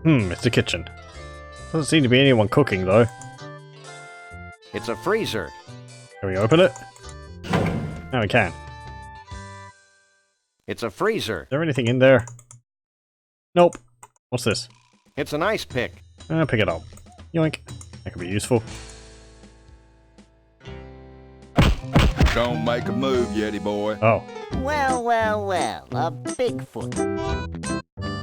It's the kitchen. Doesn't seem to be anyone cooking, though. It's a freezer. Can we open it? No, we can. It's a freezer. Is there anything in there? Nope. What's this? It's an ice pick. Pick it up. Yoink. That could be useful. Don't make a move, Yeti boy. Oh. Well, a Bigfoot.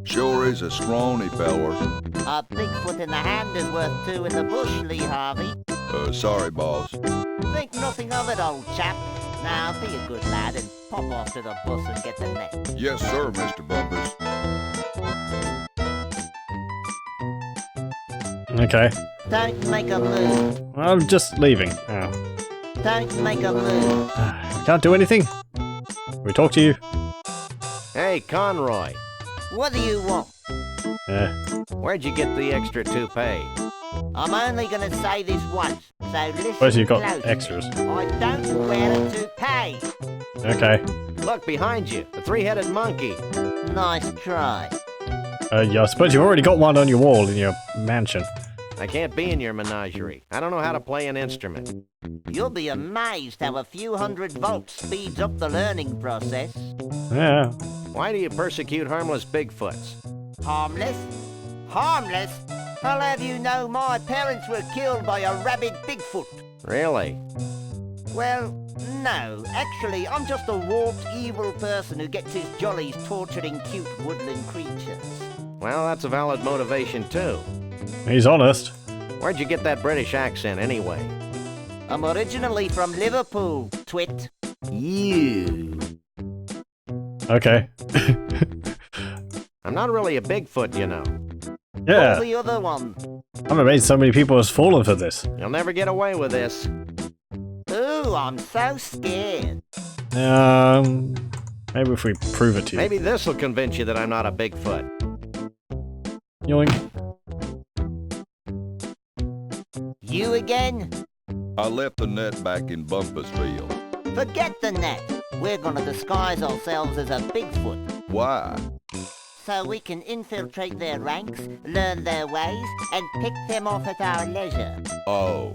Sure is a scrawny feller. A Bigfoot in the hand is worth two in the bush, Lee Harvey. Sorry, boss. Think nothing of it, old chap. Now, be a good lad and pop off to the bus and get the net. Yes, sir, Mr. Bumpus. Okay. Don't make a move. I'm just leaving. Oh. Don't make a move. Can't do anything? Can we talk to you? Hey, Conroy. What do you want? Where'd you get the extra toupee? I'm only gonna say this once, so listen Where's you got closely. extras? I don't wear a toupee. Okay. Look, behind you. The three-headed monkey. Nice try. Yeah, I suppose you've already got one on your wall in your mansion. I can't be in your menagerie. I don't know how to play an instrument. You'll be amazed how a few hundred volts speeds up the learning process. Yeah. Why do you persecute harmless Bigfoots? Harmless? Harmless? I'll have you know my parents were killed by a rabid Bigfoot. Really? Well, no. Actually, I'm just a warped, evil person who gets his jollies torturing cute woodland creatures. Well, that's a valid motivation, too. He's honest. Where'd you get that British accent, anyway? I'm originally from Liverpool, twit. You. Okay. I'm not really a Bigfoot, you know. Yeah. Or the other one. I'm amazed so many people have fallen for this. You'll never get away with this. Ooh, I'm so scared. Maybe if we prove it to you. Maybe this'll convince you that I'm not a Bigfoot. Yoink. You again? I left the net back in Bumpus Field. Forget the net. We're gonna disguise ourselves as a Bigfoot. Why? So we can infiltrate their ranks, learn their ways, and pick them off at our leisure. Oh.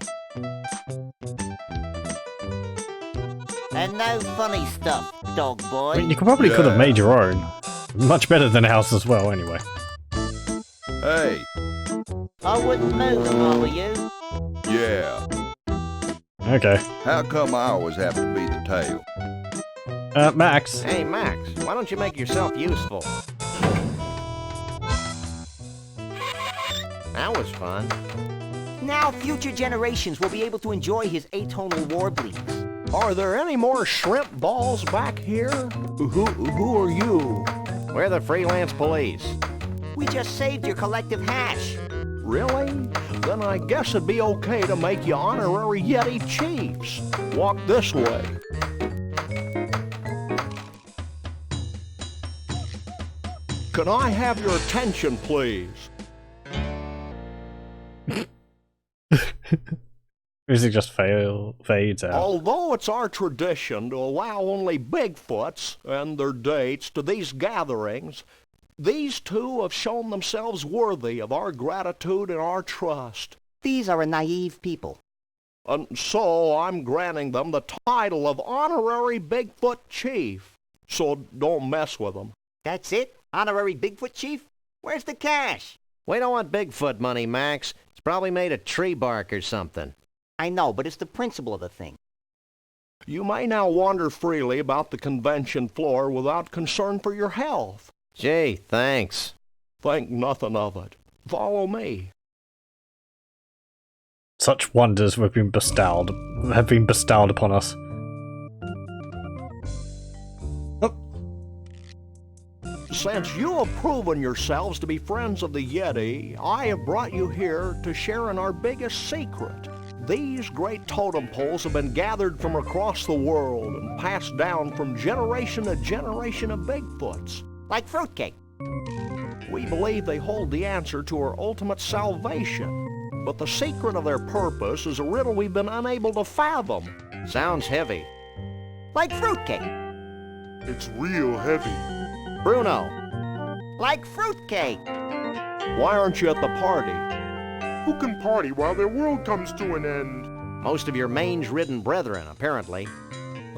And no funny stuff, dog boy. I mean, you could have made your own. Much better than ours as well, anyway. Hey. I wouldn't move if I were you. Yeah. Okay. How come I always have to be the tail? Max. Hey, Max, why don't you make yourself useful? That was fun. Now future generations will be able to enjoy his atonal warblings. Are there any more shrimp balls back here? Who are you? We're the freelance police. We just saved your collective hash. Really? Then I guess it'd be okay to make you honorary Yeti chiefs. Walk this way. Can I have your attention, please? Music just fades out. Although it's our tradition to allow only Bigfoots and their dates to these gatherings, these two have shown themselves worthy of our gratitude and our trust. These are a naive people. And so I'm granting them the title of Honorary Bigfoot Chief. So don't mess with them. That's it? Honorary Bigfoot Chief? Where's the cash? We don't want Bigfoot money, Max. It's probably made of tree bark or something. I know, but it's the principle of the thing. You may now wander freely about the convention floor without concern for your health. Gee, thanks. Think nothing of it. Follow me. Such wonders have been bestowed upon us. Since you have proven yourselves to be friends of the Yeti, I have brought you here to share in our biggest secret. These great totem poles have been gathered from across the world and passed down from generation to generation of Bigfoots. Like fruitcake. We believe they hold the answer to our ultimate salvation, but the secret of their purpose is a riddle we've been unable to fathom. Sounds heavy. Like fruitcake. It's real heavy. Bruno, Like fruitcake. why aren't you at the party? Who can party while their world comes to an end? Most of your mange-ridden brethren, apparently.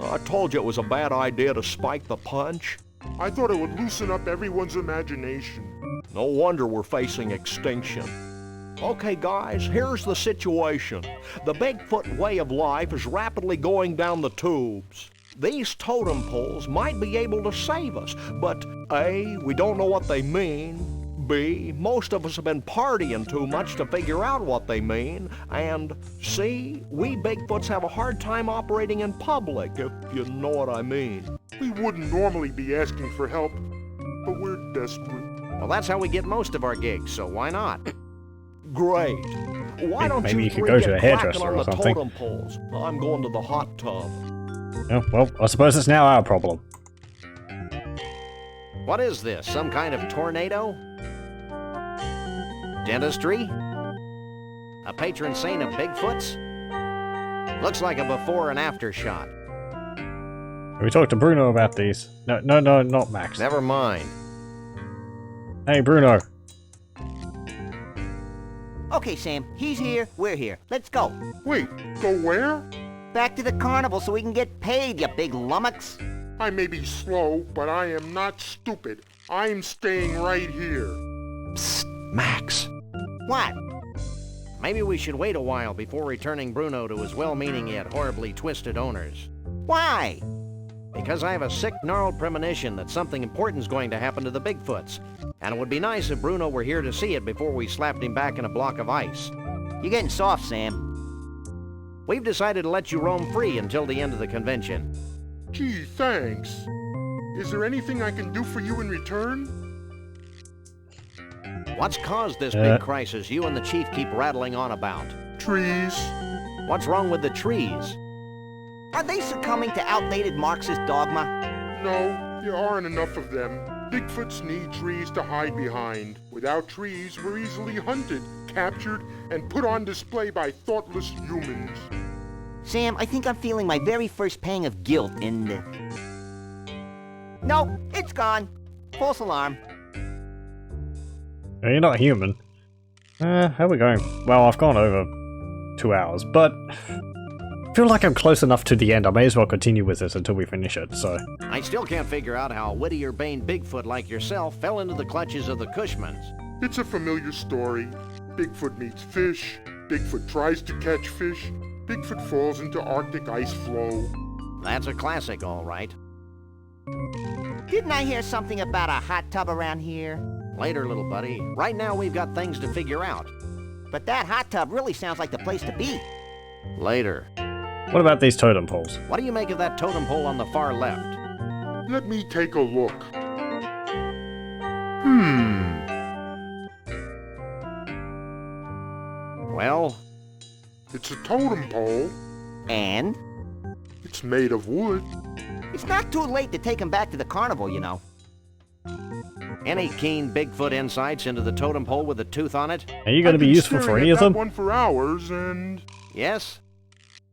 I told you it was a bad idea to spike the punch. I thought it would loosen up everyone's imagination. No wonder we're facing extinction. Okay, guys, here's the situation. The Bigfoot way of life is rapidly going down the tubes. These totem poles might be able to save us, but A, we don't know what they mean. B, most of us have been partying too much to figure out what they mean. And C, we Bigfoots have a hard time operating in public, if you know what I mean. We wouldn't normally be asking for help, but we're desperate. Well, that's how we get most of our gigs, so why not? Great. Why don't Maybe you you could three go to get a cracking hairdresser on or the something. totem poles? I'm going to the hot tub. Oh, well, I suppose it's now our problem. What is this, some kind of tornado? Dentistry? A patron saint of Bigfoots? Looks like a before and after shot. We talked to Bruno about these. No, not Max. Never mind. Hey, Bruno. Okay, Sam, he's here, we're here. Let's go. Wait, go where? Back to the carnival so we can get paid, you big lummox. I may be slow, but I am not stupid. I'm staying right here. Psst, Max. What? Maybe we should wait a while before returning Bruno to his well-meaning yet horribly twisted owners. Why? Because I have a sick, gnarled premonition that something important is going to happen to the Bigfoots. And it would be nice if Bruno were here to see it before we slapped him back in a block of ice. You're getting soft, Sam. We've decided to let you roam free until the end of the convention. Gee, thanks. Is there anything I can do for you in return? What's caused this big crisis you and the chief keep rattling on about? Trees. What's wrong with the trees? Are they succumbing to outdated Marxist dogma? No, there aren't enough of them. Bigfoots need trees to hide behind. Without trees, we're easily hunted, captured, and put on display by thoughtless humans. Sam, I think I'm feeling my very first pang of guilt in the... Nope, it's gone. False alarm. You're not human. How are we going? Well, I've gone over 2 hours, but I feel like I'm close enough to the end. I may as well continue with this until we finish it, so... I still can't figure out how a witty urbane Bigfoot like yourself fell into the clutches of the Cushmans. It's a familiar story. Bigfoot meets fish. Bigfoot tries to catch fish. Bigfoot falls into Arctic ice flow. That's a classic, all right. Didn't I hear something about a hot tub around here? Later, little buddy. Right now, we've got things to figure out. But that hot tub really sounds like the place to be. Later. What about these totem poles? What do you make of that totem pole on the far left? Let me take a look. Well? It's a totem pole. And? It's made of wood. It's not too late to take him back to the carnival, you know. Any keen Bigfoot insights into the totem pole with a tooth on it? Are you going to be useful for any of them? I've been staring at that one for hours, and... Yes?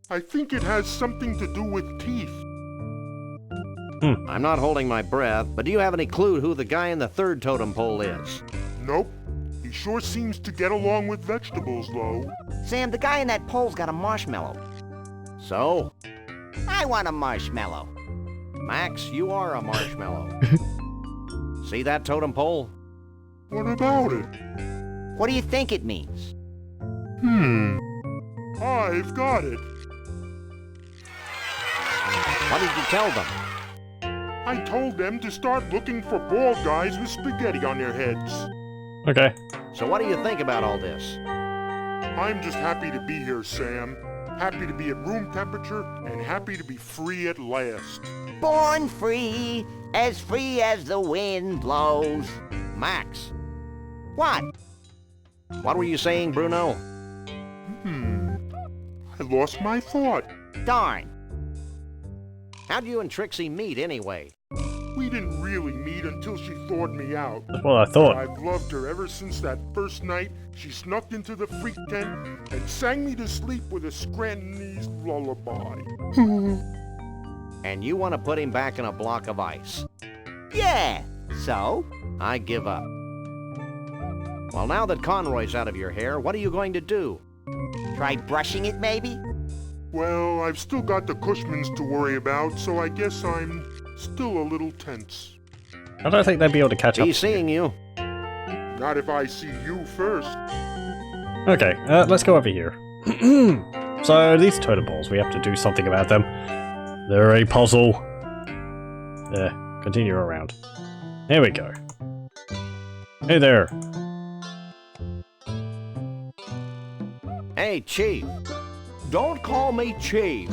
I think it has something to do with teeth. I'm not holding my breath, but do you have any clue who the guy in the third totem pole is? Nope. He sure seems to get along with vegetables, though. Sam, the guy in that pole's got a marshmallow. So? I want a marshmallow. Max, you are a marshmallow. See that totem pole? What about it? What do you think it means? I've got it. What did you tell them? I told them to start looking for bald guys with spaghetti on their heads. Okay. So what do you think about all this? I'm just happy to be here, Sam. Happy to be at room temperature and happy to be free at last. Born free as free as the wind blows. Max, What? what were you saying, Bruno? I lost my thought. Darn. How'd you and Trixie meet anyway? We didn't really meet until she thawed me out. That's what I thought. I've loved her ever since that first night she snuck into the freak tent and sang me to sleep with a Scrantonese lullaby. And you want to put him back in a block of ice? Yeah. So? I give up. Well, now that Conroy's out of your hair, what are you going to do? Try brushing it, maybe? Well, I've still got the Cushmans to worry about, so I guess I'm still a little tense. I don't think they'd be able to catch up. He's seeing you. Not if I see you first. Okay, let's go over here. So, these totem poles, we have to do something about them. They're a puzzle. Continue around. There we go. Hey there. Hey, Chief. Don't call me Chief.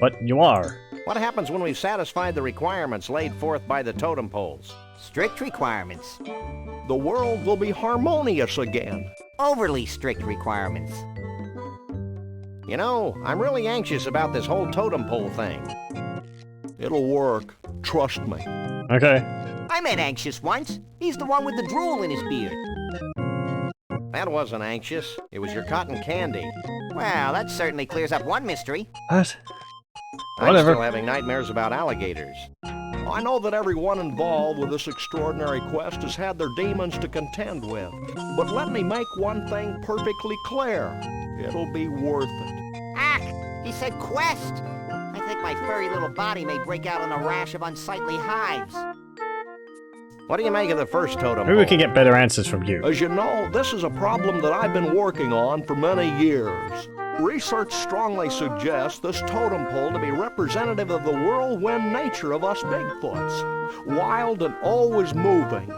But you are. What happens when we've satisfied the requirements laid forth by the totem poles? Strict requirements. The world will be harmonious again. Overly strict requirements. You know, I'm really anxious about this whole totem pole thing. It'll work. Trust me. Okay. I met Anxious once. He's the one with the drool in his beard. That wasn't anxious. It was your cotton candy. Well, that certainly clears up one mystery. What? I'm Whatever. still having nightmares about alligators. I know that everyone involved with this extraordinary quest has had their demons to contend with. But let me make one thing perfectly clear. It'll be worth it. Ack! He said quest! I think my furry little body may break out in a rash of unsightly hives. What do you make of the first totem Maybe we pole? can get better answers from you. As you know, this is a problem that I've been working on for many years. Research strongly suggests this totem pole to be representative of the whirlwind nature of us Bigfoots. Wild and always moving.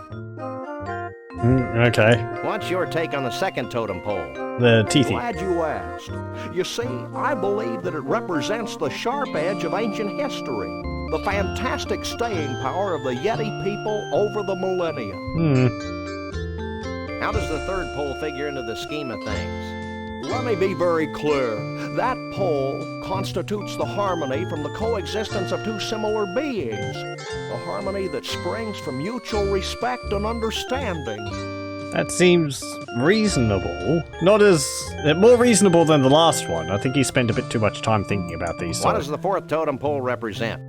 Okay. What's your take on the second totem pole? The teethy. Glad you asked. You see, I believe that it represents the sharp edge of ancient history. The fantastic staying power of the Yeti people over the millennia. How does the third pole figure into the scheme of things? Let me be very clear. That pole constitutes the harmony from the coexistence of two similar beings. A harmony that springs from mutual respect and understanding. That seems reasonable. Not as... more reasonable than the last one. I think he spent a bit too much time thinking about these. What does the fourth totem pole represent?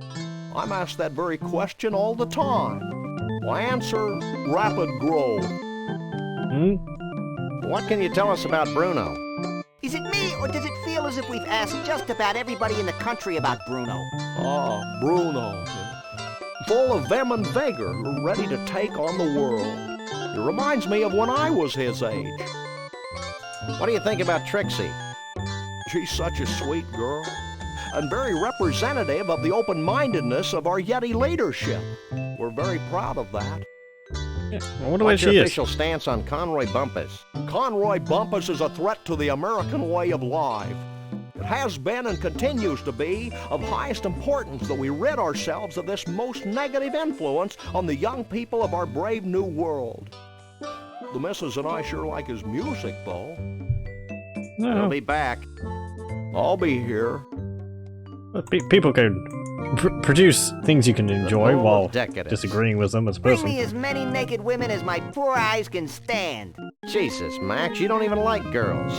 I'm asked that very question all the time. My answer, rapid growth. What can you tell us about Bruno? Is it me, or does it feel as if we've asked just about everybody in the country about Bruno? Ah, Bruno. Full of vim and vigor, ready to take on the world. It reminds me of when I was his age. What do you think about Trixie? She's such a sweet girl, and very representative of the open-mindedness of our Yeti leadership. We're very proud of that. Yeah, I wonder where What's your she is. official stance on Conroy Bumpus? Conroy Bumpus is a threat to the American way of life. It has been and continues to be of highest importance that we rid ourselves of this most negative influence on the young people of our brave new world. The missus and I sure like his music, though. No. He'll be back. I'll be here. People can produce things you can enjoy role while of decadence. disagreeing with them as a Bring person. me as many naked women as my poor eyes can stand. Jesus, Max, you don't even like girls.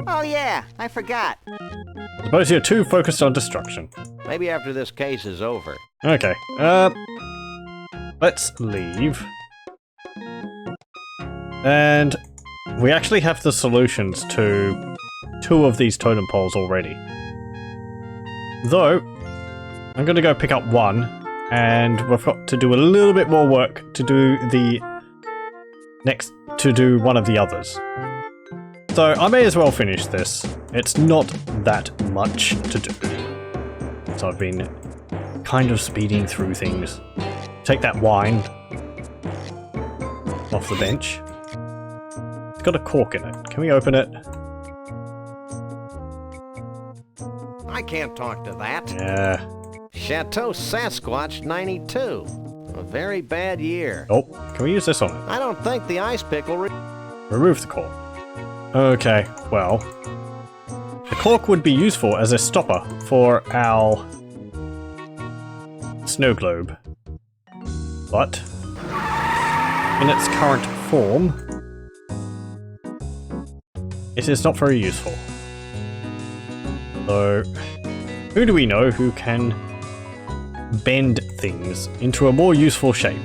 Oh yeah, I forgot. Suppose you're too focused on destruction. Maybe after this case is over. Okay, let's leave. And we actually have the solutions to 2 of these totem poles already. Though, I'm gonna go pick up one, and we've got to do a little bit more work to do one of the others. So I may as well finish this. It's not that much to do. So I've been kind of speeding through things. Take that wine off the bench. It's got a cork in it. Can we open it? I can't talk to that. Yeah. Chateau Sasquatch 92. A very bad year. Oh, can we use this on it? I don't think the ice pick will Remove the cork. Okay, well, the cork would be useful as a stopper for our snow globe, but in its current form, it is not very useful. So, who do we know who can bend things into a more useful shape?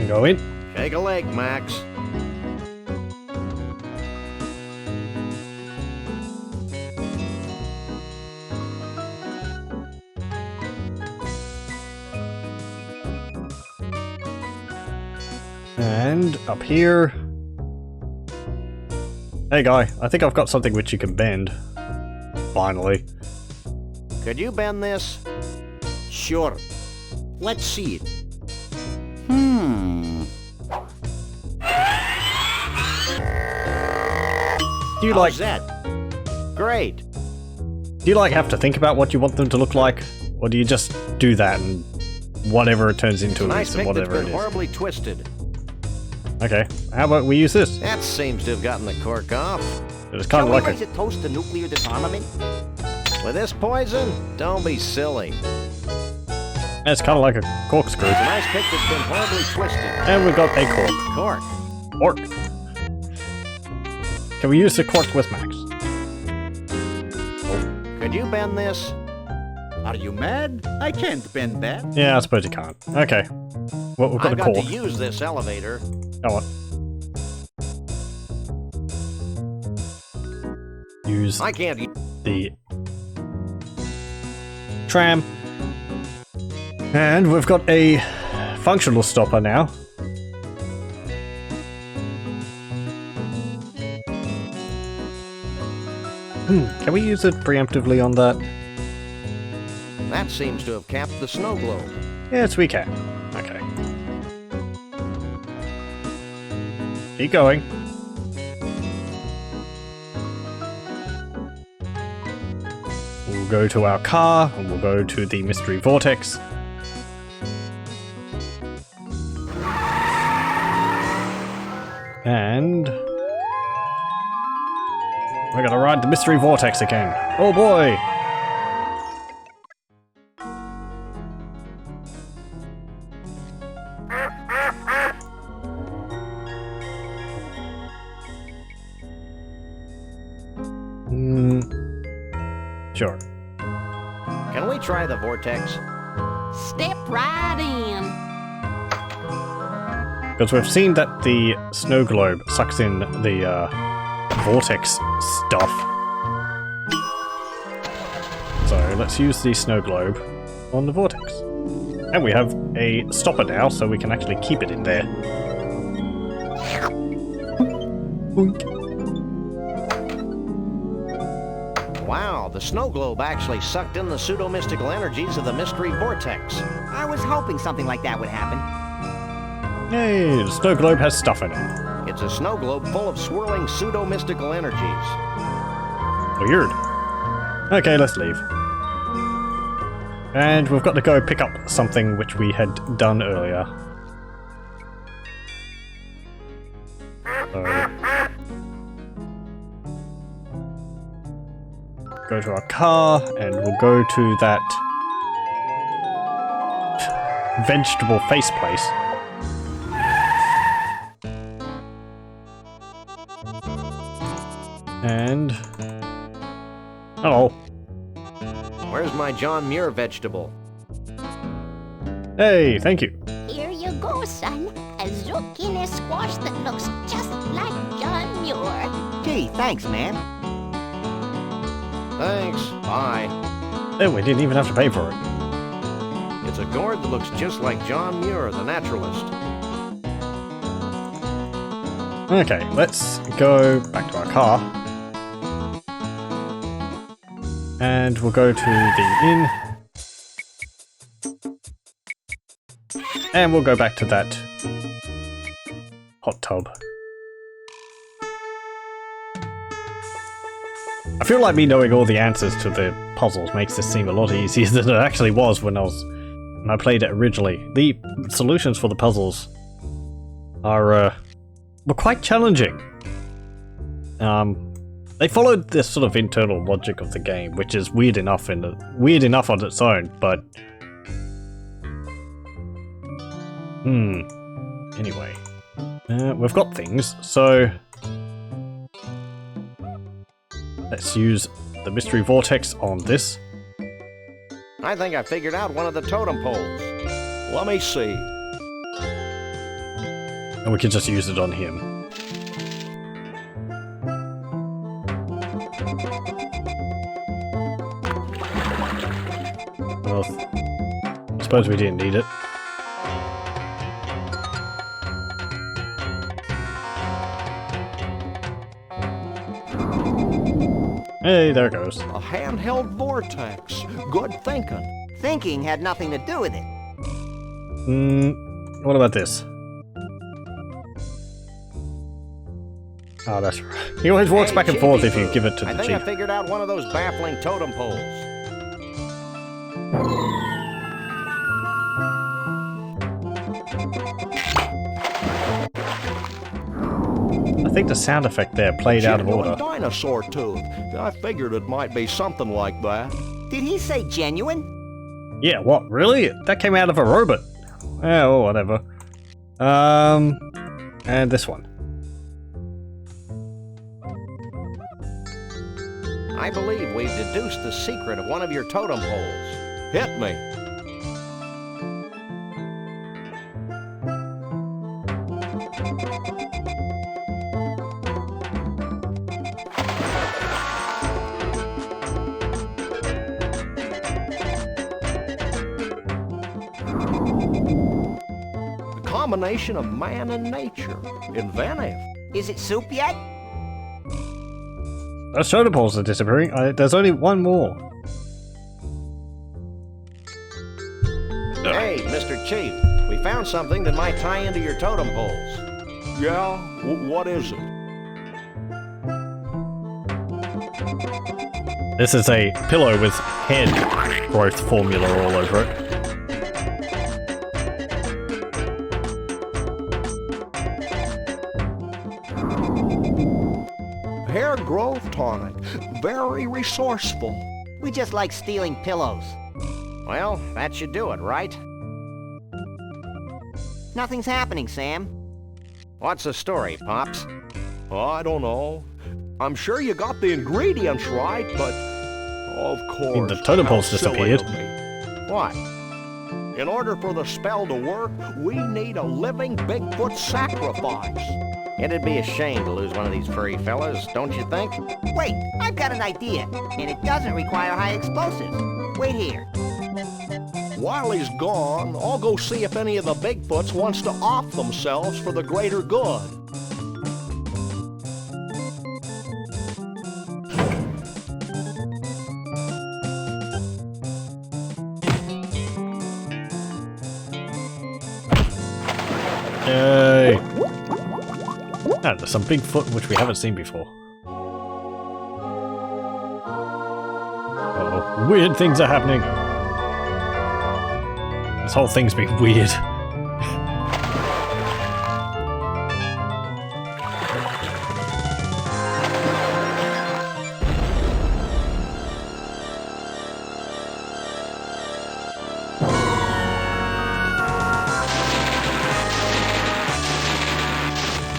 Go in. Shake a leg, Max. And up here. Hey guy, I think I've got something which you can bend. Finally. Could you bend this? Sure. Let's see it. Do you like that? Great. Do you like have to think about what you want them to look like? Or do you just do that and whatever it turns into An it ice is pick that's whatever it been is? horribly twisted. Okay, how about we use this? That seems to have gotten the cork off. It's kind of Shall like we raise a... a toast to nuclear disarmament? With this poison? Don't be silly. It's kind of like a corkscrew. It's an ice pick that's been horribly twisted. And we've got a cork. Cork. Cork. Can we use the cork with Max? Could you bend this? Are you mad? I can't bend that. Yeah, I suppose you can't. Okay. Well, we've got I've a got cork. to use this elevator. Come on. Use I can't. the tram. And we've got a functional stopper now. Can we use it preemptively on that? That seems to have capped the snow globe. Yes, we can. Okay. Keep going. We'll go to our car, and we'll go to the mystery vortex. And... we're gonna ride the mystery vortex again. Oh boy! Sure. Can we try the vortex? Step right in. Because we've seen that the snow globe sucks in the vortex stuff. So let's use the snow globe on the vortex. And we have a stopper now, so we can actually keep it in there. Boink. Wow, the snow globe actually sucked in the pseudo-mystical energies of the mystery vortex. I was hoping something like that would happen. Yay, the snow globe has stuff in it. It's a snow globe full of swirling pseudo-mystical energies. Weird. Okay, let's leave. And we've got to go pick up something which we had done earlier. So, go to our car, and we'll go to that vegetable face place. And... hello. Where's my John Muir vegetable? Hey, thank you. Here you go, son. A zucchini squash that looks just like John Muir. Gee, thanks, man. Thanks. Bye. Oh, we didn't even have to pay for it. It's a gourd that looks just like John Muir, the naturalist. Okay, let's go back to our car. And we'll go to the inn. And we'll go back to that hot tub. I feel like me knowing all the answers to the puzzles makes this seem a lot easier than it actually was when I played it originally. The solutions for the puzzles were quite challenging. They followed this sort of internal logic of the game, which is weird enough on its own, but anyway, we've got things, so let's use the mystery vortex on this. I think I figured out one of the totem poles. Let me see. And we can just use it on him. Well, I suppose we didn't need it. Hey, there it goes. A handheld vortex. Good thinking. Thinking had nothing to do with it. What about this? Oh, that's right. He always walks back and forth if you give it to the I think I chief. figured out one of those baffling totem poles. I think the sound effect there played out of order. Dinosaur tooth. I figured it might be something like that. Did he say genuine? Yeah, what? Really? That came out of a robot. Oh, whatever. And this one. I believe we've deduced the secret of one of your totem poles. Hit me. The combination of man and nature. Inventive. Is it soup yet? Those totem poles are disappearing. There's only one more. Hey, Mr. Chief, we found something that might tie into your totem poles. Yeah? What is it? This is a pillow with head growth formula all over it. Hair growth tonic. Very resourceful. We just like stealing pillows. Well, that should do it, right? Nothing's happening, Sam. What's the story, Pops? I don't know. I'm sure you got the ingredients right, but... Of course. The totem poles disappeared. What? In order for the spell to work, we need a living Bigfoot sacrifice. It'd be a shame to lose one of these furry fellas, don't you think? Wait, I've got an idea, and it doesn't require high explosives. Wait here. While he's gone, I'll go see if any of the Bigfoots wants to off themselves for the greater good. Yay! Ah, there's some Bigfoot which we haven't seen before. Uh-oh, weird things are happening. This whole thing's been weird.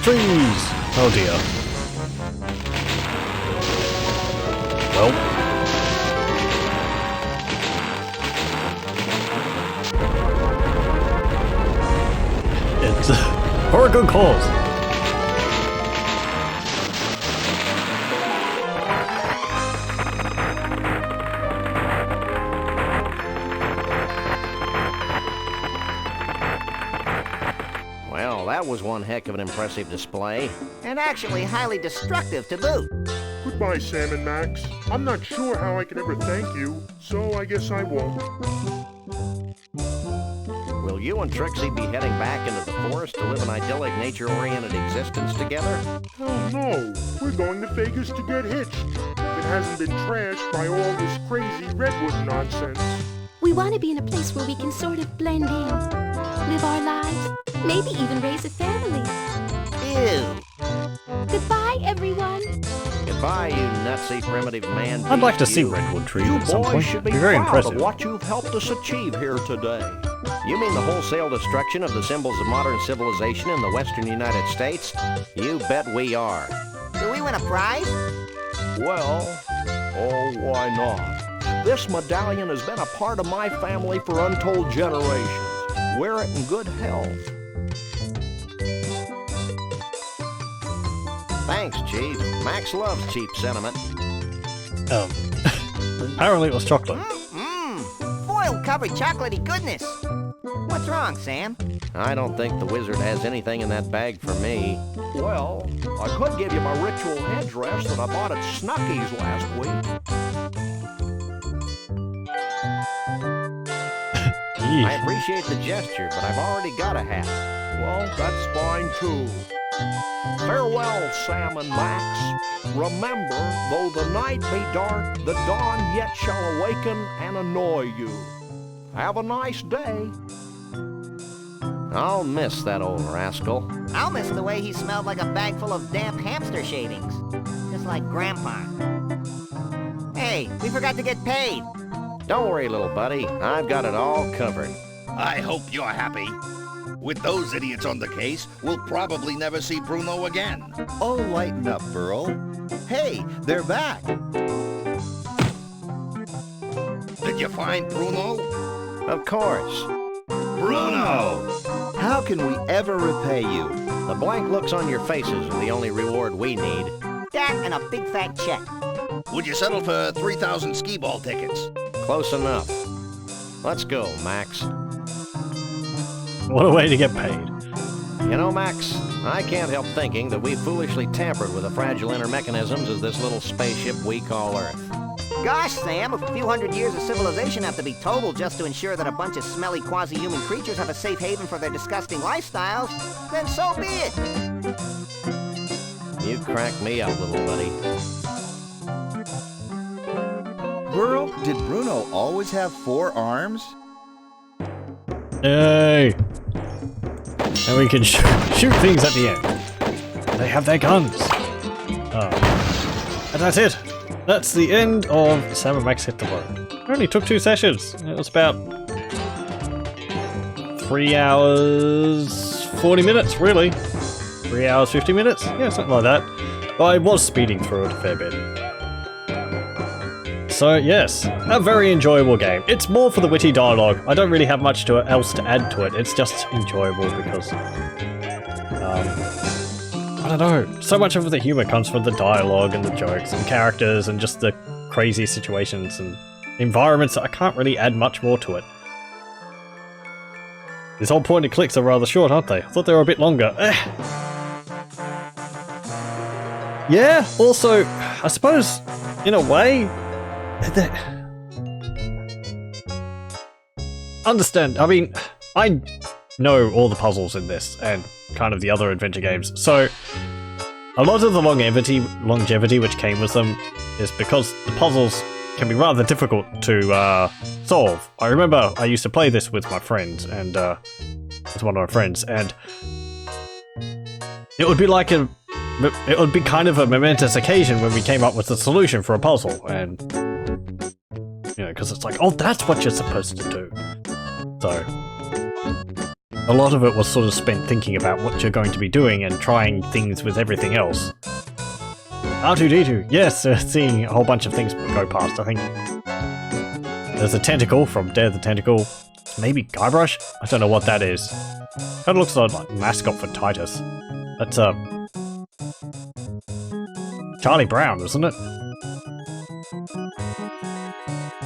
Trees! Oh dear. Well. It's for a good cause. Well, that was one heck of an impressive display. And actually highly destructive to boot. Goodbye, Sam and Max. I'm not sure how I can ever thank you, so I guess I won't. Will you and Trixie be heading back into the forest to live an idyllic, nature-oriented existence together? Oh no, we're we're going to Vegas to get hitched. If it hasn't been trashed by all this crazy redwood nonsense. We want to be in a place where we can sort of blend in, live our lives, maybe even raise a family. Ew. Goodbye, everyone. Goodbye, you nutsy primitive man. I'd like to beast, see you. redwood trees You at some boys point. should It'd be be very proud impressive. of what you've helped us achieve here today. You mean the wholesale destruction of the symbols of modern civilization in the western United States? You bet we are. Do we win a prize? Well, oh, why not? This medallion has been a part of my family for untold generations. Wear it in good health. Thanks, Chief. Max loves cheap sentiment. Apparently it was chocolate. Foil-covered chocolatey goodness. What's wrong, Sam? I don't think the wizard has anything in that bag for me. Well, I could give you my ritual headdress that I bought at Snucky's last week. I appreciate the gesture, but I've already got a hat. Well, that's fine too. Farewell, Sam and Max. Remember, though the night be dark, the dawn yet shall awaken and annoy you. Have a nice day. I'll miss that old rascal. I'll miss the way he smelled like a bag full of damp hamster shavings. Just like Grandpa. Hey, we forgot to get paid. Don't worry, little buddy. I've got it all covered. I hope you're happy. With those idiots on the case, we'll probably never see Bruno again. Oh, lighten up, Burl. Hey, they're back. Did you find Bruno? Of course. Bruno! How can we ever repay you? The blank looks on your faces are the only reward we need. That and a big fat check. Would you settle for 3,000 skee-ball tickets? Close enough. Let's go, Max. What a way to get paid. You know, Max, I can't help thinking that we foolishly tampered with the fragile inner mechanisms of this little spaceship we call Earth. Gosh, Sam, if a few hundred years of civilization have to be totaled just to ensure that a bunch of smelly quasi-human creatures have a safe haven for their disgusting lifestyles, then so be it. You crack me up, little buddy. Burl, did Bruno always have 4 arms? Yay! And we can shoot things at the end. They have their guns. And that's it. That's the end of Sam and Max Hit the Road. It only took 2 sessions. It was about 3 hours 40 minutes, really. 3 hours 50 minutes? Yeah, something like that. But I was speeding through it a fair bit. So yes, a very enjoyable game. It's more for the witty dialogue. I don't really have much else to add to it. It's just enjoyable because, I don't know, so much of the humor comes from the dialogue and the jokes and characters and just the crazy situations and environments that I can't really add much more to it. These whole point and clicks are rather short, aren't they? I thought they were a bit longer. Yeah, also, I suppose, in a way, understand, I mean, I know all the puzzles in this and kind of the other adventure games, so a lot of the longevity which came with them is because the puzzles can be rather difficult to solve. I remember I used to play this with my friends, and with one of my friends, and it would be like it would be kind of a momentous occasion when we came up with a solution for a puzzle, and you know, because it's like, oh, that's what you're supposed to do. So a lot of it was sort of spent thinking about what you're going to be doing and trying things with everything else. R2-D2, yes, seeing a whole bunch of things go past. I think there's a tentacle from Dare the Tentacle. Maybe Guybrush? I don't know what that is. Kind of looks like a mascot for Titus. That's Charlie Brown, isn't it?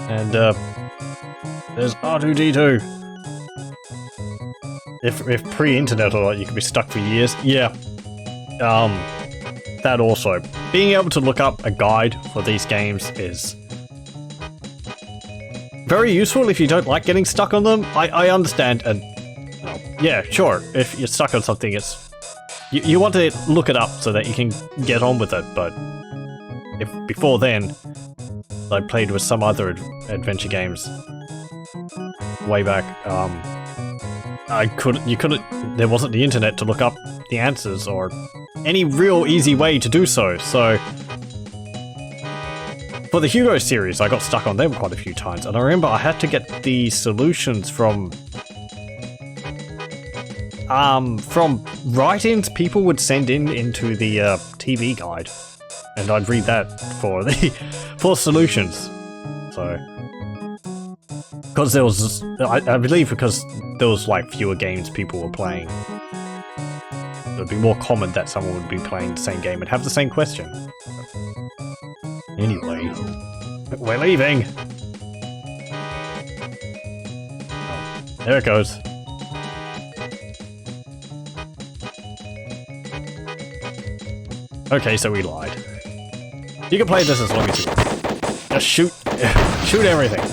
And there's R2-D2. If pre-internet or not, you could be stuck for years. Yeah. That also. Being able to look up a guide for these games is very useful if you don't like getting stuck on them. I understand, and yeah, sure, if you're stuck on something, it's you want to look it up so that you can get on with it, but if before then I played with some other adventure games way back, there wasn't the internet to look up the answers or any real easy way to do so, so for the Hugo series I got stuck on them quite a few times, and I remember I had to get the solutions from write-ins people would send into the TV guide, and I'd read that for for solutions. So, because there was, I believe, because there was like fewer games people were playing, it would be more common that someone would be playing the same game and have the same question. Anyway, we're leaving. Oh, there it goes. Okay, so we lied. You can play this as long as you want. Just shoot, shoot everything.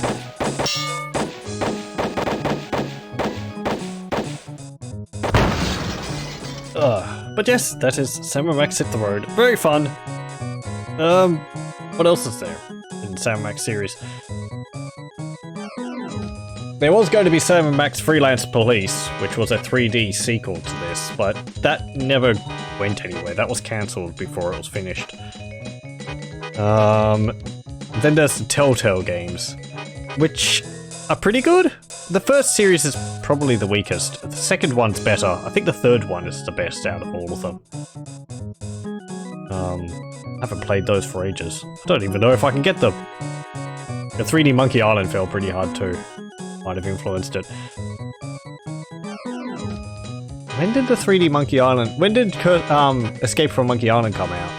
But yes, that is Sam & Max Hit the Road. Very fun. What else is there in Sam & Max series? There was going to be Sam & Max Freelance Police, which was a 3D sequel to this, but that never went anywhere. That was cancelled before it was finished. Then there's the Telltale games, which are pretty good. The first series is probably the weakest. The second one's better. I think the third one is the best out of all of them. I haven't played those for ages. I don't even know if I can get them. The 3D Monkey Island fell pretty hard too. Might have influenced it. When did the 3D Monkey Island... When did Escape from Monkey Island come out?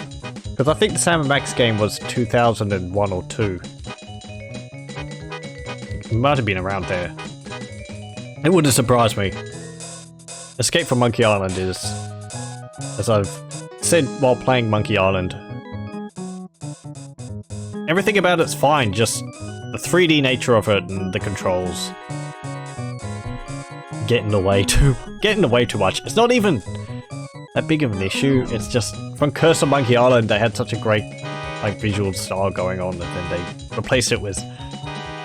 Because I think the Sam & Max game was 2001 or 2. It might have been around there. It wouldn't surprise me. Escape from Monkey Island is, as I've said while playing Monkey Island, everything about it's fine, just the 3D nature of it and the controls get in the way too much. It's not even that big of an issue. It's just from Curse of Monkey Island they had such a great like visual style going on, and then they replaced it with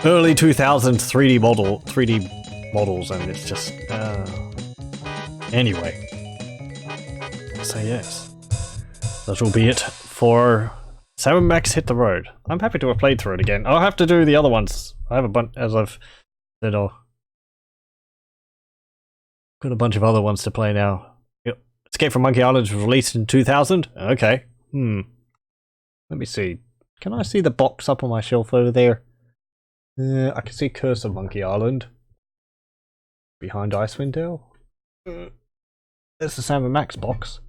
early 2000s 3D models, and it's just anyway. So yes, that will be it for Sam & Max Hit the Road. I'm happy to have played through it again. I'll have to do the other ones. I have a bunch, as I've said, got a bunch of other ones to play now. Yep. Escape from Monkey Island was released in 2000? Okay. Let me see. Can I see the box up on my shelf over there? I can see Curse of Monkey Island. Behind Icewind Dale? There's the Sam & Max box.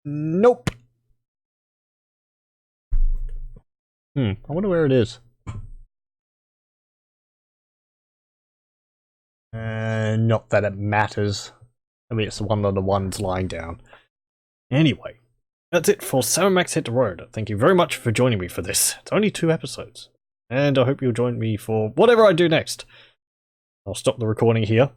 Nope. I wonder where it is. Not that it matters. I mean, it's one of the ones lying down. Anyway, that's it for Sam & Max Hit the Road. Thank you very much for joining me for this. It's only 2 episodes. And I hope you'll join me for whatever I do next. I'll stop the recording here.